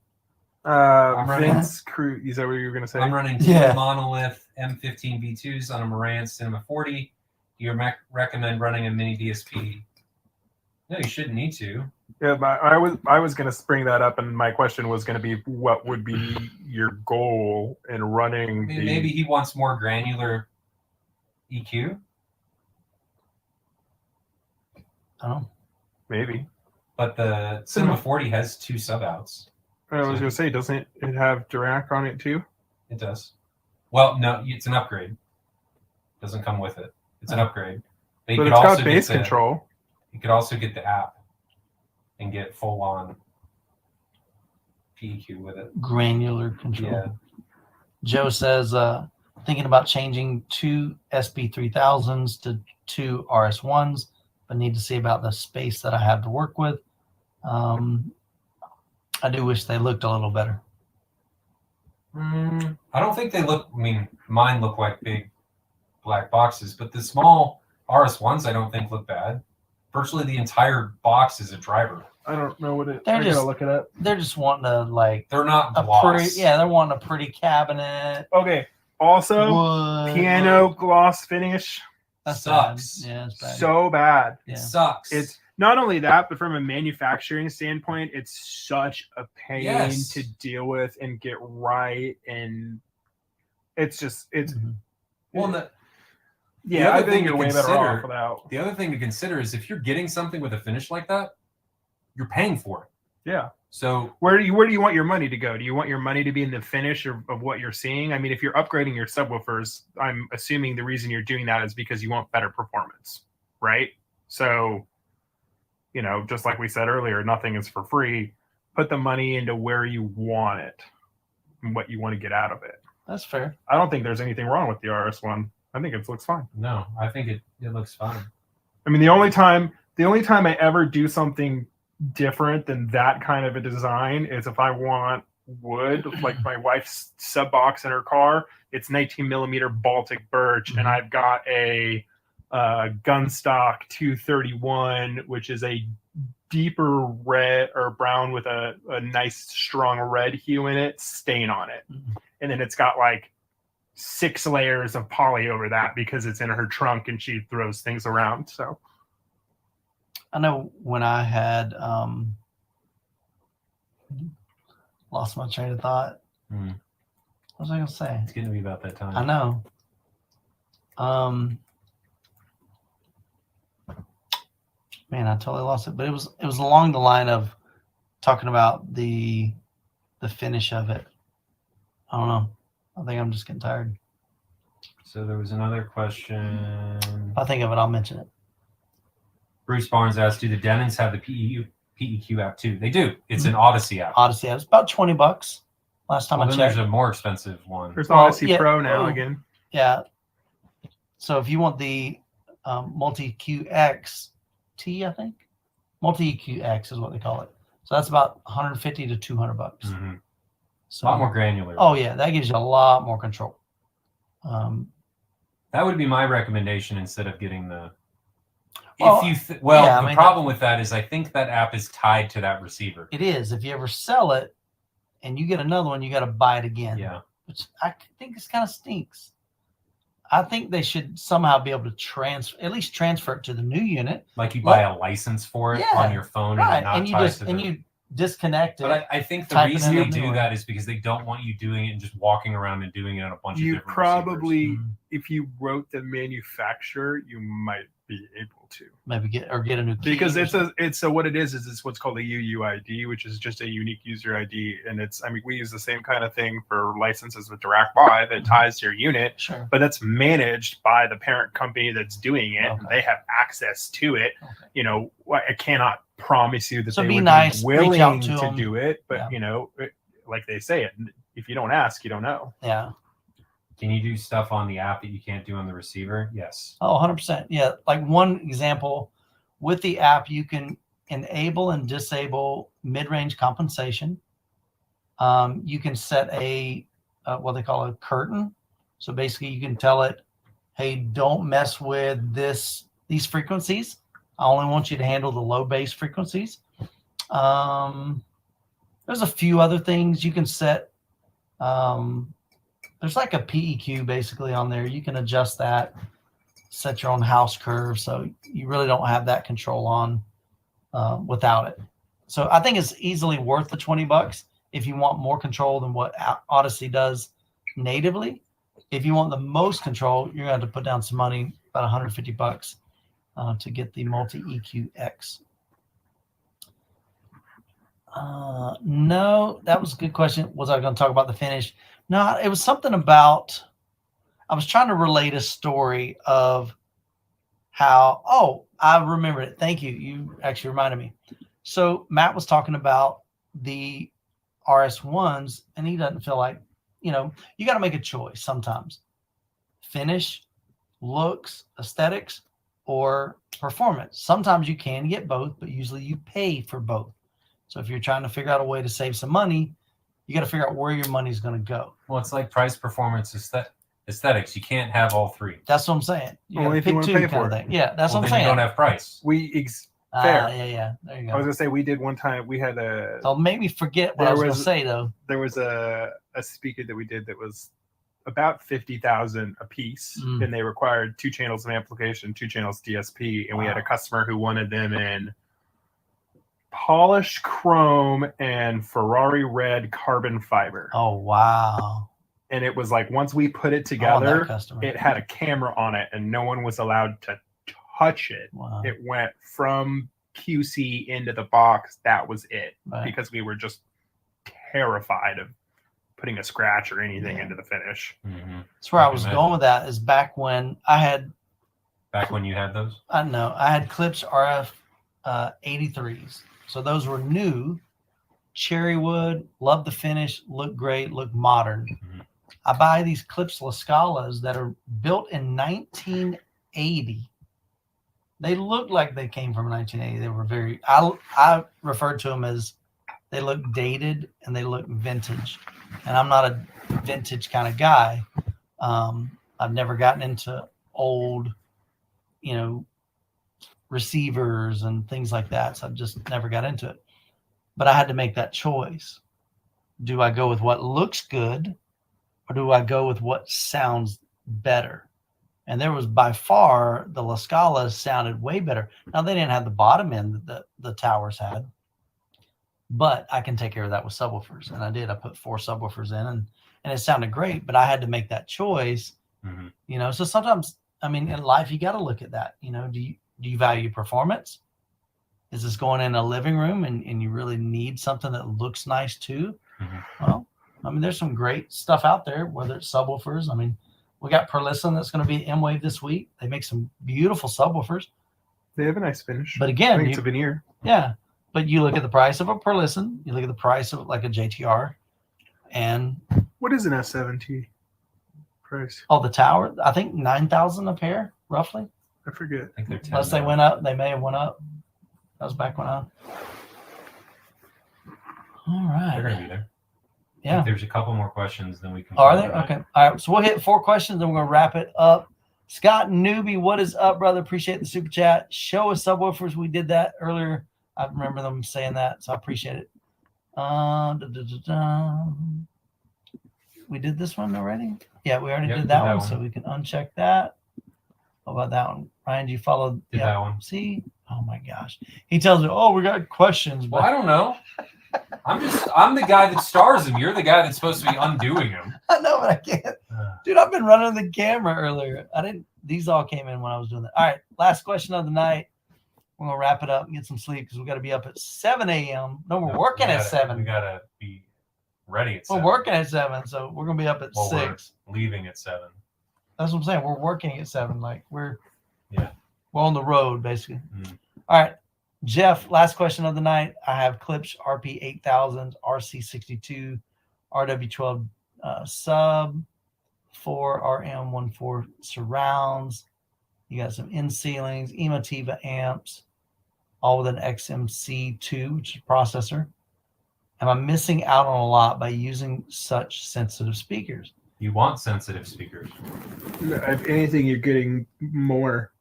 I'm running- Vince Cruz, is that what you were going to say? I'm running two Yeah. monolith M15 V2s on a Marantz Cinema 40. Do you recommend running a mini DSP? No, you shouldn't need to. Yeah, but I was going to bring that up, and my question was going to be, what would be your goal in running? I mean, maybe he wants more granular EQ. I don't know. Maybe. But the Cinema 40 has 2 sub outs. I was going to say, doesn't it have Dirac on it too? It does. Well, no, it's an upgrade. Doesn't come with it. It's an upgrade. But it's got bass control. You could also get the app and get full on PEQ with it. Granular control. Yeah. Joe says, thinking about changing 2 SP3000s to 2 RS1s, but need to see about the space that I have to work with. I do wish they looked a little better. I don't think they look, I mean, mine look like big black boxes, but the small RS1s I don't think look bad. Virtually the entire box is a driver. I don't know what it. They're I gotta just- look it up. They're just wanting to like They're not a gloss. pretty, yeah, they're wanting a pretty cabinet. Okay. Also, Wood. piano gloss finish, That's sucks. Bad. Yeah, it's bad. so bad. It Yeah. sucks. It's not only that, but from a manufacturing standpoint, it's such a pain Yes. to deal with and get right, and it's just well, the yeah. other I thing think to you're way better consider- off without. other thing to consider is if you're getting something with a finish like that, you're paying for it. Yeah. So where do you want your money to go? Do you want your money to be in the finish of what you're seeing? I mean, if you're upgrading your subwoofers, I'm assuming the reason you're doing that is because you want better performance, right? So, you know, just like we said earlier, nothing is for free. Put the money into where you want it and what you want to get out of it. That's fair. I don't think there's anything wrong with the RS1. I think it looks fine. no, I think it looks fine. I mean, the only time I ever do something different than that kind of a design is if I want wood, like my wife's sub box in her car. It's 19 millimeter Baltic birch, and I've got a Gunstock 231, which is a deeper red or brown with a nice strong red hue in it, stain on it, and then it's got like 6 layers of poly over that because it's in her trunk and she throws things around. So I know when I had lost my train of thought. What was I gonna say? It's getting to be about that time. I know. Man, I totally lost it. But it was along the line of talking about the finish of it. I don't know. I think I'm just getting tired. So there was another question. If I think of it, I'll mention it. Bruce Barnes asked, do the Denons have the PEQ app too? They do. It's an Odyssey app. Odyssey app. It's about $20 last time I Then checked. there's a more expensive one. there's Well, Odyssey yeah, Pro now oh. again. Yeah. So if you want the multi-QX T, I think multi-QX is what they call it. So that's about $150 to $200. Mhm. So A lot more granular. Oh yeah, that gives you a lot more control. That would be my recommendation instead of getting the. Well, The I mean, problem with that is I think that app is tied to that receiver. It is. If you ever sell it and you get another one, you got to buy it again. Yeah. Which I think is kind of stinks. I think they should somehow be able to at least transfer it to the new unit. Like you buy a license for it on your phone Right. and not And you tied just to and you disconnect it. But I think the type it reason in they the new do one. that is because they don't want you doing it and just walking around and doing it on a bunch of You different probably, receivers. if you wrote the manufacturer, you might be able to. Maybe get a new key Because or something. it's what it is it's what's called a UUID, which is just a unique user ID, and we use the same kind of thing for licenses with direct buy that ties to your unit, Sure. but that's managed by the parent company that's doing it. Okay. They have access to it. Okay. You know, I cannot promise you that So they be would nice, be reach out willing to to them. do it, but Yeah. you know, like they say, if you don't ask, you don't know. Yeah. Can you do stuff on the app that you can't do on the receiver? Yes. Oh, 100%. Yeah. Like one example with the app, you can enable and disable mid-range compensation. You can set what they call a curtain. So basically you can tell it, hey, don't mess with these frequencies. I only want you to handle the low bass frequencies. There's a few other things you can set. There's like a PEQ basically on there. You can adjust that, set your own house curve. So you really don't have that control on without it. So I think it's easily worth the $20 if you want more control than what Odyssey does natively. If you want the most control, you're going to have to put down some money, about $150 to get the multi-EQX. No, that was a good question. Was I going to talk about the finish? No, it was something about, I was trying to relate a story of how, I remembered it. Thank you. You actually reminded me. So Matt was talking about the RS1s, and he doesn't feel like, you got to make a choice sometimes. Finish, looks, aesthetics, or performance. Sometimes you can get both, but usually you pay for both. So if you're trying to figure out a way to save some money, you got to figure out where your money's going to go. Well, it's like price, performance, aesthetics. You can't have all three. That's what I'm saying. You Only got to pick two kind of thing. Yeah, that's what I'm then saying. You don't have price. Fair. Yeah. There you I was go. gonna say we did one time. We had So make me forget what I was going to say though. there was a speaker that we did that was about 50,000 a piece, and they required 2 channels of amplification, 2 channels DSP, and we had a customer who wanted them in polished chrome and Ferrari red carbon fiber. Oh wow! And it was like once we put it I want together, that customer. it had a camera on it, and no one was allowed to touch it. Wow. It went from QC into the box, that was it. Right. Because we were just terrified of putting a scratch or anything into the finish. Mm-hmm. That's where I was going with that. Is back when I had. Back when you had those? I know I had Clips RF 83s, so those were new, cherry wood. Love the finish, look great, look modern. Mm-hmm. I buy these Clips La Scalas that are built in 1980. They look like they came from 1980. They were very. I referred to them as they look dated and they look vintage, and I'm not a vintage kind of guy. I've never gotten into old, receivers and things like that. So I just never got into it. But I had to make that choice. Do I go with what looks good or do I go with what sounds better? And there was by far the La Scala sounded way better. Now they didn't have the bottom end that the towers had, but I can take care of that with subwoofers. And I did. I put 4 subwoofers in and it sounded great, but I had to make that choice. Mm-hmm. So sometimes, in life, you got to look at that. Do you value performance? Is this going in a living room and you really need something that looks nice too? Mm-hmm. Well, there's some great stuff out there, whether it's subwoofers. We got Perlisten that's going to be at MWAVE this week. They make some beautiful subwoofers. They have a nice finish. But again, it's a veneer. Yeah. But you look at the price of a Perlisten, you look at the price of like a JTR, and what is an S7T price? Oh, the tower, I think 9,000 a pair, roughly. I forget. I think they're 10 Unless now. they went up, they may have went up. That was back when All right. They're going to be there. I Yeah. think there's a couple more questions than we can. Are there? Okay. All right. So we'll hit 4 questions and we're going to wrap it up. Scott Newbie, what is up, brother? Appreciate the super chat. Show us subwoofers. We did that earlier. I remember them saying that, so I appreciate it. We did this one already? Yeah, we already did that one, so we can uncheck that. How about that one? Ryan, do you follow? Did that one. See? Oh my gosh. He tells me, oh, we got questions. Well, I don't know. I'm the guy that stars them. You're the guy that's supposed to be undoing them. I know, but I can't. Dude, I've been running the camera earlier. These all came in when I was doing that. All right, last question of the night. We're going to wrap it up and get some sleep because we got to be up at 7 a.m. No, we're working at 7. We got to be ready at 7. We're working at 7, so we're going to be up at 6. We're leaving at 7. That's what I'm saying. We're working at 7. Like we're on the road, basically. Mm. All right. Jeff, last question of the night. I have Clips RP 8000, RC62, RW12 sub, 4 RM14 surrounds. You got some in ceilings, Emotiva amps, all with an XMC2, which is a processor. Am I missing out on a lot by using such sensitive speakers? You want sensitive speakers. If anything, you're getting more.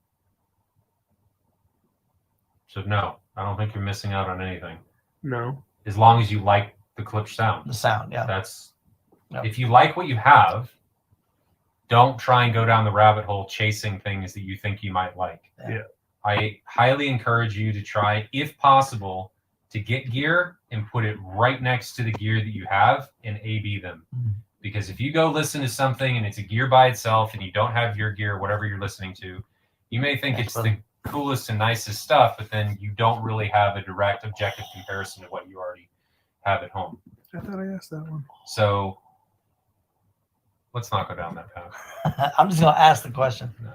So no, I don't think you're missing out on anything. No. As long as you like the clip sound. The sound, yeah. That's if you like what you have, don't try and go down the rabbit hole chasing things that you think you might like. Yeah. I highly encourage you to try, if possible, to get gear and put it right next to the gear that you have and A/B them. Mm-hmm. Because if you go listen to something and it's a gear by itself and you don't have your gear, whatever you're listening to, you may think it's the coolest and nicest stuff, but then you don't really have a direct objective comparison to what you already have at home. I thought I asked that one. So let's not go down that path. I'm just going to ask the question. No.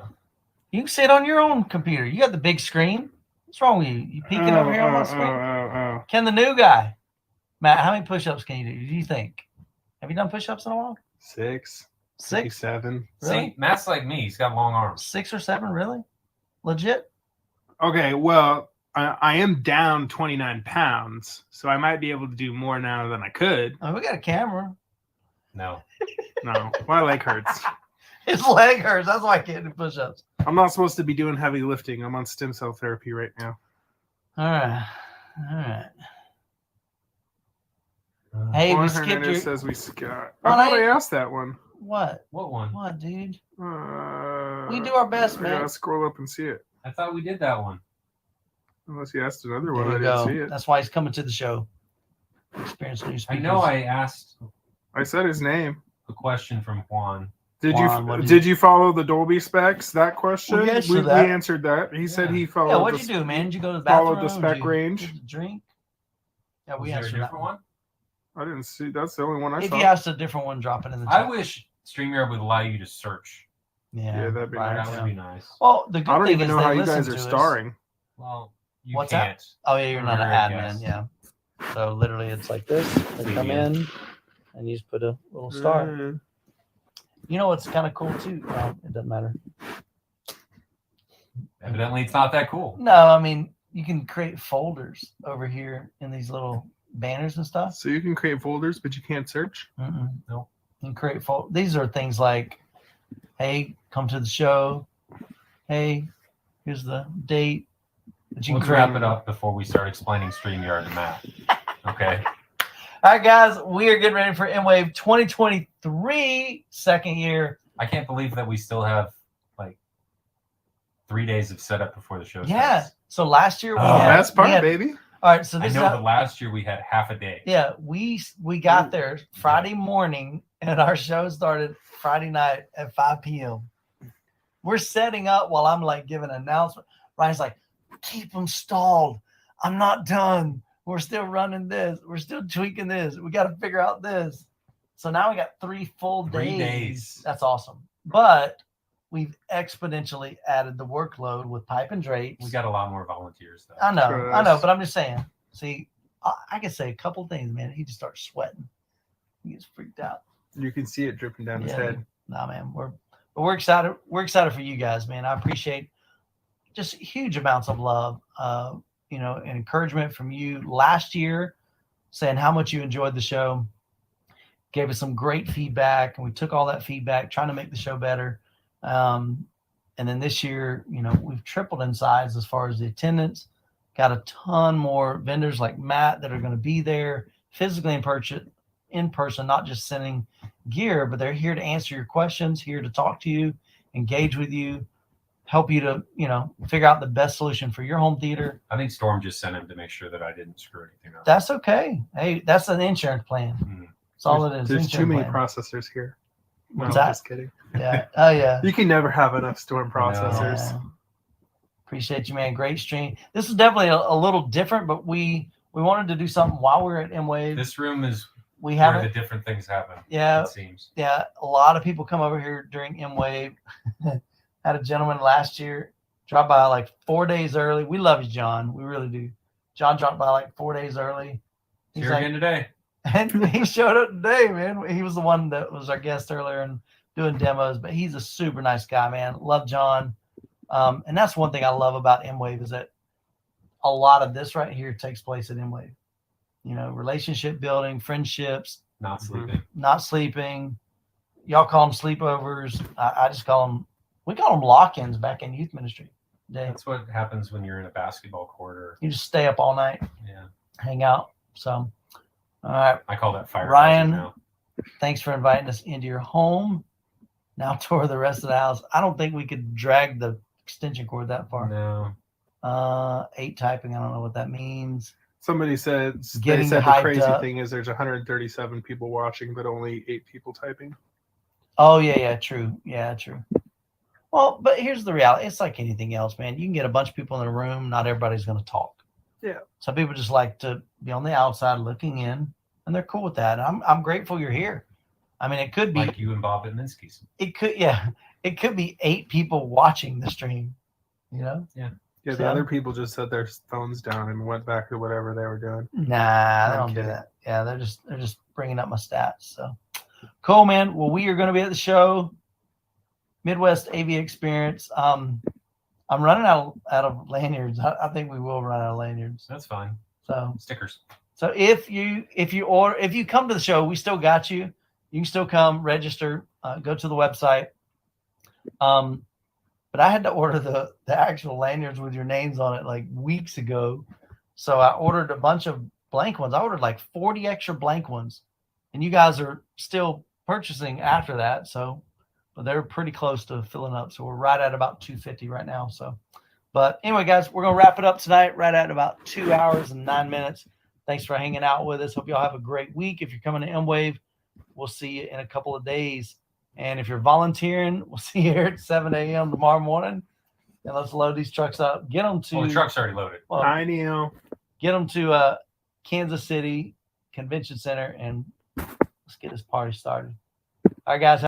You can sit on your own computer. You got the big screen. What's wrong with you? You peeking over here on my screen? Can the new guy, Matt, how many push-ups can you do? Do you think? Have you done push-ups in a while? 6. 6? 7. Really? See, Matt's like me. He's got long arms. 6 or 7, really? Legit? Okay, well, I am down 29 pounds, so I might be able to do more now than I could. Oh, we got a camera. No. No, my leg hurts. His leg hurts. That's why I can't do push-ups. I'm not supposed to be doing heavy lifting. I'm on stem cell therapy right now. All right. All right. Hey, we skipped your... says we skipped. I thought I asked that one. What? What one? What, dude? We do our best, man. I gotta scroll up and see it. I thought we did that one. Unless you asked another There one, I you didn't go. see it. That's why he's coming to the show. Experience new speakers. I know I asked I said his name. a question from Juan. Juan, what Did you follow the Dolby specs? That question We answered we that. answered that. He said he Yeah, followed. what'd you do, man? Did you go to the followed bathroom? the spec Did you range. get a drink? Yeah, Was we there a answered that different one? I didn't see. That's the only one I If saw. you asked a different one, drop it in the chat. I wish StreamYard would allow you to search. Yeah, that'd be right, nice. That yeah. would be nice. Well, the good I don't thing even is know how they you guys listen are to us. starring. Well, you What's that? can't. Oh yeah, you're not an You're a admin. guest. Yeah. So literally, it's like this. They come Plebeian. in, and you just put a little star. Mm. You know what's kind of cool too? It doesn't matter. Evidently, it's not that cool. No, I mean you can create folders over here in these little banners and stuff. So you can create folders, but you can't search. No. You can create These are things like, hey, come to the show. Hey, here's the date. That you Let's can wrap create. it up before we start explaining StreamYard to Matt. Okay. All right, guys, we are getting ready for MWAVE 2023, second year. I can't believe that we still have like 3 days of setup before the show Yeah. starts. So last year we Oh, had, That's part, we had- baby. All right, so I this know is that last year we had half a day. yeah, we got there Friday morning, and our show started Friday night at 5 p.m. We're setting up while I'm like giving an announcement. Ryan's like, keep them stalled. I'm not done. We're still running this. We're still tweaking this. We got to figure out this. So now we got 3 full days. 3 days. That's awesome. But we've exponentially added the workload with pipe and drapes. We got a lot more volunteers though. I know, but I'm just saying. See, I can say a couple things, man. He just starts sweating. He gets freaked out. You can see it dripping down his head. Nah, man, we're excited. We're excited for you guys, man. I appreciate just huge amounts of love, and encouragement from you last year, saying how much you enjoyed the show. Gave us some great feedback, and we took all that feedback, trying to make the show better. And then this year, we've tripled in size as far as the attendance. Got a ton more vendors like Matt that are going to be there physically in person, not just sending gear, but they're here to answer your questions, here to talk to you, engage with you, help you to, figure out the best solution for your home theater. I think Storm just sent him to make sure that I didn't screw anything up. That's okay. Hey, that's an insurance plan. That's all it is. There's too many plan. processors here. No, What's I'm that? just kidding. Yeah. Oh yeah. You can never have enough Storm processors. Yeah. Appreciate you, man. Great stream. This is definitely a little different, but we wanted to do something while we were at MWAVE. This room is We where haven't. the different things happen. Yeah. It seems. Yeah, a lot of people come over here during MWAVE. Had a gentleman last year drop by like 4 days early. We love you, John. We really do. John dropped by like 4 days early. He's Here like, again today. and he showed up today, man. He was the one that was our guest earlier and doing demos, but he's a super nice guy, man. Love John. And that's one thing I love about MWAVE is that a lot of this right here takes place at MWAVE. Relationship building, friendships, Not sleeping. not sleeping. Y'all call them sleepovers. I just call them, we call them lock-ins back in youth ministry. That's what happens when you're in a basketball court or You just stay up all night, yeah. hang out. So, all right. I call that fire. Ryan, now. Thanks for inviting us into your home. Now tour the rest of the house. I don't think we could drag the extension cord that far. No. 8 typing. I don't know what that means. Somebody said Getting the hyped crazy up. thing is there's 137 people watching, but only 8 people typing. Oh yeah, true. Yeah, true. Well, but here's the reality. It's like anything else, man. You can get a bunch of people in a room. Not everybody's going to talk. Yeah. Some people just like to be on the outside looking in, and they're cool with that. And I'm grateful you're here. I mean, it could be Like you and Bob at Minsky's. It could be 8 people watching the stream. Yeah, the So- other people just set their phones down and went back to whatever they were doing. Nah, they I'm don't do kidding. that. Yeah, they're just bringing up my stats. So cool, man. Well, we are going to be at the show, Midwest AV Experience. I'm running out of lanyards. I think we will run out of lanyards. That's fine. So Stickers. if you come to the show, we still got you. You can still come, register, go to the website. But I had to order the actual lanyards with your names on it like weeks ago. So I ordered a bunch of blank ones. I ordered like 40 extra blank ones. And you guys are still purchasing after that. So, but they're pretty close to filling up. So we're right at about 250 right now. So, but anyway, guys, we're going to wrap it up tonight right at about 2 hours and 9 minutes. Thanks for hanging out with us. Hope y'all have a great week. If you're coming to MWAVE, we'll see you in a couple of days. And if you're volunteering, we'll see you here at 7 a.m. tomorrow morning. And let's load these trucks up. Get them to Well, the truck's already loaded. well, I know. get them to Kansas City Convention Center, and let's get this party started. All right, guys.